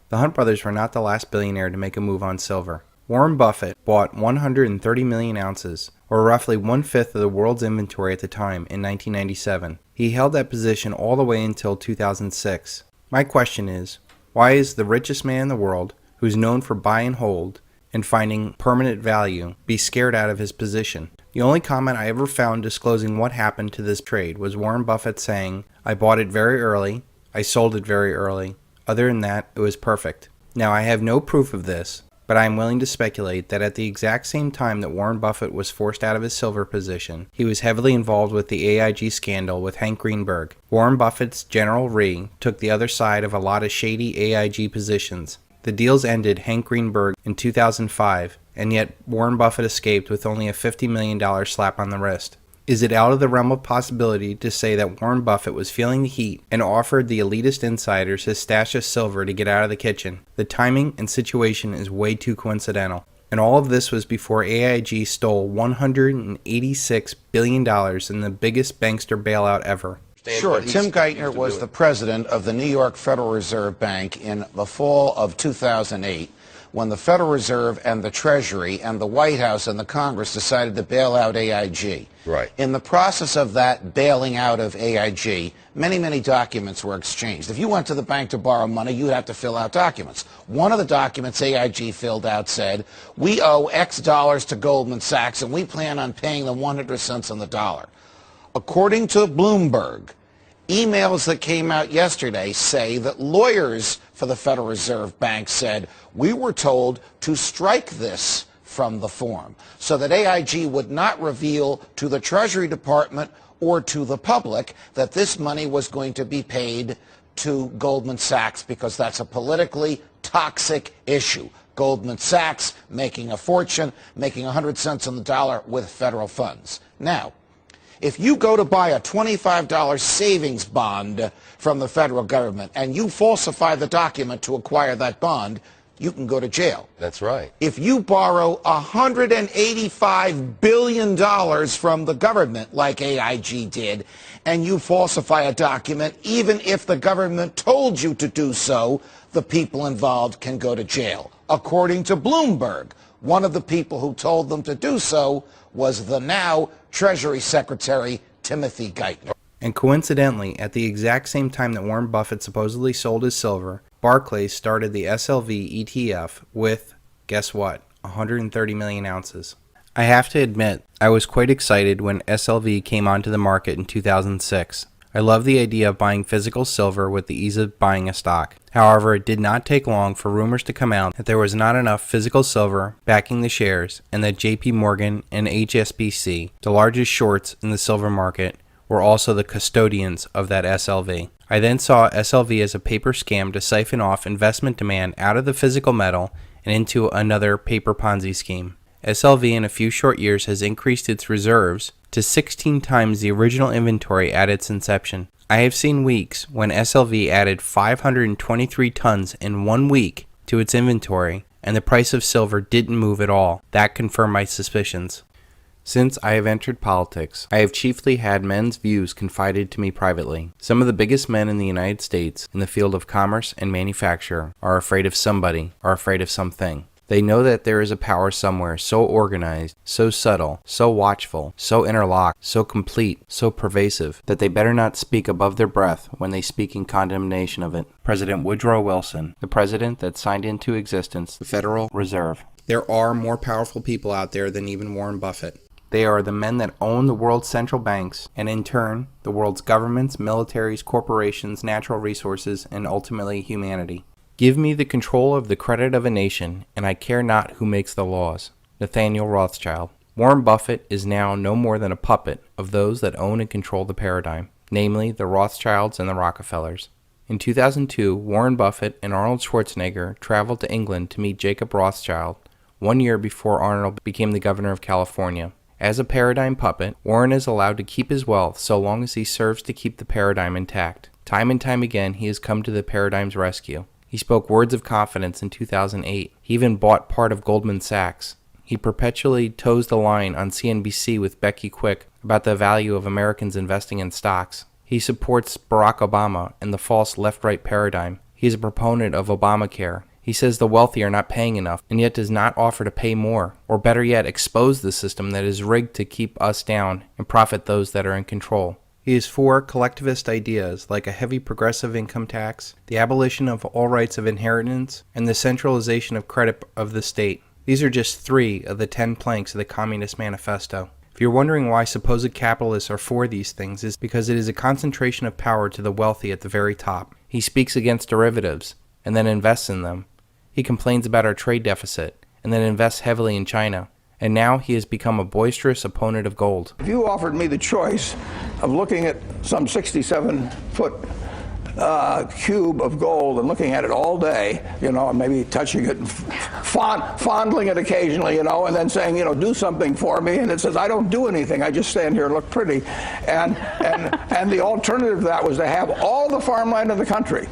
The Hunt brothers were not the last billionaire to make a move on silver. Warren Buffett bought 130 million ounces, or roughly 1/5 of the world's inventory at the time, in 1997. He held that position all the way until 2006. My question is, why is the richest man in the world, who's known for buy and hold and finding permanent value, be scared out of his position? The only comment I ever found disclosing what happened to this trade was Warren Buffett saying, "I bought it very early, I sold it very early. Other than that, it was perfect." Now, I have no proof of this, but I am willing to speculate that at the exact same time that Warren Buffett was forced out of his silver position, he was heavily involved with the AIG scandal with Hank Greenberg. Warren Buffett's General Re took the other side of a lot of shady AIG positions. The deals ended Hank Greenberg in 2005, and yet Warren Buffett escaped with only a $50 million slap on the wrist. Is it out of the realm of possibility to say that Warren Buffett was feeling the heat and offered the elitist insiders his stash of silver to get out of the kitchen? The timing and situation is way too coincidental. And all of this was before AIG stole $186 billion in the biggest bankster bailout ever. Sure. Tim Geithner was the president of the New York Federal Reserve Bank in the fall of 2008. When the Federal Reserve and the Treasury and the White House and the Congress decided to bail out AIG. Right. In the process of that bailing out of AIG, many documents were exchanged. If you went to the bank to borrow money, you'd have to fill out documents. One of the documents AIG filled out said, "We owe X dollars to Goldman Sachs, and we plan on paying them 100 cents on the dollar." According to Bloomberg, Emails that came out yesterday say that lawyers for the Federal Reserve Bank said, we were told to strike this from the form so that AIG would not reveal to the Treasury Department or to the public that this money was going to be paid to Goldman Sachs because that's a politically toxic issue. Goldman Sachs making a fortune, making 100 cents on the dollar with federal funds. Now, if you go to buy a $25 savings bond from the federal government and you falsify the document to acquire that bond, you can go to jail. That's right. If you borrow $185 billion from the government, like AIG did, and you falsify a document, even if the government told you to do so, the people involved can go to jail. According to Bloomberg, one of the people who told them to do so was the now Treasury Secretary Timothy Geithner. And coincidentally, at the exact same time that Warren Buffett supposedly sold his silver, Barclays started the SLV ETF with, guess what, 130 million ounces. I have to admit, I was quite excited when SLV came onto the market in 2006. I love the idea of buying physical silver with the ease of buying a stock. However, it did not take long for rumors to come out that there was not enough physical silver backing the shares and that JP Morgan and HSBC, the largest shorts in the silver market, were also the custodians of that SLV. I then saw SLV as a paper scam to siphon off investment demand out of the physical metal and into another paper Ponzi scheme. SLV in a few short years has increased its reserves to 16 times the original inventory at its inception. I have seen weeks when SLV added 523 tons in 1 week to its inventory and the price of silver didn't move at all. That confirmed my suspicions. Since I have entered politics, I have chiefly had men's views confided to me privately. Some of the biggest men in the United States in the field of commerce and manufacture are afraid of somebody, are afraid of something. They know that there is a power somewhere so organized, so subtle, so watchful, so interlocked, so complete, so pervasive, that they better not speak above their breath when they speak in condemnation of it. President Woodrow Wilson, the president that signed into existence the Federal Reserve. There are more powerful people out there than even Warren Buffett. They are the men that own the world's central banks, and in turn, the world's governments, militaries, corporations, natural resources, and ultimately humanity. Give me the control of the credit of a nation, and I care not who makes the laws. Nathaniel Rothschild. Warren Buffett is now no more than a puppet of those that own and control the paradigm, namely the Rothschilds and the Rockefellers. In 2002, Warren Buffett and Arnold Schwarzenegger traveled to England to meet Jacob Rothschild, 1 year before Arnold became the governor of California. As a paradigm puppet, Warren is allowed to keep his wealth so long as he serves to keep the paradigm intact. Time and time again, he has come to the paradigm's rescue. He spoke words of confidence in 2008. He even bought part of Goldman Sachs. He perpetually toes the line on CNBC with Becky Quick about the value of Americans investing in stocks. He supports Barack Obama and the false left-right paradigm. He is a proponent of Obamacare. He says the wealthy are not paying enough and yet does not offer to pay more, or better yet, expose the system that is rigged to keep us down and profit those that are in control. He is for collectivist ideas like a heavy progressive income tax, the abolition of all rights of inheritance, and the centralization of credit of the state. These are just 3 of the 10 planks of the Communist Manifesto. If you're wondering why supposed capitalists are for these things, it's because it is a concentration of power to the wealthy at the very top. He speaks against derivatives and then invests in them. He complains about our trade deficit and then invests heavily in China. And now he has become a boisterous opponent of gold. If you offered me the choice of looking at some 67-foot cube of gold and looking at it all day, and maybe touching it and fondling it occasionally, and then saying, do something for me, and it says, I don't do anything, I just stand here and look pretty. And the alternative to that was to have all the farmland in the country,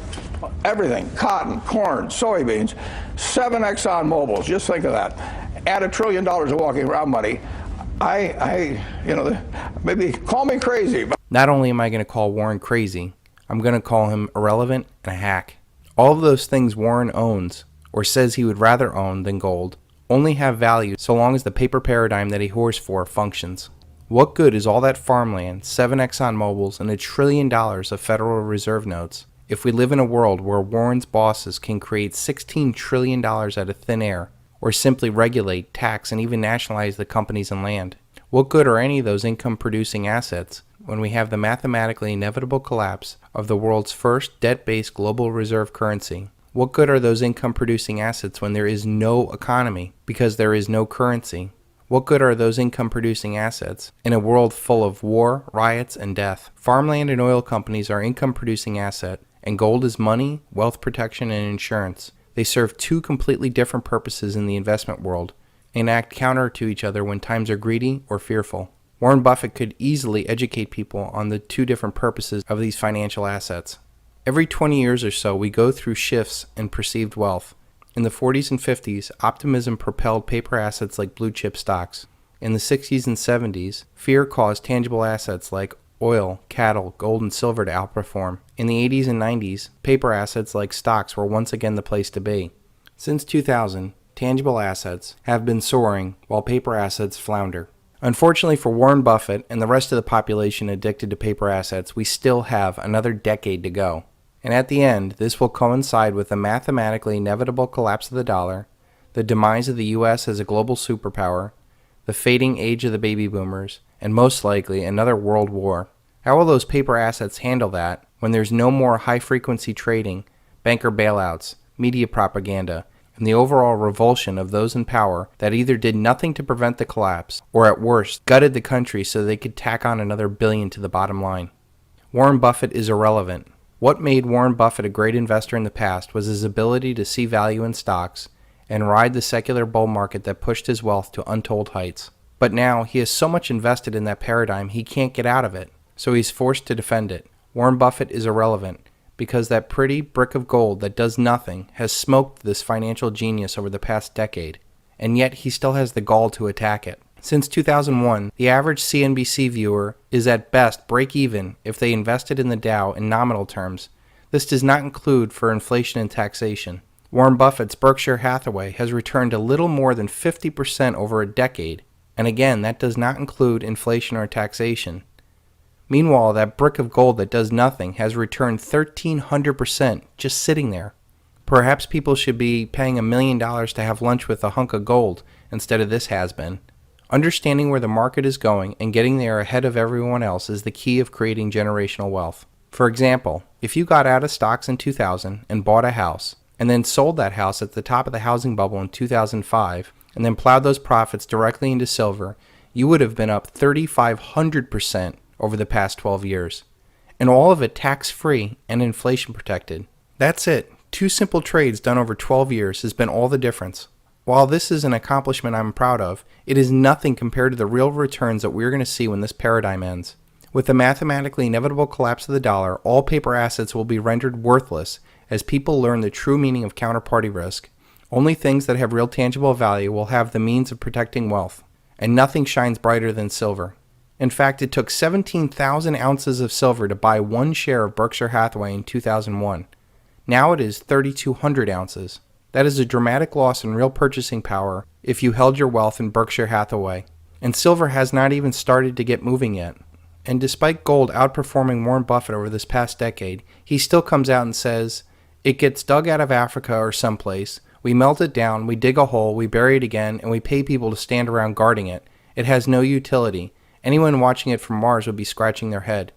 everything, cotton, corn, soybeans, 7 Exxon Mobils, just think of that. Add $1 trillion of walking around money. Maybe call me crazy. But not only am I going to call Warren crazy, I'm going to call him irrelevant and a hack. All of those things Warren owns, or says he would rather own than gold, only have value so long as the paper paradigm that he whores for functions. What good is all that farmland, 7 Exxon Mobils, and $1 trillion of Federal Reserve notes if we live in a world where Warren's bosses can create $16 trillion out of thin air, or simply regulate, tax, and even nationalize the companies and land? What good are any of those income-producing assets when we have the mathematically inevitable collapse of the world's first debt-based global reserve currency? What good are those income-producing assets when there is no economy because there is no currency? What good are those income-producing assets in a world full of war, riots, and death? Farmland and oil companies are income-producing asset, and gold is money, wealth protection, and insurance. They serve two completely different purposes in the investment world and act counter to each other when times are greedy or fearful. Warren Buffett could easily educate people on the two different purposes of these financial assets. Every 20 years or so, we go through shifts in perceived wealth. In the 40s and 50s, optimism propelled paper assets like blue chip stocks. In the 60s and 70s, fear caused tangible assets like oil, cattle, gold, and silver to outperform. In the 80s and 90s, paper assets like stocks were once again the place to be. Since 2000, tangible assets have been soaring while paper assets flounder. Unfortunately for Warren Buffett and the rest of the population addicted to paper assets, we still have another decade to go. And at the end, this will coincide with the mathematically inevitable collapse of the dollar, the demise of the U.S. as a global superpower, the fading age of the baby boomers, and most likely another world war. How will those paper assets handle that when there's no more high-frequency trading, banker bailouts, media propaganda, and the overall revulsion of those in power that either did nothing to prevent the collapse or at worst gutted the country so they could tack on another billion to the bottom line? Warren Buffett is irrelevant. What made Warren Buffett a great investor in the past was his ability to see value in stocks and ride the secular bull market that pushed his wealth to untold heights. But now he has so much invested in that paradigm he can't get out of it, so he's forced to defend it. Warren Buffett is irrelevant because that pretty brick of gold that does nothing has smoked this financial genius over the past decade, and yet he still has the gall to attack it. Since 2001, the average CNBC viewer is at best break-even if they invested in the Dow in nominal terms. This does not include for inflation and taxation. Warren Buffett's Berkshire Hathaway has returned a little more than 50% over a decade, and again, that does not include inflation or taxation. Meanwhile, that brick of gold that does nothing has returned 1,300% just sitting there. Perhaps people should be paying $1 million to have lunch with a hunk of gold instead of this has-been. Understanding where the market is going and getting there ahead of everyone else is the key of creating generational wealth. For example, if you got out of stocks in 2000 and bought a house, and then sold that house at the top of the housing bubble in 2005, and then plowed those profits directly into silver, you would have been up 3,500% over the past 12 years. And all of it tax-free and inflation protected. That's it. 2 simple trades done over 12 years has been all the difference. While this is an accomplishment I'm proud of, it is nothing compared to the real returns that we're going to see when this paradigm ends. With the mathematically inevitable collapse of the dollar, all paper assets will be rendered worthless as people learn the true meaning of counterparty risk. Only things that have real tangible value will have the means of protecting wealth, and nothing shines brighter than silver. In fact, it took 17,000 ounces of silver to buy 1 share of Berkshire Hathaway in 2001. Now it is 3,200 ounces. That is a dramatic loss in real purchasing power if you held your wealth in Berkshire Hathaway. And silver has not even started to get moving yet. And despite gold outperforming Warren Buffett over this past decade, he still comes out and says, it gets dug out of Africa or someplace, we melt it down, we dig a hole, we bury it again, and we pay people to stand around guarding it. It has no utility. Anyone watching it from Mars would be scratching their head.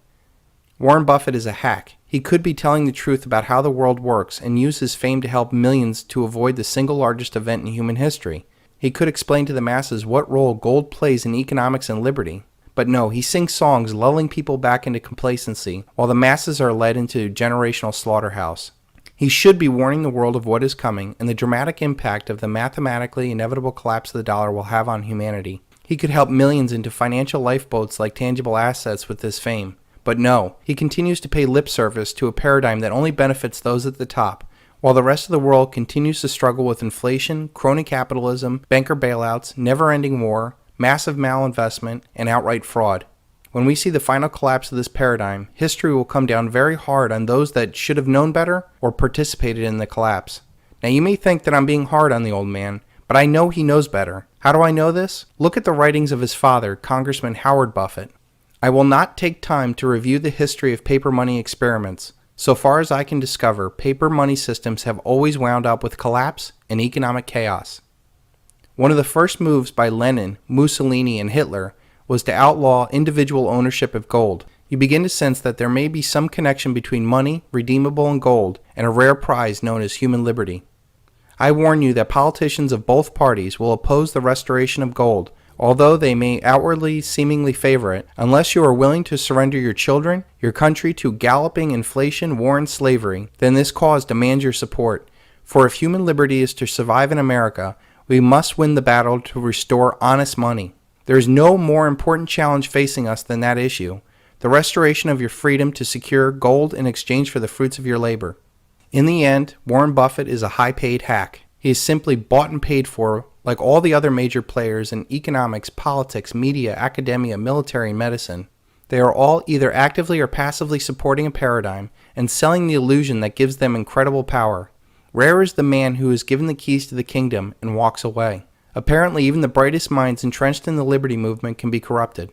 Warren Buffett is a hack. He could be telling the truth about how the world works and use his fame to help millions to avoid the single largest event in human history. He could explain to the masses what role gold plays in economics and liberty. But no, he sings songs lulling people back into complacency while the masses are led into generational slaughterhouse. He should be warning the world of what is coming and the dramatic impact of the mathematically inevitable collapse of the dollar will have on humanity. He could help millions into financial lifeboats like tangible assets with this fame. But no, he continues to pay lip service to a paradigm that only benefits those at the top, while the rest of the world continues to struggle with inflation, crony capitalism, banker bailouts, never-ending war, massive malinvestment, and outright fraud. When we see the final collapse of this paradigm, history will come down very hard on those that should have known better or participated in the collapse. Now you may think that I'm being hard on the old man, but I know he knows better. How do I know this? Look at the writings of his father, Congressman Howard Buffett. I will not take time to review the history of paper money experiments. So far as I can discover, paper money systems have always wound up with collapse and economic chaos. One of the first moves by Lenin, Mussolini, and Hitler was to outlaw individual ownership of gold. you begin to sense that there may be some connection between money, redeemable in gold, and a rare prize known as human liberty. I warn you that politicians of both parties will oppose the restoration of gold, although they may outwardly seemingly favor it, unless you are willing to surrender your children, your country to galloping inflation, war, and slavery. Then this cause demands your support. For if human liberty is to survive in America, we must win the battle to restore honest money. There is no more important challenge facing us than that issue, the restoration of your freedom to secure gold in exchange for the fruits of your labor. In the end, Warren Buffett is a high-paid hack. He is simply bought and paid for, like all the other major players in economics, politics, media, academia, military, and medicine. They are all either actively or passively supporting a paradigm and selling the illusion that gives them incredible power. Rare is the man who is given the keys to the kingdom and walks away. Apparently, even the brightest minds entrenched in the liberty movement can be corrupted.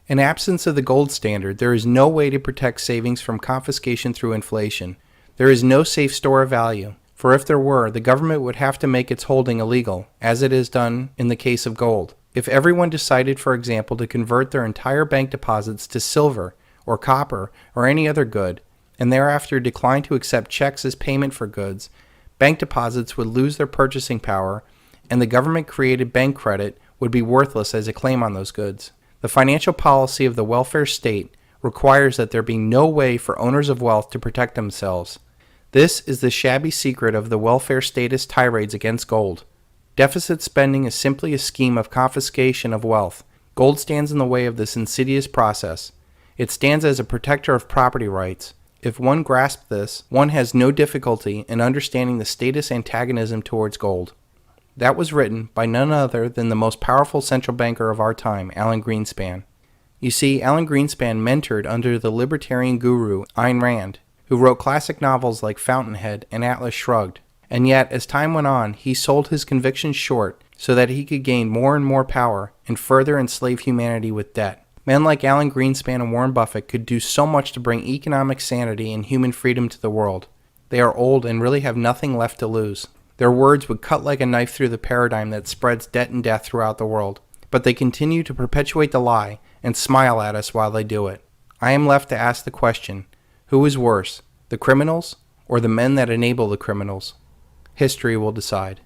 In absence of the gold standard, there is no way to protect savings from confiscation through inflation. There is no safe store of value, for if there were, the government would have to make its holding illegal, as it has done in the case of gold. If everyone decided, for example, to convert their entire bank deposits to silver or copper or any other good, and thereafter declined to accept checks as payment for goods, bank deposits would lose their purchasing power, and the government-created bank credit would be worthless as a claim on those goods. The financial policy of the welfare state requires that there be no way for owners of wealth to protect themselves. This is the shabby secret of the welfare statist tirades against gold. Deficit spending is simply a scheme of confiscation of wealth. Gold stands in the way of this insidious process. It stands as a protector of property rights. If one grasps this, one has no difficulty in understanding the statist antagonism towards gold. That was written by none other than the most powerful central banker of our time, Alan Greenspan. You see, Alan Greenspan mentored under the libertarian guru Ayn Rand, who wrote classic novels like Fountainhead and Atlas Shrugged. And yet, as time went on, he sold his convictions short so that he could gain more and more power and further enslave humanity with debt. Men like Alan Greenspan and Warren Buffett could do so much to bring economic sanity and human freedom to the world. They are old and really have nothing left to lose. Their words would cut like a knife through the paradigm that spreads debt and death throughout the world. But they continue to perpetuate the lie and smile at us while they do it. I am left to ask the question, who is worse, the criminals or the men that enable the criminals? History will decide.